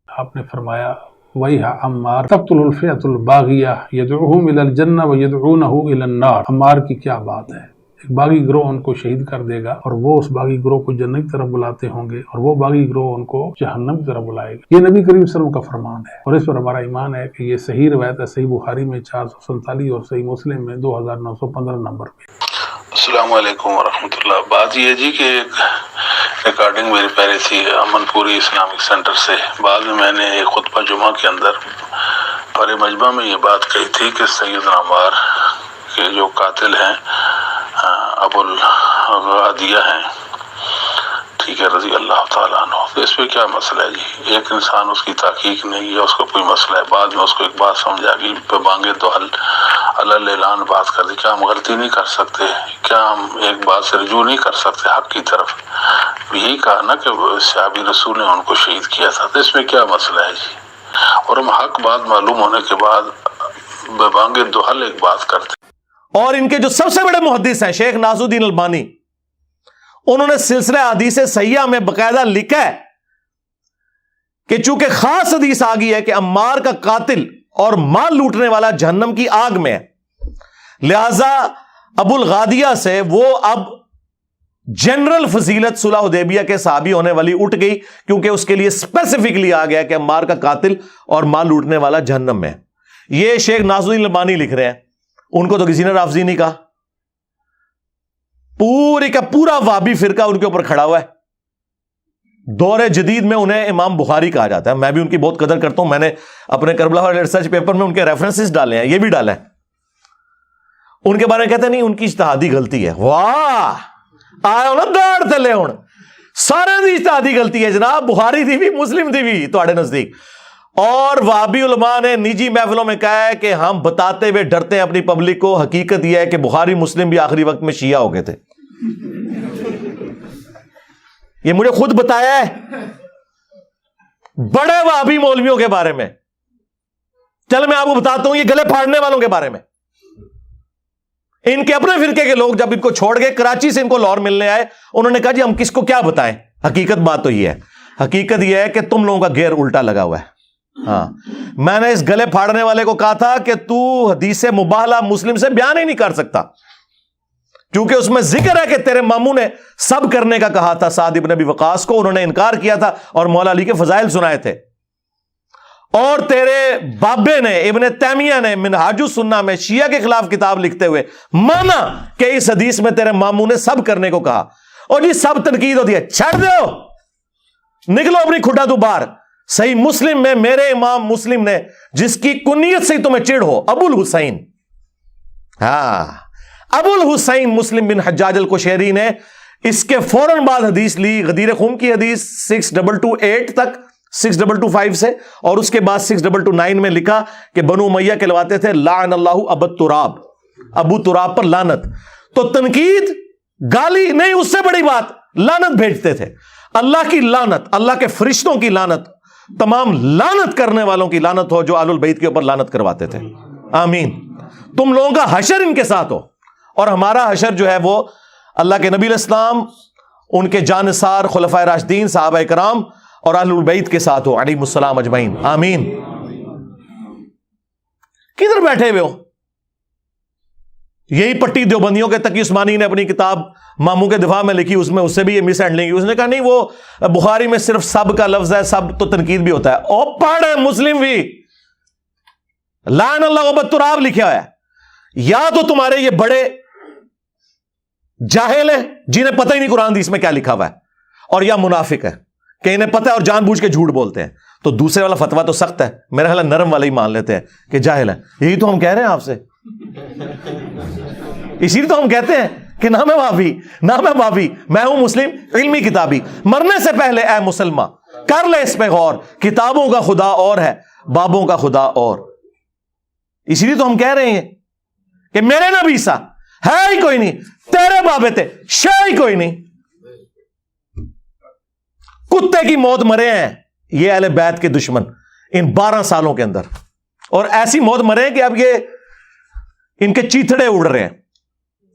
آپ نے فرمایا وَيْحَ عَمَّارَ تَقْتُلُ الْفِئَةُ الْبَاغِيَةَ يَدْعُوهُمْ إِلَى الْجَنَّةِ وَيَدْعُونَهُ إِلَى النَّارِ۔ عمار کی کیا بات ہے، ایک باغی گروہ ان کو شہید کر دے گا اور وہ اس باغی گروہ کو جنت کی طرف بلاتے ہوں گے، اور وہ باغی گروہ ان کو جہنم کی طرف بلائے گا۔ یہ نبی کریم صلی اللہ علیہ وسلم کا فرمان ہے، اور اس پر ہمارا ایمان ہے کہ یہ صحیح روایت ہے، صحیح بخاری میں 447 اور صحیح مسلم میں 2915 نمبر پہ۔ السلام علیکم ورحمۃ اللہ۔ بات یہ جی کہ ایک ریکارڈنگ میری پہلے تھی امن پوری اسلامک سینٹر سے، بعد میں نے ایک خطبہ جمعہ کے اندر بڑے مجمع میں یہ بات کہی تھی کہ سیدنا عمار کے جو قاتل ہیں ابو الغادیہ ہیں، ٹھیک ہے، رضی اللہ تعالیٰ عنہ، تو اس پہ کیا مسئلہ ہے جی؟ ایک انسان اس کی تحقیق نہیں ہے، اس کو کوئی مسئلہ ہے، بعد میں اس کو ایک بات سمجھ آ گئی، پہ مانگے تو حل اللہ اعلان بات کر دی، کیا ہم غلطی نہیں کر سکتے؟ کیا ہم ایک بات سے رجوع نہیں کر سکتے حق کی طرف؟ یہی کہا نا کہ صحابی رسول نے ان کو شہید کیا تھا، تو اس میں کیا مسئلہ ہے جی؟ اور ہم حق بات معلوم ہونے کے بعد بے مانگے تو حل ایک بات کرتے۔ اور ان کے جو سب سے بڑے محدث ہیں شیخ ناصر الدین البانی، انہوں نے سلسلہ حدیث صحیحہ میں باقاعدہ لکھا ہے کہ چونکہ خاص حدیث آ گئی ہے کہ عمار کا قاتل اور مال لوٹنے والا جہنم کی آگ میں ہے، لہذا ابو الغادیہ سے وہ اب جنرل فضیلت صلح حدیبیہ کے صحابی ہونے والی اٹھ گئی، کیونکہ اس کے لیے اسپیسیفکلی آ گیا کہ عمار کا قاتل اور مال لوٹنے والا جہنم میں ہے۔ یہ شیخ ناصر الدین البانی لکھ رہے ہیں، ان کو تو کسی نے رافضی نہیں کہا، پورے کا پورا وہابی فرقہ ان کے اوپر کھڑا ہوا ہے۔ دور جدید میں انہیں امام بخاری کہا جاتا ہے، میں بھی ان کی بہت قدر کرتا ہوں، میں نے اپنے کربلا والے ریسرچ پیپر میں ان کے ریفرنسز ڈالے ہیں، یہ بھی ڈالا ہے۔ ان کے بارے میں کہتے ہیں نہیں، ان کی اجتہادی غلطی ہے۔ واہ، آئے ہو نا داڑ تلے ہوں، سارے دی اجتہادی غلطی ہے جناب، بخاری دی بھی مسلم دی بھی تواڈے نزدیک۔ اور وہابی علماء نے نجی محفلوں میں کہا ہے کہ ہم بتاتے ہوئے ڈرتے ہیں اپنی پبلک کو، حقیقت یہ ہے کہ بخاری مسلم بھی آخری وقت میں شیعہ ہو گئے تھے، یہ مجھے خود بتایا ہے بڑے وہابی مولویوں کے بارے میں۔ چل میں آپ کو بتاتا ہوں یہ گلے پھاڑنے والوں کے بارے میں، ان کے اپنے فرقے کے لوگ جب ان کو چھوڑ گئے، کراچی سے ان کو لاہور ملنے آئے، انہوں نے کہا جی ہم کس کو کیا بتائیں، حقیقت بات تو یہ ہے، حقیقت یہ ہے کہ تم لوگوں کا گیئر الٹا لگا ہوا ہے۔ ہاں، میں نے اس گلے پھاڑنے والے کو کہا تھا کہ تو حدیث مباہلہ مسلم سے بیان ہی نہیں کر سکتا، کیونکہ اس میں ذکر ہے کہ تیرے ماموں نے سب کرنے کا کہا تھا سعد ابن ابی وقاص کو، انہوں نے انکار کیا تھا اور مولا علی کے فضائل سنائے تھے، اور تیرے بابے نے ابن تیمیہ نے منہاج السنہ میں شیعہ کے خلاف کتاب لکھتے ہوئے مانا کہ اس حدیث میں تیرے ماموں نے سب کرنے کو کہا، اور جی سب تنقید ہوتی ہے، چھڑ دو، نکلو اپنی کھٹا تو باہر۔ صحیح مسلم میں میرے امام مسلم نے، جس کی کنیت سے تمہیں چڑ ہو، ابو الحسین، ہاں ابو الحسین مسلم بن حجاج القشیری نے اس کے فوراً بعد حدیث لی، غدیر خم کی حدیث 6228 تک 6225 سے، اور اس کے بعد 6229 میں لکھا کہ بنو امیہ کہلواتے تھے لعن اللہ ابو تراب، ابو تراب پر لعنت۔ تو تنقید، گالی نہیں، اس سے بڑی بات لعنت بھیجتے تھے، اللہ کی لعنت، اللہ کے فرشتوں کی لعنت، تمام لعنت کرنے والوں کی لعنت ہو جو آل البیت کے اوپر لعنت کرواتے تھے۔ آمین۔ تم لوگوں کا حشر ان کے ساتھ ہو، اور ہمارا حشر جو ہے وہ اللہ کے نبی علیہ السلام، ان کے جانثار خلفائے راشدین، صحابہ کرام اور اہل البیت کے ساتھ ہو علیہم السلام اجمعین۔ آمین۔ کدھر بیٹھے ہوئے ہو؟ یہی پٹی دیوبندیوں کے تقی عثمانی نے اپنی کتاب ماموں کے دفاع میں لکھی، اس میں اس سے بھی یہ مس ہینڈلنگ کی، اس نے کہا نہیں وہ بخاری میں صرف سب کا لفظ ہے، سب تو تنقید بھی ہوتا ہے، او پڑھ ہے مسلم بھی لعن اللہ ابو تراب لکھا ہوا ہے۔ یا تو تمہارے یہ بڑے جاہل ہیں جنہیں پتہ ہی نہیں قرآن حدیث میں کیا لکھا ہوا ہے، اور یا منافق ہے کہ انہیں پتہ ہے اور جان بوجھ کے جھوٹ بولتے ہیں، تو دوسرے والا فتویٰ تو سخت ہے، میرا خیال ہے نرم والا ہی مان لیتے ہیں کہ جاہل ہے۔ یہی تو ہم کہہ رہے ہیں آپ سے، اسی لیے تو ہم کہتے ہیں کہ نہ میں وہابی، نہ میں وہابی، میں ہوں مسلم علمی کتابی۔ مرنے سے پہلے اے مسلمہ کر لے اس پہ غور، کتابوں کا خدا اور ہے، بابوں کا خدا اور۔ اسی لیے تو ہم کہہ رہے ہیں کہ میرے نبی سا ہے ہی کوئی نہیں، تیرے بابے تھے شے ہی کوئی نہیں۔ کتے کی موت مرے ہیں یہ اہل بیت کے دشمن ان 12 سالوں کے اندر, اور ایسی موت مرے کہ اب یہ ان کے چیتڑے اڑ رہے ہیں.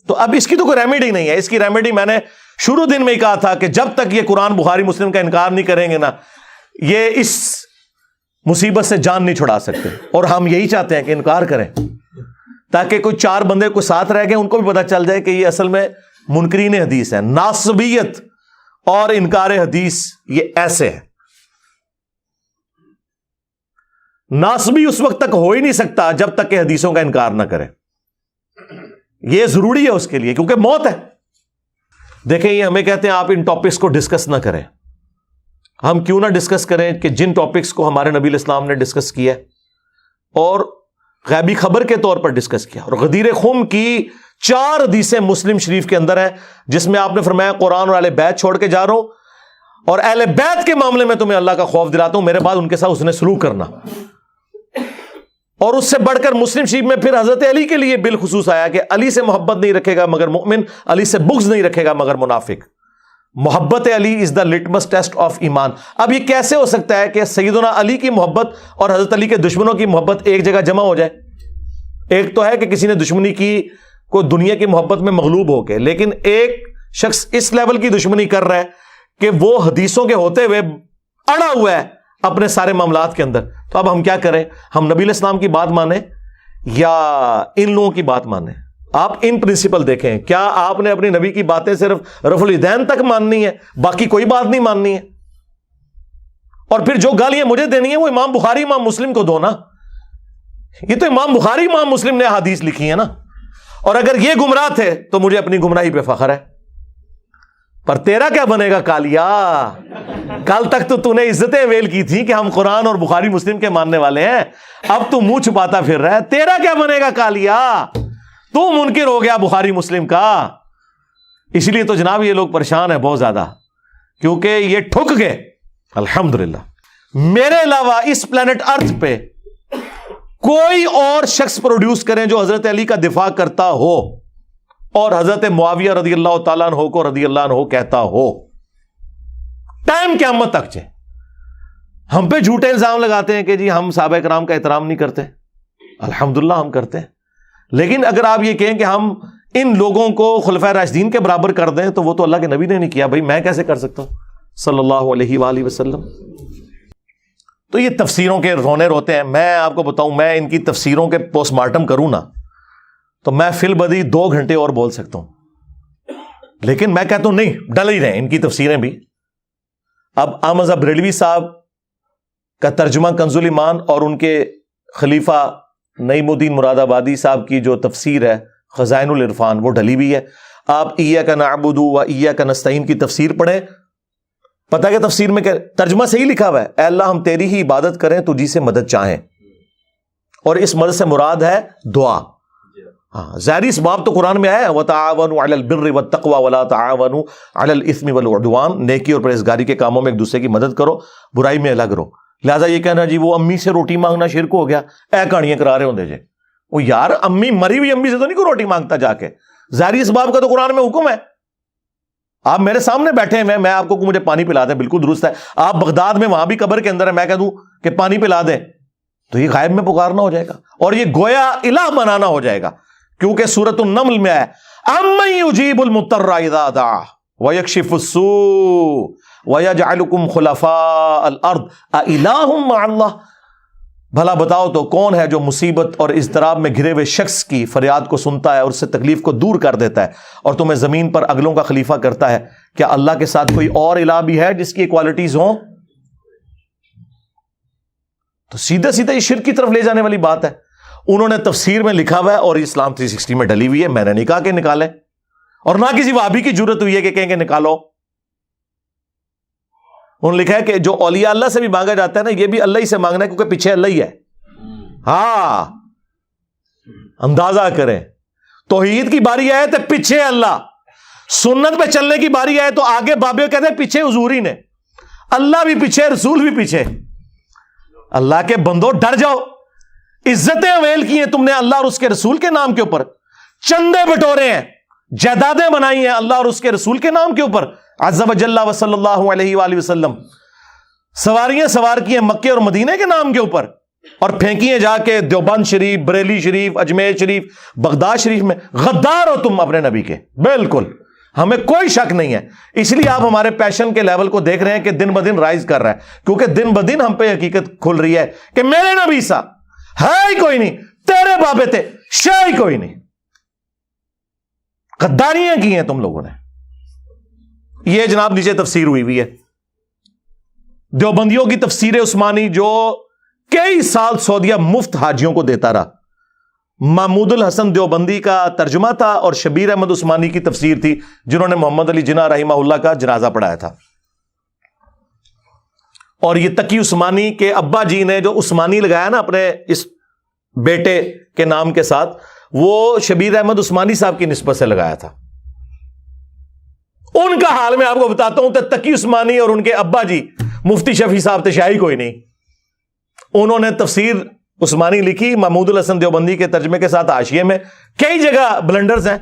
تو اب اس کی تو کوئی ریمیڈی نہیں ہے. اس کی ریمیڈی میں نے شروع دن میں ہی کہا تھا کہ جب تک یہ قرآن بخاری مسلم کا انکار نہیں کریں گے نا, یہ اس مصیبت سے جان نہیں چھڑا سکتے. اور ہم یہی چاہتے ہیں کہ انکار کریں تاکہ کوئی 4 بندے کو ساتھ رہ گئے ان کو بھی پتا چل جائے کہ یہ اصل میں منکرین حدیث ہے. ناصبیت اور انکار حدیث یہ ایسے ہے. ناصبی اس وقت تک ہو ہی نہیں سکتا جب تک کہ حدیثوں کا انکار نہ کرے. یہ ضروری ہے اس کے لیے, کیونکہ موت ہے. دیکھیں یہ ہمیں کہتے ہیں آپ ان ٹاپکس کو ڈسکس نہ کریں. ہم کیوں نہ ڈسکس کریں کہ جن ٹاپکس کو ہمارے نبی علیہ السلام نے ڈسکس کیا اور غیبی خبر کے طور پر ڈسکس کیا. اور غدیر خم کی 4 حدیثیں مسلم شریف کے اندر ہیں جس میں آپ نے فرمایا قرآن اور اہل بیت چھوڑ کے جا رہا ہوں, اور اہل بیت کے معاملے میں تمہیں اللہ کا خوف دلاتا ہوں, میرے بعد ان کے ساتھ اس نے سلوک کرنا. اور اس سے بڑھ کر مسلم شریف میں پھر حضرت علی کے لیے بالخصوص آیا کہ علی سے محبت نہیں رکھے گا مگر مومن, علی سے بغض نہیں رکھے گا مگر منافق. محبت علی از دا لٹمس ٹیسٹ آف ایمان. اب یہ کیسے ہو سکتا ہے کہ سیدنا علی کی محبت اور حضرت علی کے دشمنوں کی محبت ایک جگہ جمع ہو جائے؟ ایک تو ہے کہ کسی نے دشمنی کی کوئی دنیا کی محبت میں مغلوب ہو کے, لیکن ایک شخص اس لیول کی دشمنی کر رہا ہے کہ وہ حدیثوں کے ہوتے ہوئے اڑا ہوا ہے اپنے سارے معاملات کے اندر. تو اب ہم کیا کریں؟ ہم نبی علیہ السلام کی بات مانیں یا ان لوگوں کی بات مانیں؟ آپ ان پرنسپل دیکھیں, کیا آپ نے اپنی نبی کی باتیں صرف رفع الیدین تک ماننی ہے, باقی کوئی بات نہیں ماننی ہے؟ اور پھر جو گالیاں مجھے دینی ہے وہ امام بخاری امام مسلم کو دو نا. یہ تو امام بخاری امام مسلم نے حدیث لکھی ہے نا. اور اگر یہ گمراہ تھے تو مجھے اپنی گمراہی پہ فخر ہے. پر تیرا کیا بنے گا کالیا؟ کل تک تو نے عزتیں ویل کی تھی کہ ہم قرآن اور بخاری مسلم کے ماننے والے ہیں, اب تو منہ چھپاتا پھر رہا ہے. تیرا کیا بنے گا کالیا؟ تو منکر ہو گیا بخاری مسلم کا. اس لیے تو جناب یہ لوگ پریشان ہیں بہت زیادہ, کیونکہ یہ ٹھک گئے. الحمدللہ میرے علاوہ اس پلانٹ ارتھ پہ کوئی اور شخص پروڈیوس کریں جو حضرت علی کا دفاع کرتا ہو اور حضرت معاویہ رضی اللہ تعالیٰ عنہ کو رضی اللہ عنہ کہتا ہو, ٹائم قیامت تک چاہے. ہم پہ جھوٹے الزام لگاتے ہیں کہ جی ہم صحابہ کرام کا احترام نہیں کرتے. الحمدللہ ہم کرتے ہیں, لیکن اگر آپ یہ کہیں کہ ہم ان لوگوں کو خلفائے راشدین کے برابر کر دیں تو وہ تو اللہ کے نبی نے نہیں کیا. بھائی میں کیسے کر سکتا ہوں صلی اللہ علیہ وآلہ وسلم. تو یہ تفسیروں کے رونے روتے ہیں. میں آپ کو بتاؤں, میں ان کی تفسیروں کے پوسٹ مارٹم کروں نا تو میں فی البدی 2 گھنٹے اور بول سکتا ہوں, لیکن میں کہتا ہوں نہیں, ڈل ہی رہے ان کی تفسیریں بھی. اب احمد بریلوی صاحب کا ترجمہ کنز الایمان اور ان کے خلیفہ نعیم الدین مراد آبادی صاحب کی جو تفسیر ہے خزائن العرفان وہ ڈلی ہوئی ہے. آپ ایاک نعبد و ایاک نستعین کی تفسیر پڑھیں, پتہ کہ تفسیر میں ترجمہ صحیح لکھا ہوا ہے, اے اللہ ہم تیری ہی عبادت کریں تجھی سے مدد چاہیں, اور اس مدد سے مراد ہے دعا. ہاں ظاہری اس باب تو قرآن میں آیا وَتَعَاوَنُوا عَلَى الْبِرِّ وَالتَّقْوَى وَلَا تَعَاوَنُوا عَلَى الْإِثْمِ وَالْعُدْوَانِ. نیکی اور پرہیزگاری کے کاموں میں ایک دوسرے کی مدد کرو, برائی میں الگ رہو. لہٰذا یہ کہنا جی وہ امی سے روٹی مانگنا شرک ہو گیا, اے کہانیاں کرا رہے ہوں دے جے. وہ یار امی مری ہوئی امی سے تو نہیں کوئی روٹی مانگتا جا کے. ظاہری اس باب کا تو قرآن میں حکم ہے. آپ میرے سامنے بیٹھے ہیں, میں آپ کو مجھے پانی پلا دیں, بالکل درست ہے. آپ بغداد میں وہاں بھی قبر کے اندر ہے, میں کہہ دوں کہ پانی پلا دیں تو یہ غائب میں پکارنا ہو جائے گا اور یہ گویا الہ بنانا ہو جائے گا, کیونکہ سورۃ النمل میں ہے امن یجیب المضطر اذا دعا ویکشف السوء ویجعلکم خلفاء الارض االہ مع اللہ. بھلا بتاؤ تو کون ہے جو مصیبت اور اضطراب میں گھرے ہوئے شخص کی فریاد کو سنتا ہے اور اس سے تکلیف کو دور کر دیتا ہے اور تمہیں زمین پر اگلوں کا خلیفہ کرتا ہے؟ کیا اللہ کے ساتھ کوئی اور الہ بھی ہے جس کی کوالٹیز ہوں؟ تو سیدھے سیدھے یہ شرک کی طرف لے جانے والی بات ہے. انہوں نے تفسیر میں لکھا ہوا ہے اور اسلام 360 میں ڈلی ہوئی ہے. میں نے نہیں کہا کہ نکالیں, اور نہ کسی وہابی کی جرت ہوئی ہے کہ کہیں کہ نکالو. انہوں نے لکھا ہے کہ جو اولیاء اللہ سے بھی مانگا جاتا ہے نا, یہ بھی اللہ ہی سے مانگنا ہے کیونکہ پیچھے اللہ ہی ہے. ہاں اندازہ کریں, توحید کی باری آئے تو پیچھے اللہ, سنت پہ چلنے کی باری آئے تو آگے بابے کہتے ہیں پیچھے حضور ہی نے. اللہ بھی پیچھے, رسول بھی پیچھے. اللہ کے بندو ڈر جاؤ, عزتیں اویل کی ہیں تم نے اللہ اور اس کے رسول کے نام کے اوپر, چندے بٹورے ہیں, جائیدادیں بنائی ہیں اللہ اور اس کے رسول کے نام کے اوپر, عز و جل و صلی اللہ علیہ وآلہ وسلم سواریاں سوار کی ہیں مکے اور مدینے کے نام کے اوپر اور پھینکی ہیں جا کے دیوبند شریف، بریلی شریف، اجمیر شریف، بغداد شریف میں. غدار ہو تم اپنے نبی کے، بالکل ہمیں کوئی شک نہیں ہے. اس لیے آپ ہمارے پیشن کے لیول کو دیکھ رہے ہیں کہ دن بدن رائز کر رہا ہے، کیونکہ دن بدن ہم پہ حقیقت کھل رہی ہے کہ میرے نبی سا ہے ہی کوئی نہیں، تیرے بابے تھے شے ہی کوئی نہیں. غداریاں کی ہیں تم لوگوں نے. یہ جناب نیچے تفسیر ہوئی ہے دیوبندیوں کی تفسیر عثمانی جو کئی سال سعودیہ مفت حاجیوں کو دیتا رہا. محمود الحسن دیوبندی کا ترجمہ تھا اور شبیر احمد عثمانی کی تفسیر تھی جنہوں نے محمد علی جناح رحمہ اللہ کا جنازہ پڑھایا تھا. اور یہ تقی عثمانی کے ابا جی نے جو عثمانی لگایا نا اپنے اس بیٹے کے نام کے ساتھ، وہ شبیر احمد عثمانی صاحب کی نسبت سے لگایا تھا. ان کا حال میں آپ کو بتاتا ہوں، تقی عثمانی اور ان کے ابا جی مفتی شفیع صاحب تشائی کوئی نہیں. انہوں نے تفسیر عثمانی لکھی محمود الحسن دیوبندی کے ترجمے کے ساتھ حاشیے میں. کئی جگہ بلنڈرز ہیں.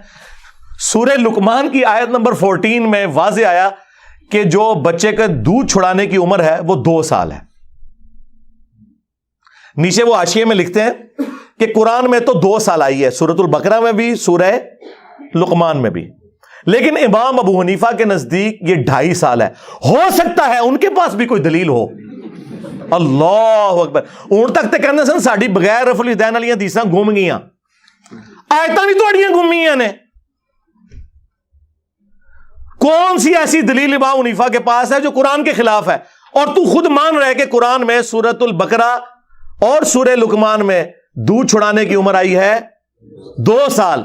سورہ لقمان کی آیت نمبر 14 میں واضح آیا کہ جو بچے کا دودھ چھڑانے کی عمر ہے وہ 2 سال ہے. نیچے وہ حاشیے میں لکھتے ہیں کہ قرآن میں تو 2 سال آئی ہے، سورۃ البقرہ میں بھی، سورہ لقمان میں بھی، لیکن امام ابو حنیفہ کے نزدیک یہ 2.5 سال ہے. ہو سکتا ہے ان کے پاس بھی کوئی دلیل ہو. اللہ اکبر. اون تک تے کہندے سن ساڈی بغیر رفع الیدین والی حدیثاں گم گئیاں، آیتاں بھی تہاڈیاں گمیاں نے. کون سی ایسی دلیل امام حنیفہ کے پاس ہے جو قرآن کے خلاف ہے؟ اور تو خود مان رہے کہ قرآن میں سورۃ البقرہ اور سورہ لقمان میں دودھ چھڑانے کی عمر آئی ہے 2 سال.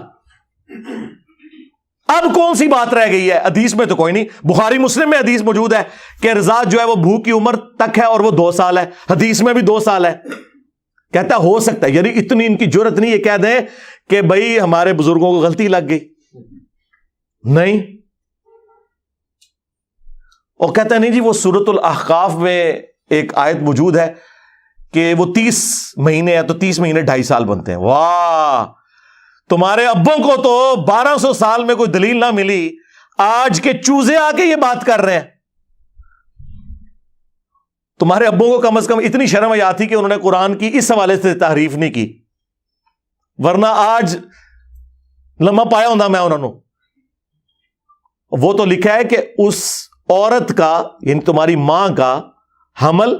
اب کون سی بات رہ گئی ہے؟ حدیث میں تو کوئی نہیں. بخاری مسلم میں حدیث موجود ہے کہ رضاعت جو ہے وہ بھوک کی عمر تک ہے اور وہ 2 سال ہے. حدیث میں بھی 2 سال ہے. کہتا ہو سکتا ہے، یعنی اتنی ان کی جرت نہیں یہ کہہ دیں کہ بھائی ہمارے بزرگوں کو غلطی لگ گئی. نہیں. اور کہتا نہیں جی وہ سورۃ الاحقاف میں ایک آیت موجود ہے کہ وہ 30 مہینے ہے تو 30 مہینے 2.5 سال بنتے ہیں. واہ، تمہارے ابوں کو تو 1200 سال میں کوئی دلیل نہ ملی، آج کے چوزے آ کے یہ بات کر رہے ہیں. تمہارے ابوں کو کم از کم اتنی شرم حیا تھی کہ انہوں نے قرآن کی اس حوالے سے تحریف نہیں کی، ورنہ آج لمحہ پایا ہوتا میں انہوں نے. وہ تو لکھا ہے کہ اس عورت کا یعنی تمہاری ماں کا حمل،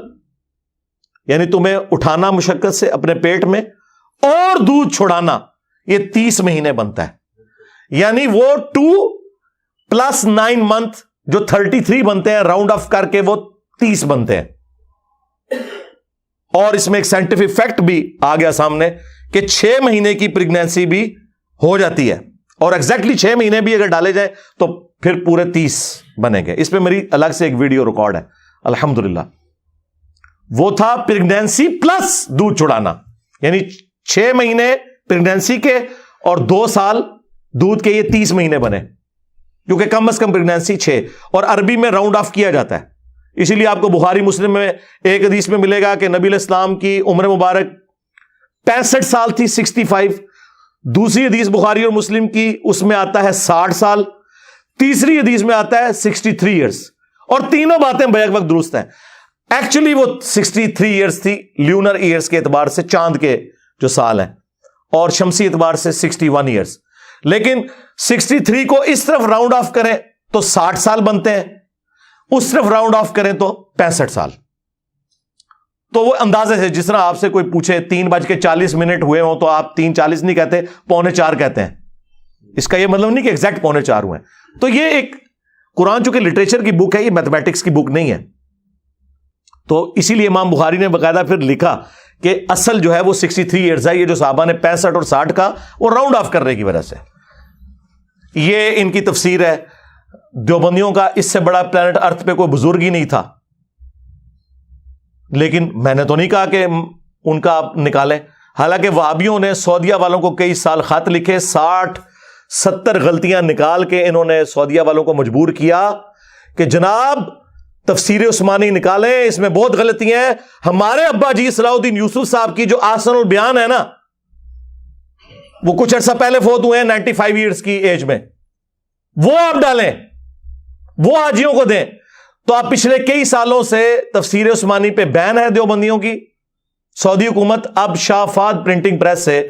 یعنی تمہیں اٹھانا مشقت سے اپنے پیٹ میں اور دودھ چھڑانا، یہ 30 مہینے بنتا ہے. یعنی وہ 2 + 9 منتھ جو 33 بنتے ہیں، راؤنڈ آف کر کے وہ 30 بنتے ہیں. اور اس میں ایک سائنٹیفک فیکٹ بھی آ گیا سامنے کہ 6 مہینے کی پریگنینسی بھی ہو جاتی ہے، اور ایگزیکٹلی 6 مہینے بھی اگر ڈالے جائیں تو پھر پورے 30 بنے گے. اس پہ میری الگ سے ایک ویڈیو ریکارڈ ہے الحمدللہ. وہ تھا پریگنینسی پلس دودھ چھڑانا، یعنی 6 مہینے پریگنینسی کے اور 2 سال دودھ کے، یہ 30 مہینے بنے، کیونکہ کم از کم پریگنینسی 6 اور عربی میں راؤنڈ آف کیا جاتا ہے. اسی لیے آپ کو بخاری مسلم میں ایک حدیث میں ملے گا کہ نبی علیہ السلام کی عمر مبارک 65 سال تھی، 65. دوسری حدیث بخاری اور مسلم کی اس میں آتا ہے 60 سال، تیسری حدیث میں آتا ہے 63 ایئرس. اور تینوں باتیں بیک وقت درست ہیں. ایکچولی وہ 63 ایئرس تھی لیونر ایئرس کے اعتبار سے، چاند کے جو سال ہیں، اور شمسی اعتبار سے 61 ایئرس. لیکن 63 کو اس طرف راؤنڈ آف کریں تو 60 سال بنتے ہیں، اس طرف راؤنڈ آف کریں تو 65 سال. تو وہ اندازے سے جس طرح آپ سے کوئی پوچھے 3:40 ہوئے ہوں تو آپ 3:40 نہیں کہتے، 3:45 کہتے ہیں. اس کا یہ مطلب نہیں کہ ایگزیکٹ 3:45 ہوئے. تو یہ ایک قرآن چونکہ لٹریچر کی بک ہے، یہ میتھمیٹکس کی بک نہیں ہے. تو اسی لیے امام بخاری نے باقاعدہ پھر لکھا کہ اصل جو ہے وہ 63 ایئرز ہے. یہ جو صحابہ نے 65 اور 60 کا وہ راؤنڈ آف کرنے کی وجہ سے. یہ ان کی تفسیر ہے. دیوبندیوں کا اس سے بڑا پلانٹ ارتھ پہ کوئی بزرگ ہی نہیں تھا. لیکن میں نے تو نہیں کہا کہ ان کا آپ نکالیں. حالانکہ وہابیوں نے سعودیہ والوں کو کئی سال خط لکھے، 60-70 غلطیاں نکال کے انہوں نے سعودیہ والوں کو مجبور کیا کہ جناب تفسیر عثمانی نکالیں، اس میں بہت غلطیاں ہیں. ہمارے ابا جی صلاح الدین یوسف صاحب کی جو آسن البیان ہے نا، وہ کچھ عرصہ پہلے فوت ہوئے ہیں 95 ایئرس کی ایج میں، وہ آپ ڈالیں. وہ حاجیوں کو دیں. تو آپ پچھلے کئی سالوں سے تفسیر عثمانی پہ بین ہے دیوبندیوں کی. سعودی حکومت اب شاہ فہد پرنٹنگ پریس سے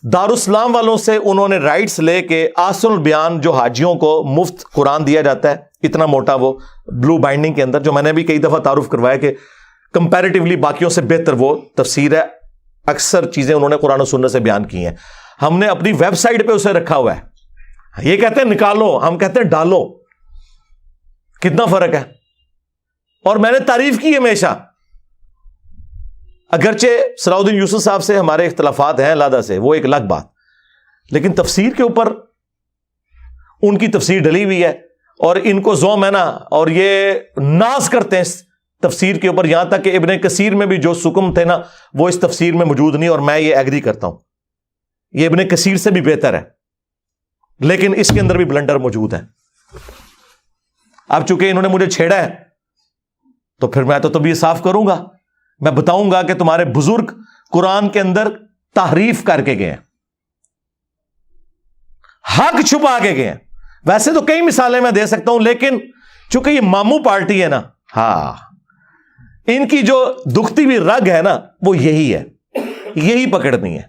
دارالاسلام والوں سے انہوں نے رائٹس لے کے آسن البیان جو حاجیوں کو مفت قرآن دیا جاتا ہے اتنا موٹا وہ بلو بائنڈنگ کے اندر، جو میں نے بھی کئی دفعہ تعارف کروایا کہ کمپیریٹیولی باقیوں سے بہتر وہ تفسیر ہے، اکثر چیزیں انہوں نے قرآن و سنت سے بیان کی ہیں. ہم نے اپنی ویب سائٹ پہ اسے رکھا ہوا ہے. یہ کہتے ہیں نکالو، ہم کہتے ہیں ڈالو. کتنا فرق ہے. اور میں نے تعریف کی ہمیشہ، اگرچہ صلاح الدین یوسف صاحب سے ہمارے اختلافات ہیں علیحدہ سے، وہ ایک الگ بات، لیکن تفسیر کے اوپر ان کی تفسیر ڈلی ہوئی ہے اور ان کو ذوم ہے نا، اور یہ ناز کرتے ہیں اس تفسیر کے اوپر، یہاں تک کہ ابن کثیر میں بھی جو سکم تھے نا وہ اس تفسیر میں موجود نہیں، اور میں یہ ایگری کرتا ہوں، یہ ابن کثیر سے بھی بہتر ہے، لیکن اس کے اندر بھی بلنڈر موجود ہے. اب چونکہ انہوں نے مجھے چھیڑا ہے تو پھر میں تو یہ صاف کروں گا، میں بتاؤں گا کہ تمہارے بزرگ قرآن کے اندر تحریف کر کے گئے ہیں، حق چھپا کے گئے ہیں. ویسے تو کئی مثالیں میں دے سکتا ہوں، لیکن چونکہ یہ ماموں پارٹی ہے نا، ہاں ان کی جو دکھتی ہوئی رگ ہے نا وہ یہی ہے، یہی پکڑنی ہے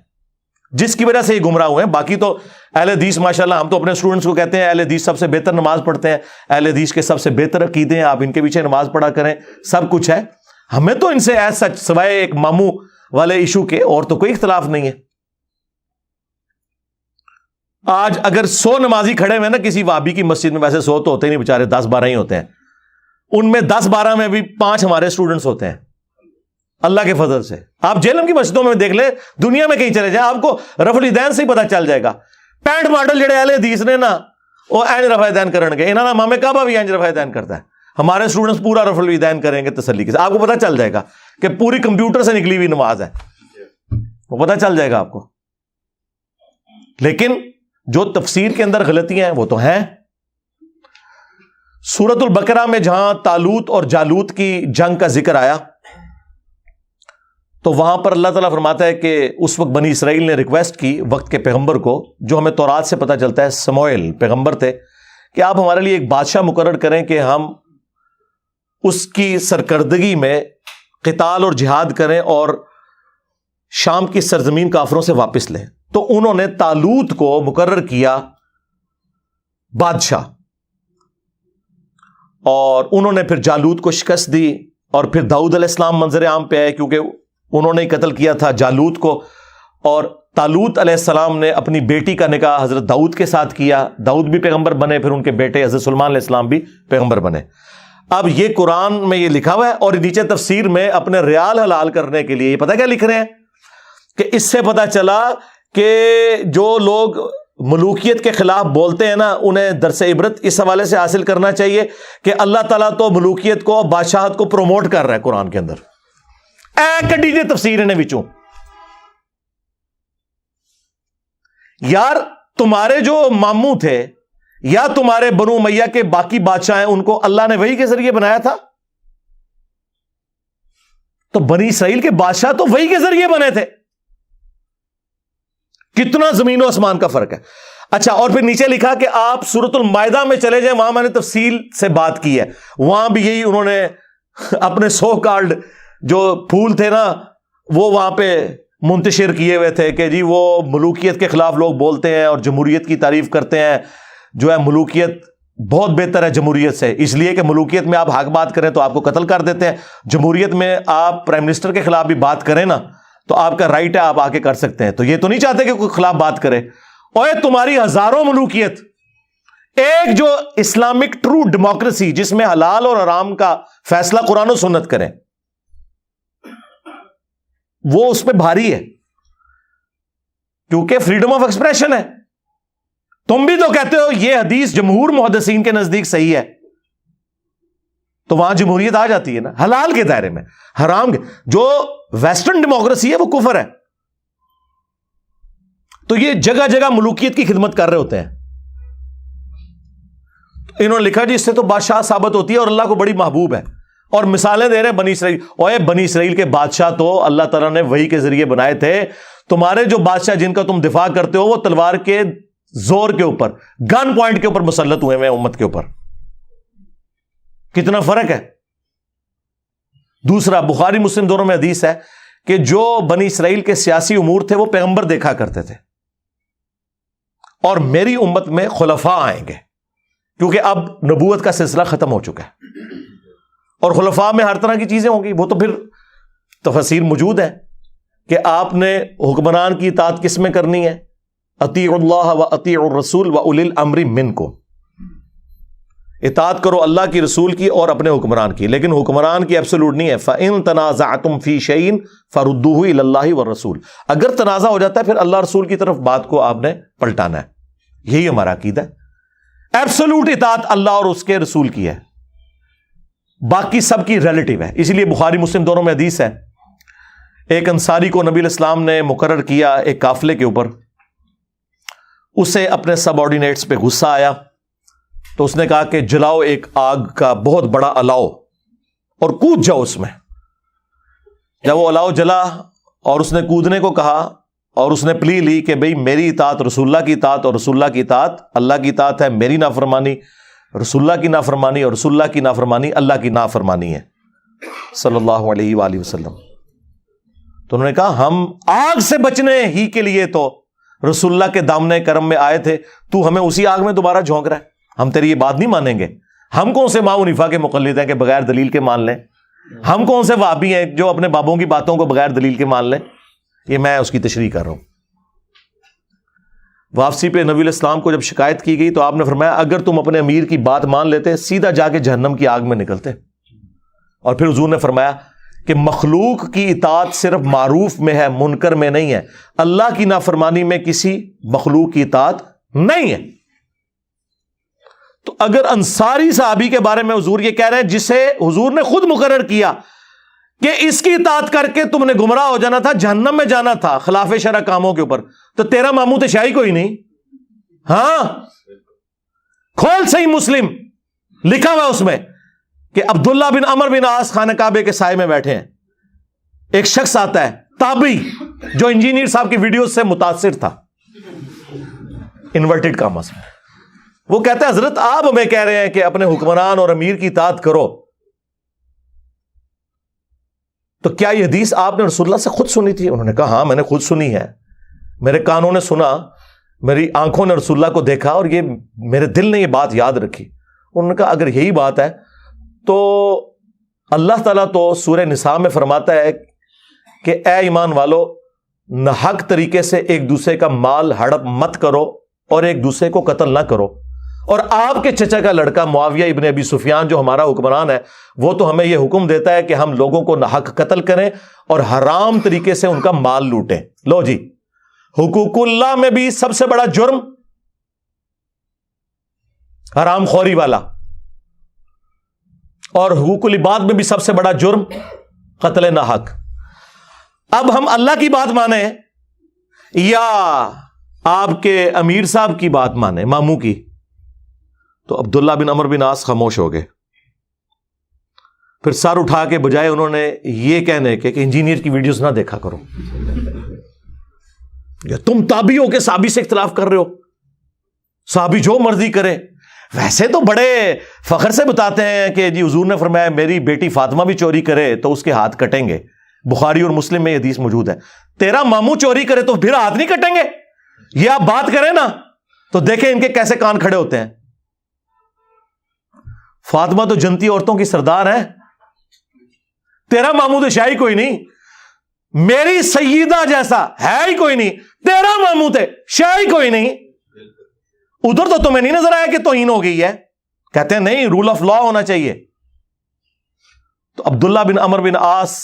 جس کی وجہ سے یہ گمراہ ہوئے ہیں. باقی تو اہل حدیث ماشاءاللہ، ہم تو اپنے اسٹوڈنٹس کو کہتے ہیں اہل حدیث سب سے بہتر نماز پڑھتے ہیں، اہل حدیث کے سب سے بہتر عقیدے ہیں، آپ ان کے پیچھے نماز پڑھا کریں، سب کچھ ہے. ہمیں تو ان سے ایسا سوائے ایک ماموں والے ایشو کے اور تو کوئی اختلاف نہیں ہے. آج اگر 100 نمازی کھڑے ہوئے نا کسی وہابی کی مسجد میں، ویسے 100 تو ہوتے ہی نہیں بیچارے، 10-12 ہی ہوتے ہیں، ان میں 10-12 میں بھی 5 ہمارے اسٹوڈنٹس ہوتے ہیں اللہ کے فضل سے. آپ جیلم کی مسجدوں میں دیکھ لیں، دنیا میں کہیں چلے جائیں، آپ کو رفع الیدین سے ہی پتہ چل جائے گا. پینٹ ماڈل جڑے اہل حدیث نے نا وہ اینج رفع الیدین کرن گے، انہاں نا امام کعبہ بھی اینج رفع الیدین کرتا ہے. ہمارے اسٹوڈنٹس پورا رفع الیدین کریں گے تسلی کے ساتھ، آپ کو پتہ چل جائے گا کہ پوری کمپیوٹر سے نکلی ہوئی نماز ہے، وہ پتہ چل جائے گا آپ کو. لیکن جو تفسیر کے اندر غلطیاں ہیں وہ تو ہیں. سورۃ البقرہ میں جہاں طالوت اور جالوت کی جنگ کا ذکر آیا تو وہاں پر اللہ تعالیٰ فرماتا ہے کہ اس وقت بنی اسرائیل نے ریکویسٹ کی وقت کے پیغمبر کو، جو ہمیں تورات سے پتہ چلتا ہے سموئیل پیغمبر تھے، کہ آپ ہمارے لیے ایک بادشاہ مقرر کریں کہ ہم اس کی سرکردگی میں قتال اور جہاد کریں اور شام کی سرزمین کافروں سے واپس لیں. تو انہوں نے طالوت کو مقرر کیا بادشاہ، اور انہوں نے پھر جالوت کو شکست دی، اور پھر داؤد علیہ السلام منظر عام پہ آئے کیونکہ انہوں نے قتل کیا تھا جالوت کو، اور طالوت علیہ السلام نے اپنی بیٹی کا نکاح حضرت داؤد کے ساتھ کیا، داؤد بھی پیغمبر بنے، پھر ان کے بیٹے حضرت سلیمان علیہ السلام بھی پیغمبر بنے. اب یہ قرآن میں یہ لکھا ہوا ہے، اور نیچے تفسیر میں اپنے ریال حلال کرنے کے لیے یہ پتہ کیا لکھ رہے ہیں کہ اس سے پتہ چلا کہ جو لوگ ملوکیت کے خلاف بولتے ہیں نا انہیں درس عبرت اس حوالے سے حاصل کرنا چاہیے کہ اللہ تعالیٰ تو ملوکیت کو، بادشاہت کو پروموٹ کر رہا ہے قرآن کے اندر. کٹی جی تفسیر نے وچوں یار، تمہارے جو ماموں تھے یا تمہارے بنو امیہ کے باقی بادشاہ ہیں ان کو اللہ نے وحی کے ذریعے بنایا تھا، تو بنی اسرائیل کے بادشاہ تو وحی کے ذریعے بنے تھے. کتنا زمین و آسمان کا فرق ہے. اچھا، اور پھر نیچے لکھا کہ آپ سورۃ المائدہ میں چلے جائیں، وہاں میں نے تفصیل سے بات کی ہے، وہاں بھی یہی انہوں نے اپنے سو کالڈ جو پھول تھے نا وہ وہاں پہ منتشر کیے ہوئے تھے کہ جی وہ ملوکیت کے خلاف لوگ بولتے ہیں اور جمہوریت کی تعریف کرتے ہیں، جو ہے ملوکیت بہت بہتر ہے جمہوریت سے، اس لیے کہ ملوکیت میں آپ حق بات کریں تو آپ کو قتل کر دیتے ہیں، جمہوریت میں آپ پرائم منسٹر کے خلاف بھی بات کریں نا تو آپ کا رائٹ ہے، آپ آ کے کر سکتے ہیں. تو یہ تو نہیں چاہتے کہ کوئی خلاف بات کرے. اوے تمہاری ہزاروں ملوکیت، ایک جو اسلامک ٹرو ڈیموکریسی جس میں حلال اور حرام کا فیصلہ قرآن و سنت کریں، وہ اس پہ بھاری ہے کیونکہ فریڈم آف ایکسپریشن ہے. تم بھی تو کہتے ہو یہ حدیث جمہور محدثین کے نزدیک صحیح ہے، تو وہاں جمہوریت آ جاتی ہے نا حلال کے دائرے میں، حرام کے. جو ویسٹرن ڈیموکریسی ہے وہ کفر ہے. تو یہ جگہ جگہ ملوکیت کی خدمت کر رہے ہوتے ہیں. انہوں نے لکھا جی اس سے تو بادشاہ ثابت ہوتی ہے اور اللہ کو بڑی محبوب ہے، اور مثالیں دے رہے ہیں بنی اسرائیل. اوے بنی اسرائیل کے بادشاہ تو اللہ تعالیٰ نے وحی کے ذریعے بنائے تھے. تمہارے جو بادشاہ جن کا تم دفاع کرتے ہو وہ تلوار کے زور کے اوپر، گن پوائنٹ کے اوپر مسلط ہوئے ہیں امت کے اوپر. کتنا فرق ہے. دوسرا، بخاری مسلم دونوں میں حدیث ہے کہ جو بنی اسرائیل کے سیاسی امور تھے وہ پیغمبر دیکھا کرتے تھے، اور میری امت میں خلفاء آئیں گے، کیونکہ اب نبوت کا سلسلہ ختم ہو چکا ہے، اور خلفاء میں ہر طرح کی چیزیں ہوں گی. وہ تو پھر تفسیر موجود ہے کہ آپ نے حکمران کی اطاعت کس میں کرنی ہے، اطیعوا اللہ و اطیعوا الرسول و اولی الامر منکم، اطاعت کرو اللہ کی، رسول کی، اور اپنے حکمران کی. لیکن حکمران کی ایبسولوٹ نہیں ہے. فَإِن تَنَازَعْتُمْ فِي شَيْءٍ فَرُدُّوهُ إِلَى اللَّهِ وَالرَّسُولِ، اگر تنازع ہو جاتا ہے پھر اللہ رسول کی طرف بات کو آپ نے پلٹانا ہے. یہی ہمارا عقیدہ ہے. ایبسولوٹ اطاعت اللہ اور اس کے رسول کی ہے، باقی سب کی ریلیٹو ہے. اسی لیے بخاری مسلم دونوں میں حدیث ہے، ایک انصاری کو نبی علیہ السلام نے مقرر کیا ایک قافلے کے اوپر، اسے اپنے سب آرڈینیٹس پہ غصہ آیا تو اس نے کہا کہ جلاؤ ایک آگ کا بہت بڑا الاؤ اور کود جاؤ اس میں. جب وہ الاؤ جلا اور اس نے کودنے کو کہا اور اس نے پلی لی کہ بھئی میری اطاعت رسول اللہ کی اطاعت، اور رسول اللہ کی اطاعت اللہ کی اطاعت ہے، میری نافرمانی رسول اللہ کی نافرمانی، اور رسول اللہ کی نافرمانی اللہ کی نافرمانی ہے صلی اللہ علیہ وآلہ وسلم. تو انہوں نے کہا ہم آگ سے بچنے ہی کے لیے تو رسول اللہ کے دامن کرم میں آئے تھے، تو ہمیں اسی آگ میں دوبارہ جھونک رہا ہے. ہم تیری یہ بات نہیں مانیں گے. ہم کون سے امام حنیفہ کے مقلد ہیں کہ بغیر دلیل کے مان لیں؟ ہم کون سے وہابی ہیں جو اپنے بابوں کی باتوں کو بغیر دلیل کے مان لیں؟ یہ میں اس کی تشریح کر رہا ہوں. واپسی پہ نبی علیہ السلام کو جب شکایت کی گئی تو آپ نے فرمایا اگر تم اپنے امیر کی بات مان لیتے سیدھا جا کے جہنم کی آگ میں نکلتے. اور پھر حضور نے فرمایا کہ مخلوق کی اطاعت صرف معروف میں ہے، منکر میں نہیں ہے. اللہ کی نافرمانی میں کسی مخلوق کی اطاعت نہیں ہے. تو اگر انصاری صحابی کے بارے میں حضور یہ کہہ رہے ہیں جسے حضور نے خود مقرر کیا کہ اس کی اطاعت کر کے تم نے گمراہ ہو جانا تھا، جہنم میں جانا تھا خلاف شرع کاموں کے اوپر، تو تیرا ماموں تو شاہی کوئی نہیں. ہاں کھول صحیح مسلم، لکھا ہوا اس میں کہ عبداللہ بن عمر بن عاص خانہ کعبے کے سائے میں بیٹھے ہیں. ایک شخص آتا ہے تابعی جو انجینئر صاحب کی ویڈیوز سے متاثر تھا، انورٹڈ کامس میں. وہ کہتا ہے حضرت آپ ہمیں کہہ رہے ہیں کہ اپنے حکمران اور امیر کی اطاعت کرو، تو کیا یہ حدیث آپ نے رسول اللہ سے خود سنی تھی؟ انہوں نے کہا ہاں میں نے خود سنی ہے، میرے کانوں نے سنا، میری آنکھوں نے رسول اللہ کو دیکھا، اور یہ میرے دل نے یہ بات یاد رکھی. انہوں نے کہا اگر یہی بات ہے تو اللہ تعالیٰ تو سورہ نساء میں فرماتا ہے کہ اے ایمان والو ناحق طریقے سے ایک دوسرے کا مال ہڑپ مت کرو اور ایک دوسرے کو قتل نہ کرو. اور آپ کے چچا کا لڑکا معاویہ ابن ابی سفیان جو ہمارا حکمران ہے وہ تو ہمیں یہ حکم دیتا ہے کہ ہم لوگوں کو ناحق قتل کریں اور حرام طریقے سے ان کا مال لوٹیں. لو جی، حقوق اللہ میں بھی سب سے بڑا جرم حرام خوری والا، اور حقوق العباد میں بھی سب سے بڑا جرم قتل ناحق. اب ہم اللہ کی بات مانیں یا آپ کے امیر صاحب کی بات مانیں، ماموں کی، تو عبداللہ بن عمر بن عاص خاموش ہو گئے. پھر سر اٹھا کے بجائے انہوں نے یہ کہنے کہ انجینئر کی ویڈیوز نہ دیکھا کرو، یا تم تابعی ہو کے صحابی سے اختلاف کر رہے ہو، صحابی جو مرضی کرے. ویسے تو بڑے فخر سے بتاتے ہیں کہ جی حضور نے فرمایا میری بیٹی فاطمہ بھی چوری کرے تو اس کے ہاتھ کٹیں گے. بخاری اور مسلم میں یہ حدیث موجود ہے. تیرا ماموں چوری کرے تو پھر ہاتھ نہیں کٹیں گے؟ یہ آپ بات کریں نا تو دیکھیں ان کے کیسے کان کھڑے ہوتے ہیں. فاطمہ تو جنتی عورتوں کی سردار ہے، تیرا ماموں تو شاہی کوئی نہیں، میری سیدہ جیسا ہے ہی کوئی نہیں، تیرا ماموں تھے شاہی کوئی نہیں. ادھر تو تمہیں نہیں نظر آیا کہ توہین ہو گئی ہے؟ کہتے ہیں نہیں، رول آف لا ہونا چاہیے. تو عبداللہ بن عمر بن عاص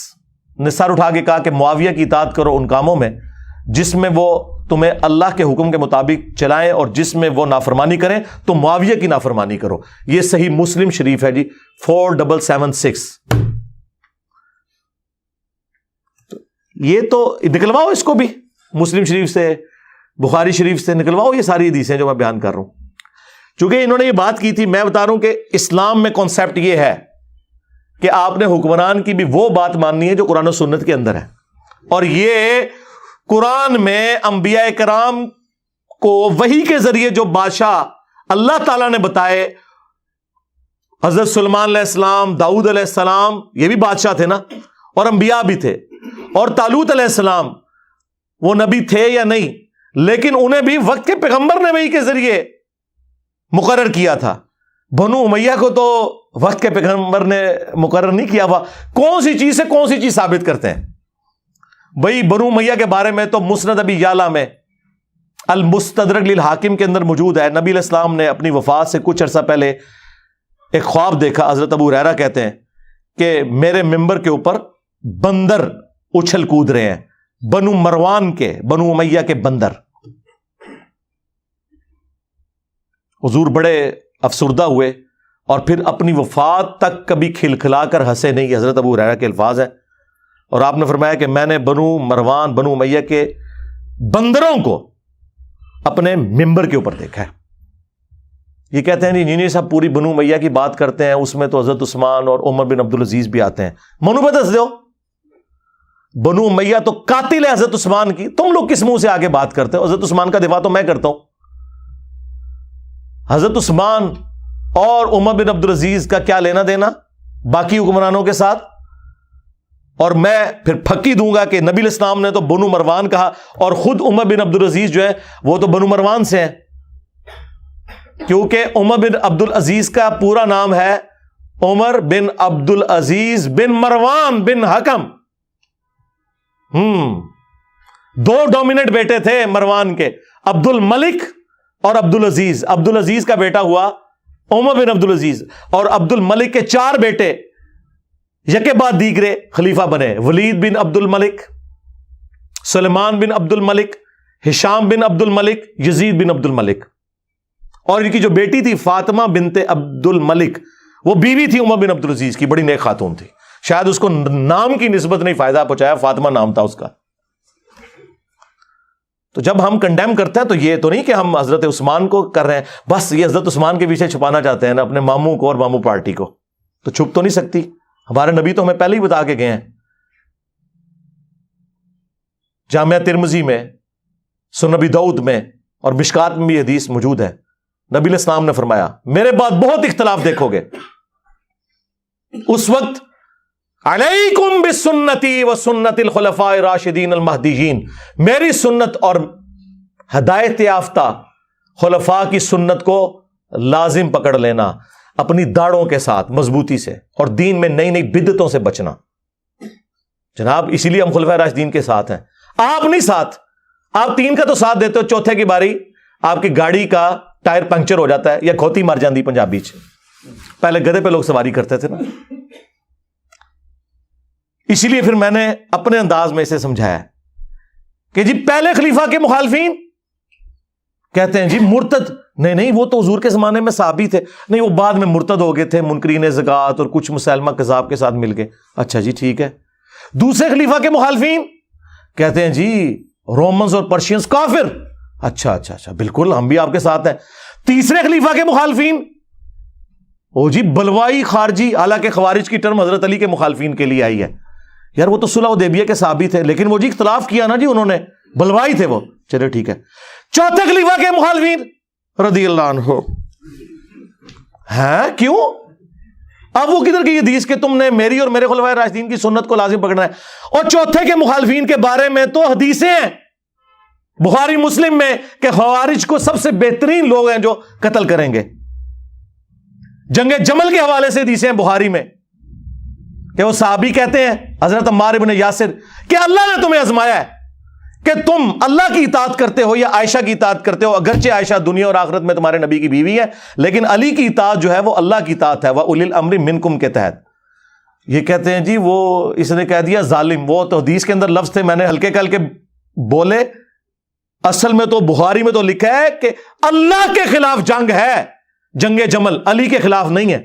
نے سر اٹھا کے کہا کہ معاویہ کی اطاعت کرو ان کاموں میں جس میں وہ تمہیں اللہ کے حکم کے مطابق چلائیں، اور جس میں وہ نافرمانی کریں تو معاویہ کی نافرمانی کرو. یہ صحیح مسلم شریف ہے جی 4776. یہ تو نکلواؤ اس کو بھی مسلم شریف سے، بخاری شریف سے نکلواؤ یہ ساری حدیثیں جو میں بیان کر رہا ہوں. چونکہ انہوں نے یہ بات کی تھی، میں بتا رہا ہوں کہ اسلام میں کانسیپٹ یہ ہے کہ آپ نے حکمران کی بھی وہ بات ماننی ہے جو قرآن و سنت کے اندر ہے. اور یہ قرآن میں انبیاء کرام کو وحی کے ذریعے جو بادشاہ اللہ تعالیٰ نے بتائے حضرت سلیمان علیہ السلام، داؤد علیہ السلام، یہ بھی بادشاہ تھے نا، اور انبیاء بھی تھے. اور طالوت علیہ السلام وہ نبی تھے یا نہیں، لیکن انہیں بھی وقت کے پیغمبر نے وحی کے ذریعے مقرر کیا تھا. بنو امیہ کو تو وقت کے پیغمبر نے مقرر نہیں کیا ہوا. کون سی چیز سے کون سی چیز ثابت کرتے ہیں بھئی؟ بنو امیہ کے بارے میں تو مسند ابی یعلا میں المستدرک للحاکم کے اندر موجود ہے. نبی علیہ السلام نے اپنی وفات سے کچھ عرصہ پہلے ایک خواب دیکھا. حضرت ابو ہریرہ کہتے ہیں کہ میرے ممبر کے اوپر بندر اچھل کود رہے ہیں، بنو مروان کے، بنو امیہ کے بندر. حضور بڑے افسردہ ہوئے اور پھر اپنی وفات تک کبھی کھلکھلا کر ہنسے نہیں. یہ حضرت ابو ہریرہ کے الفاظ ہیں. اور آپ نے فرمایا کہ میں نے بنو مروان، بنو امیہ کے بندروں کو اپنے ممبر کے اوپر دیکھا ہے. یہ کہتے ہیں نہیں صاحب پوری بنو امیہ کی بات کرتے ہیں، اس میں تو حضرت عثمان اور عمر بن عبدالعزیز بھی آتے ہیں. منو بدس دو، بنو امیہ تو قاتل ہے حضرت عثمان کی، تم لوگ کس منہ سے آگے بات کرتے ہو؟ حضرت عثمان کا دفاع تو میں کرتا ہوں. حضرت عثمان اور عمر بن عبدالعزیز کا کیا لینا دینا باقی حکمرانوں کے ساتھ؟ اور میں پھر پھکی دوں گا کہ نبی علیہ السلام نے تو بنو مروان کہا، اور خود عمر بن عبدالعزیز جو ہے وہ تو بنو مروان سے ہیں، کیونکہ عمر بن عبدالعزیز کا پورا نام ہے عمر بن عبدالعزیز بن مروان بن حکم. دو ڈومیننٹ بیٹے تھے مروان کے، عبد الملک اور عبدالعزیز. عبدالعزیز کا بیٹا ہوا عمر بن عبدالعزیز، اور عبد الملک کے 4 بیٹے یکے بعد دیگرے خلیفہ بنے. ولید بن عبد الملک، سلیمان بن عبد الملک، ہشام بن عبد الملک، یزید بن عبد الملک. اور ان کی جو بیٹی تھی فاطمہ بنت عبد الملک، وہ بیوی تھی عمر بن عبدالعزیز کی، بڑی نیک خاتون تھی. شاید اس کو نام کی نسبت نہیں فائدہ پہنچایا، فاطمہ نام تھا اس کا. تو جب ہم کنڈیم کرتے ہیں تو یہ تو نہیں کہ ہم حضرت عثمان کو کر رہے ہیں، بس یہ حضرت عثمان کے پیچھے چھپانا چاہتے ہیں نا اپنے ماموں کو اور ماموں پارٹی کو. تو چھپ تو نہیں سکتی. ہمارے نبی تو ہمیں پہلے ہی بتا کے گئے ہیں. جامعہ ترمذی میں، سنن ابی داؤد میں اور مشکات میں بھی حدیث موجود ہے. نبی علیہ السلام نے فرمایا میرے بعد بہت اختلاف دیکھو گے، اس وقت علیکم بسنتی وسنت الخلفاء الراشدین المہدیین، میری سنت اور ہدایت یافتہ خلفاء کی سنت کو لازم پکڑ لینا، اپنی داڑھوں کے ساتھ مضبوطی سے، اور دین میں نئی نئی بدعتوں سے بچنا. جناب اسی لیے ہم خلفاء راشدین کے ساتھ ہیں. آپ نہیں ساتھ، آپ 3 کا تو ساتھ دیتے ہو، چوتھے کی باری آپ کی گاڑی کا ٹائر پنکچر ہو جاتا ہے یا کھوتی مار جاندی پنجابی چ. پہلے گدھے پہ لوگ سواری کرتے تھے نا. اسی لیے پھر میں نے اپنے انداز میں اسے سمجھایا کہ جی پہلے خلیفہ کے مخالفین کہتے ہیں جی مرتد، نہیں وہ تو حضور کے زمانے میں صحابی تھے، نہیں وہ بعد میں مرتد ہو گئے تھے منکرین زکوٰۃ اور کچھ مسلمہ کذاب کے ساتھ مل کے. اچھا جی ٹھیک ہے. دوسرے خلیفہ کے مخالفین کہتے ہیں جی رومنز اور پرشینز کافر. اچھا بالکل ہم بھی آپ کے ساتھ ہیں. تیسرے خلیفہ کے مخالفین او جی بلوائی خارجی، حالانکہ خوارج کی ٹرم حضرت علی کے مخالفین کے لیے آئی ہے. یار وہ تو صلح حدیبیہ کے صحابی تھے، لیکن وہ جی اختلاف کیا نا جی انہوں نے، بلوائی تھے وہ. چلے ٹھیک ہے. چوتھے خلیفہ کے مخالفین رضی اللہ عنہ ہیں کیوں؟ اب وہ کدھر کی حدیث کہ تم نے میری اور میرے خلفائے راشدین کی سنت کو لازم پکڑنا ہے؟ اور چوتھے کے مخالفین کے بارے میں تو حدیثیں ہیں بخاری مسلم میں کہ خوارج کو سب سے بہترین لوگ ہیں جو قتل کریں گے. جنگ جمل کے حوالے سے حدیثیں ہیں بخاری میں کہ وہ صحابی کہتے ہیں حضرت عمار ابن یاسر کہ اللہ نے تمہیں آزمایا ہے کہ تم اللہ کی اطاعت کرتے ہو یا عائشہ کی اطاعت کرتے ہو. اگرچہ عائشہ دنیا اور آخرت میں تمہارے نبی کی بیوی ہے، لیکن علی کی اطاعت جو ہے وہ اللہ کی اطاعت ہے، وَأُولِي الْأَمْرِ مِنْكُمْ کے تحت. یہ کہتے ہیں جی وہ اس نے کہہ دیا ظالم. وہ تو حدیث کے اندر لفظ تھے، میں نے ہلکے کل کے بولے، اصل میں تو بخاری میں تو لکھا ہے کہ اللہ کے خلاف جنگ ہے، جنگ جمل، علی کے خلاف نہیں ہے.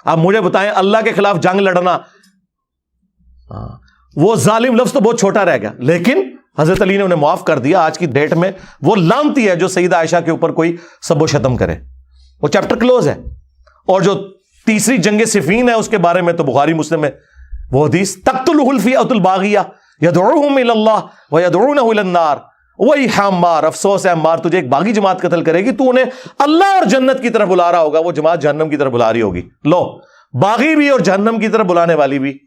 آپ مجھے بتائیں اللہ کے خلاف جنگ لڑنا، وہ ظالم لفظ تو بہت چھوٹا رہ گیا، لیکن حضرت علی نے انہیں معاف کر دیا. آج کی ڈیٹ میں وہ لعنتی ہے جو سیدہ عائشہ کے اوپر کوئی سب و شتم کرے. وہ چیپٹر کلوز ہے. اور جو تیسری جنگ صفین ہے اس کے بارے میں تو بخاری مسلم میں وہ حدیث تقتلہ الفئۃ الباغیہ یدعوہم الی اللہ ویدعونہ الی النار. وہی عمار، افسوس ہے عمار، تجھے ایک باغی جماعت قتل کرے گی، تو انہیں اللہ اور جنت کی طرف بلا رہا ہوگا، وہ جماعت جہنم کی طرف بلا رہی ہوگی. لو، باغی بھی اور جہنم کی طرف بلانے والی بھی.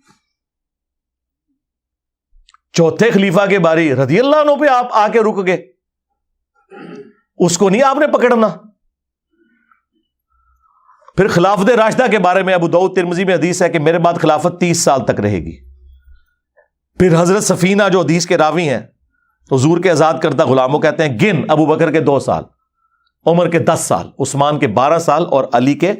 چوتھے خلیفہ کے باری رضی اللہ عنہ پہ آپ آ کے رک گئے، اس کو نہیں آپ نے پکڑنا. پھر خلافت راشدہ کے بارے میں ابو داؤد ترمذی میں حدیث ہے کہ میرے بعد خلافت 30 سال تک رہے گی. پھر حضرت سفینہ جو حدیث کے راوی ہیں، حضور کے آزاد کردہ غلاموں کہتے ہیں گن، ابو بکر کے 2 سال، عمر کے 10 سال، عثمان کے 12 سال اور علی کے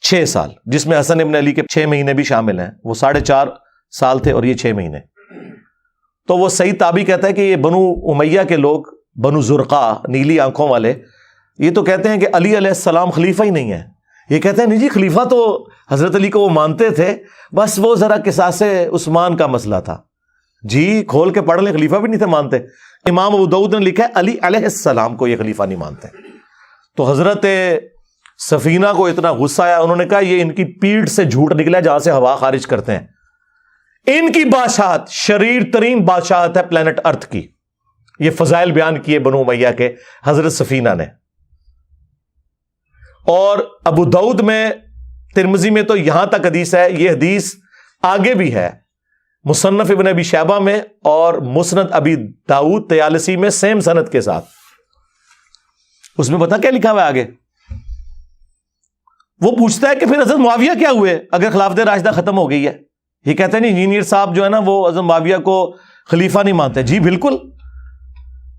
6 سال، جس میں حسن ابن علی کے 6 مہینے بھی شامل ہیں. وہ 4.5 سال تھے اور یہ 6 مہینے. تو وہ صحیح تابعی کہتا ہے کہ یہ بنو امیہ کے لوگ، بنو زرقا، نیلی آنکھوں والے، یہ تو کہتے ہیں کہ علی علیہ السلام خلیفہ ہی نہیں ہے. یہ کہتے ہیں نہیں جی، خلیفہ تو حضرت علی کو وہ مانتے تھے، بس وہ ذرا قصاص عثمان کا مسئلہ تھا. جی کھول کے پڑھ لیں، خلیفہ بھی نہیں تھے مانتے. امام ابو داؤد نے لکھا ہے علی علیہ السلام کو یہ خلیفہ نہیں مانتے. تو حضرت سفینہ کو اتنا غصہ آیا، انہوں نے کہا یہ ان کی پیٹھ سے جھوٹ نکلا جہاں سے ہوا خارج کرتے ہیں. ان کی بادشاہت شریر ترین بادشاہت ہے پلانٹ ارتھ کی. یہ فضائل بیان کیے بنو امیہ کے حضرت سفینہ نے. اور ابو داؤد میں، ترمذی میں تو یہاں تک حدیث ہے، یہ حدیث آگے بھی ہے مصنف ابن ابی شیبہ میں اور مسند ابی داؤد طیالسی میں سیم سند کے ساتھ. اس میں پتہ کیا لکھا ہوا ہے آگے؟ وہ پوچھتا ہے کہ پھر حضرت معاویہ کیا ہوئے اگر خلافت راشدہ ختم ہو گئی ہے؟ یہ کہتے ہیں نہیں، انجینئر صاحب جو ہے نا وہ حضرت معاویہ کو خلیفہ نہیں مانتے. جی بالکل،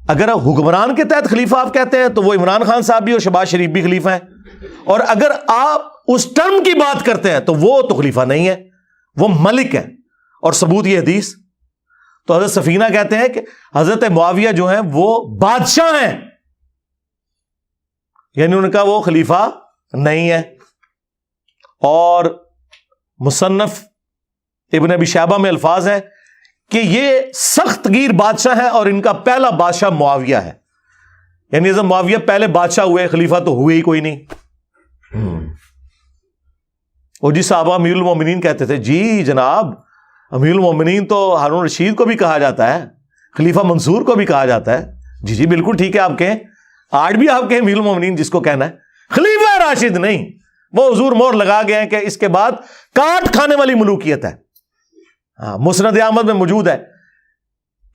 اگر حکمران کے تحت خلیفہ آپ کہتے ہیں تو وہ عمران خان صاحب بھی اور شہباز شریف بھی خلیفہ ہیں، اور اگر آپ اس ٹرم کی بات کرتے ہیں تو وہ تو خلیفہ نہیں ہے، وہ ملک ہے. اور ثبوت یہ حدیث. تو حضرت سفینہ کہتے ہیں کہ حضرت معاویہ جو ہیں وہ بادشاہ ہیں، یعنی انہوں نے کہا وہ خلیفہ نہیں ہے. اور مصنف ابن ابی شیبہ میں الفاظ ہیں کہ یہ سخت گیر بادشاہ ہے اور ان کا پہلا بادشاہ معاویہ ہے. یعنی حضرت معاویہ پہلے بادشاہ ہوئے، خلیفہ تو ہوئے ہی کوئی نہیں. اور جی صحابہ امیر المومنین کہتے تھے، جی جناب امیر المومنین تو ہارون رشید کو بھی کہا جاتا ہے، خلیفہ منصور کو بھی کہا جاتا ہے. جی جی بالکل ٹھیک ہے، آپ کہیں، آج بھی آپ کہیں امیر المومنین جس کو کہنا ہے، خلیفہ راشد نہیں. وہ حضور مور لگا گئے ہیں کہ اس کے بعد کاٹ کھانے والی ملوکیت ہے. مسند احمد میں موجود ہے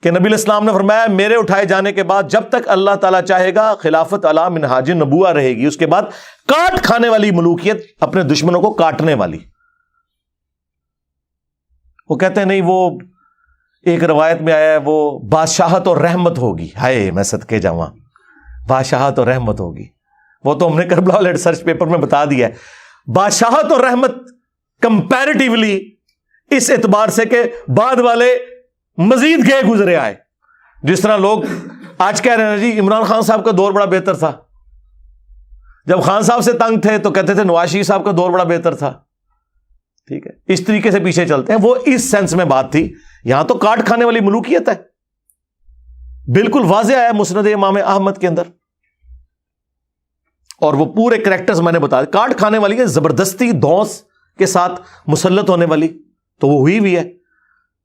کہ نبی الاسلام نے فرمایا میرے اٹھائے جانے کے بعد جب تک اللہ تعالیٰ چاہے گا خلافت علی منہاج نبوہ رہے گی، اس کے بعد کاٹ کھانے والی ملوکیت، اپنے دشمنوں کو کاٹنے والی. وہ کہتے ہیں نہیں، وہ ایک روایت میں آیا ہے وہ بادشاہت اور رحمت ہوگی. ہائے میں صدقے جاواں، بادشاہت اور رحمت ہوگی. وہ تو ہم نے کربلا والے ریسرچ پیپر میں بتا دیا ہے. بادشاہت اور رحمت کمپیریٹیولی اس اعتبار سے کہ بعد والے مزید گئے گزرے آئے. جس طرح لوگ آج کہہ رہے ہیں جی عمران خان صاحب کا دور بڑا بہتر تھا، جب خان صاحب سے تنگ تھے تو کہتے تھے نواز شریف صاحب کا دور بڑا بہتر تھا. ٹھیک ہے، اس طریقے سے پیچھے چلتے ہیں. وہ اس سینس میں بات تھی. یہاں تو کاٹ کھانے والی ملوکیت ہے، بالکل واضح ہے مسند امام احمد کے اندر. اور وہ پورے کریکٹرز میں نے بتا دیا. کاٹ کھانے والی ہے، زبردستی دونس کے ساتھ مسلط ہونے والی، تو وہ ہوئی بھی ہے.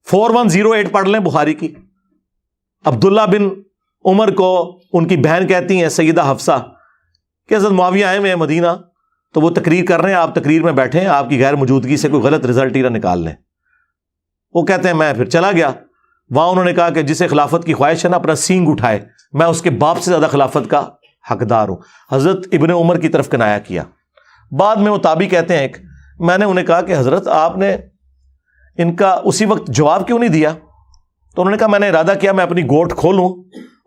4108 پڑھ لیں بخاری کی. عبداللہ بن عمر کو ان کی بہن کہتی ہیں سیدہ حفصہ کہ حضرت معاویہ آئے ہوئے ہیں مدینہ، تو وہ تقریر کر رہے ہیں، آپ تقریر میں بیٹھے ہیں، آپ کی غیر موجودگی سے کوئی غلط رزلٹ ہی نہ نکال لیں. وہ کہتے ہیں میں پھر چلا گیا. وہاں انہوں نے کہا کہ جسے خلافت کی خواہش ہے نا اپنا سینگ اٹھائے، میں اس کے باپ سے زیادہ خلافت کا حقدار ہوں. حضرت ابن عمر کی طرف کنایا کیا. بعد میں وہ تابعی کہتے ہیں میں نے انہیں کہا کہ حضرت آپ نے ان کا اسی وقت جواب کیوں نہیں دیا؟ تو انہوں نے کہا میں نے ارادہ کیا میں اپنی گوٹ کھولوں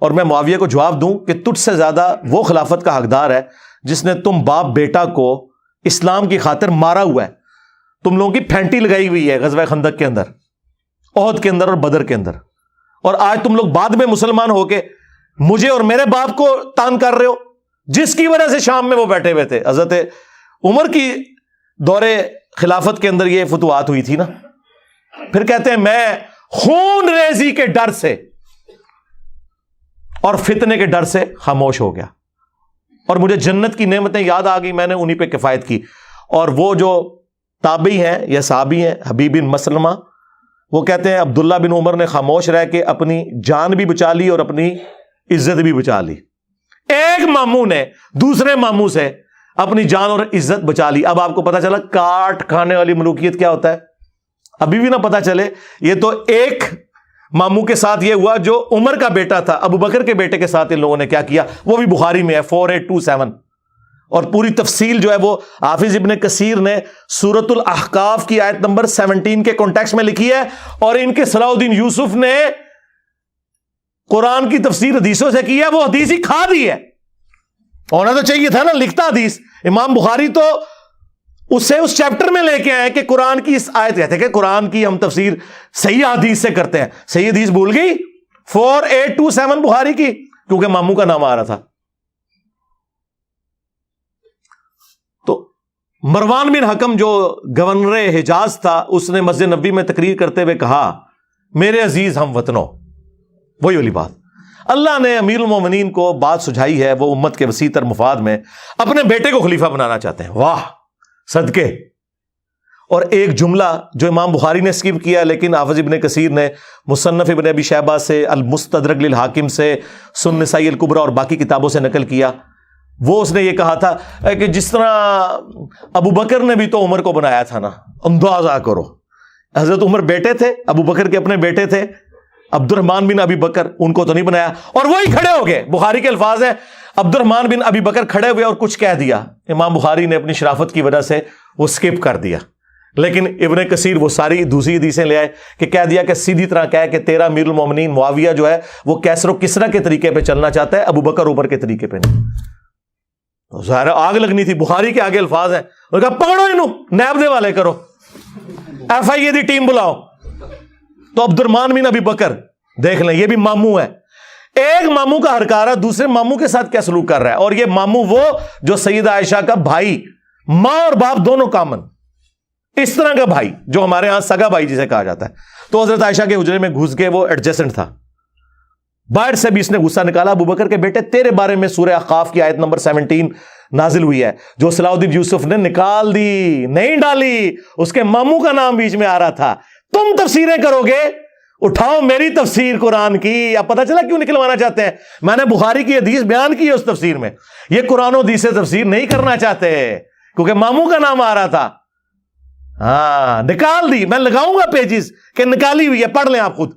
اور میں معاویہ کو جواب دوں کہ تجھ سے زیادہ وہ خلافت کا حقدار ہے جس نے تم باپ بیٹا کو اسلام کی خاطر مارا ہوا ہے. تم لوگوں کی پھینٹی لگائی ہوئی ہے غزوہ خندق کے اندر، احد کے اندر اور بدر کے اندر، اور آج تم لوگ بعد میں مسلمان ہو کے مجھے اور میرے باپ کو تان کر رہے ہو، جس کی وجہ سے شام میں وہ بیٹھے ہوئے تھے. حضرت عمر کی دور خلافت کے اندر یہ فتوحات ہوئی تھی نا. پھر کہتے ہیں میں خون ریزی کے ڈر سے اور فتنے کے ڈر سے خاموش ہو گیا، اور مجھے جنت کی نعمتیں یاد آ گئی، میں نے انہی پہ کفایت کی. اور وہ جو تابعی ہیں یا صحابی ہیں حبیب بن مسلمہ وہ کہتے ہیں عبداللہ بن عمر نے خاموش رہ کے اپنی جان بھی بچا لی اور اپنی عزت بھی بچا لی. ایک ماموں نے دوسرے ماموں سے اپنی جان اور عزت بچا لی. اب آپ کو پتا چلا کاٹ کھانے والی ملوکیت کیا ہوتا ہے. ابھی بھی نہ پتا چلے. یہ تو ایک ماموں کے ساتھ یہ ہوا جو عمر کا بیٹا تھا. ابو بکر کے بیٹے کے ساتھ ان لوگوں نے کیا کیا وہ بھی بخاری میں ہے 4827. اور پوری تفصیل جو ہے وہ حافظ ابن کثیر نے سورۃ الاحقاف کی آیت نمبر 17 کے کانٹیکسٹ میں لکھی ہے. اور ان کے صلاح الدین یوسف نے قرآن کی تفسیر حدیثوں سے کی ہے. وہ حدیث ہی کھا دی ہے. ہونا تو چاہیے تھا نا لکھتا حدیث. امام بخاری تو اسے اس چیپٹر میں لے کے آئے کہ قرآن کی اس آیت کہتے ہیں کہ قرآن کی ہم تفسیر صحیح حدیث سے کرتے ہیں. صحیح حدیث بھول گئی 4827 بخاری کی کیونکہ ماموں کا نام آ رہا تھا. تو مروان بن حکم جو گورنر حجاز تھا اس نے مسجد نبوی میں تقریر کرتے ہوئے کہا میرے عزیز ہم وطنوں. وہی والی بات اللہ نے امیر المومنین کو بات سجھائی ہے. وہ امت کے وسیع تر مفاد میں اپنے بیٹے کو خلیفہ بنانا چاہتے ہیں. واہ صدقے. اور ایک جملہ جو امام بخاری نے اسکپ کیا لیکن حافظ ابن کثیر نے مصنف ابن ابی شیبہ سے المستدرک للحاکم سے سنن نسائی الکبریٰ اور باقی کتابوں سے نقل کیا. وہ اس نے یہ کہا تھا کہ جس طرح ابو بکر نے بھی تو عمر کو بنایا تھا نا. اندازہ کرو حضرت عمر بیٹے تھے ابو بکر کے اپنے بیٹے تھے عبد الرحمن بن ابی بکر. ان کو تو نہیں بنایا. اور وہی کھڑے ہو گئے. بخاری کے الفاظ ہیں عبد الرحمن بن ابی بکر کھڑے ہوئے اور کچھ کہہ دیا. امام بخاری نے اپنی شرافت کی وجہ سے وہ سکپ کر دیا. لیکن ابن کثیر وہ ساری دوسری حدیثیں لے آئے کہ کہہ دیا کہ سیدھی طرح کہہ کہ تیرا امیر المومنین معاویہ جو ہے وہ کیسر و کسرا کے طریقے پہ چلنا چاہتا ہے ابو بکر عمر کے طریقے پہ نہیں. ظاہر آگ لگنی تھی. بخاری کے آگے الفاظ ہیں. اور کہا پکڑو انہوں نیب دے والے کرو ایف آئی اے دی ٹیم بلاؤ. تو عبد الرحمن بن ابی بکر دیکھ لیں یہ بھی ماموں ہے. ایک ماموں کا ہرکارہ دوسرے ماموں کے ساتھ کیا سلوک کر رہا ہے. اور یہ ماموں وہ جو سیدہ عائشہ کا بھائی ماں اور باپ دونوں کامن اس طرح کا بھائی جو ہمارے ہاں سگا بھائی جسے کہا جاتا ہے. تو حضرت عائشہ کے حجرے میں گھس کے وہ ایڈجسٹنٹ تھا. باہر سے بھی اس نے غصہ نکالا. ابو بکر کے بیٹے تیرے بارے میں سورہ احقاف کی آیت نمبر 17 نازل ہوئی ہے جو صلاح الدین یوسف نے نکال دی نہیں ڈالی. اس کے ماموں کا نام بیچ میں آ رہا تھا. تم تفسیریں کرو گے اٹھاؤ میری تفسیر قرآن کی. اب پتہ چلا کیوں نکلوانا چاہتے ہیں. میں نے بخاری کی حدیث بیان کی ہے اس تفسیر میں. یہ قرآن و حدیث سے تفسیر نہیں کرنا چاہتے کیونکہ ماموں کا نام آ رہا تھا. ہاں نکال دی. میں لگاؤں گا پیجز کہ نکالی ہوئی ہے پڑھ لیں آپ خود.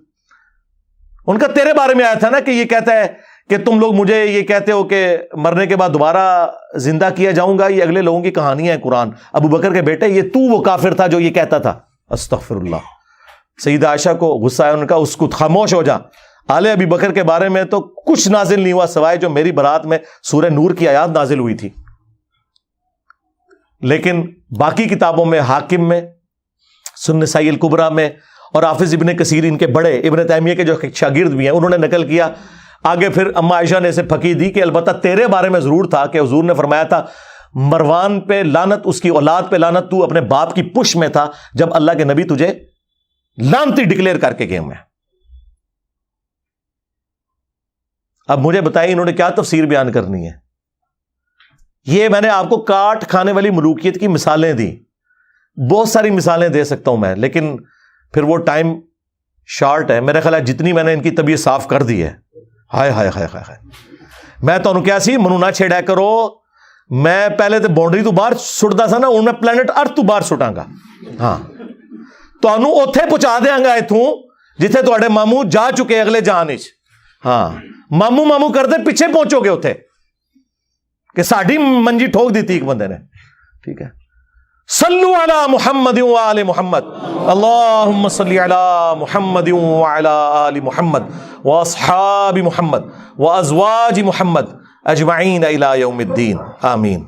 ان کا تیرے بارے میں آیا تھا نا کہ یہ کہتا ہے کہ تم لوگ مجھے یہ کہتے ہو کہ مرنے کے بعد دوبارہ زندہ کیا جاؤں گا. یہ اگلے لوگوں کی کہانیاں ہیں قرآن. ابو بکر کے بیٹے یہ تو وہ کافر تھا جو یہ کہتا تھا. استغفر اللہ. سیدہ عائشہ کو غصہ ہے. ان کا اس کو خاموش ہو جا. آل ابی بکر کے بارے میں تو کچھ نازل نہیں ہوا سوائے جو میری برات میں سورہ نور کی آیات نازل ہوئی تھی. لیکن باقی کتابوں میں حاکم میں سنن نسائی الکبریٰ میں اور حافظ ابن کثیر ان کے بڑے ابن تیمیہ کے جو شاگرد بھی ہیں انہوں نے نقل کیا. آگے پھر اما عائشہ نے اسے پھکی دی کہ البتہ تیرے بارے میں ضرور تھا کہ حضور نے فرمایا تھا مروان پہ لعنت اس کی اولاد پہ لعنت. تو اپنے باپ کی پش میں تھا جب اللہ کے نبی تجھے لعنتی ڈکلیئر کر کے گئے میں. اب مجھے بتائیے انہوں نے کیا تفسیر بیان کرنی ہے. یہ میں نے آپ کو کاٹ کھانے والی ملوکیت کی مثالیں دی. بہت ساری مثالیں دے سکتا ہوں میں لیکن پھر وہ ٹائم شارٹ ہے. میرا خیال ہے جتنی میں نے ان کی طبیعت صاف کر دی ہے. ہائے ہائے ہائے ہائے. میں تو کیا سی منو نہ چھیڑا کرو. میں پہلے تو باؤنڈری تو باہر سٹتا سا نا ہوں میں پلانٹ ارتھ تو باہر سٹاں گا. ہاں تمہوں اوتھے پہنچا دیاں گا اتوں جتھے تواڈے ماموں جا چکے اگلے جہان وچ. ہاں ماموں ماموں کرتے پیچھے پہنچو گے اتھے کہ ساڈی منجی ٹھوک دیتی ایک بندے نے. ٹھیک ہے. صلو علی محمد و آل محمد. اللہم صلی علی محمد و علی آل محمد و اصحاب محمد و ازواج محمد اجمعین الی یوم الدین. آمین.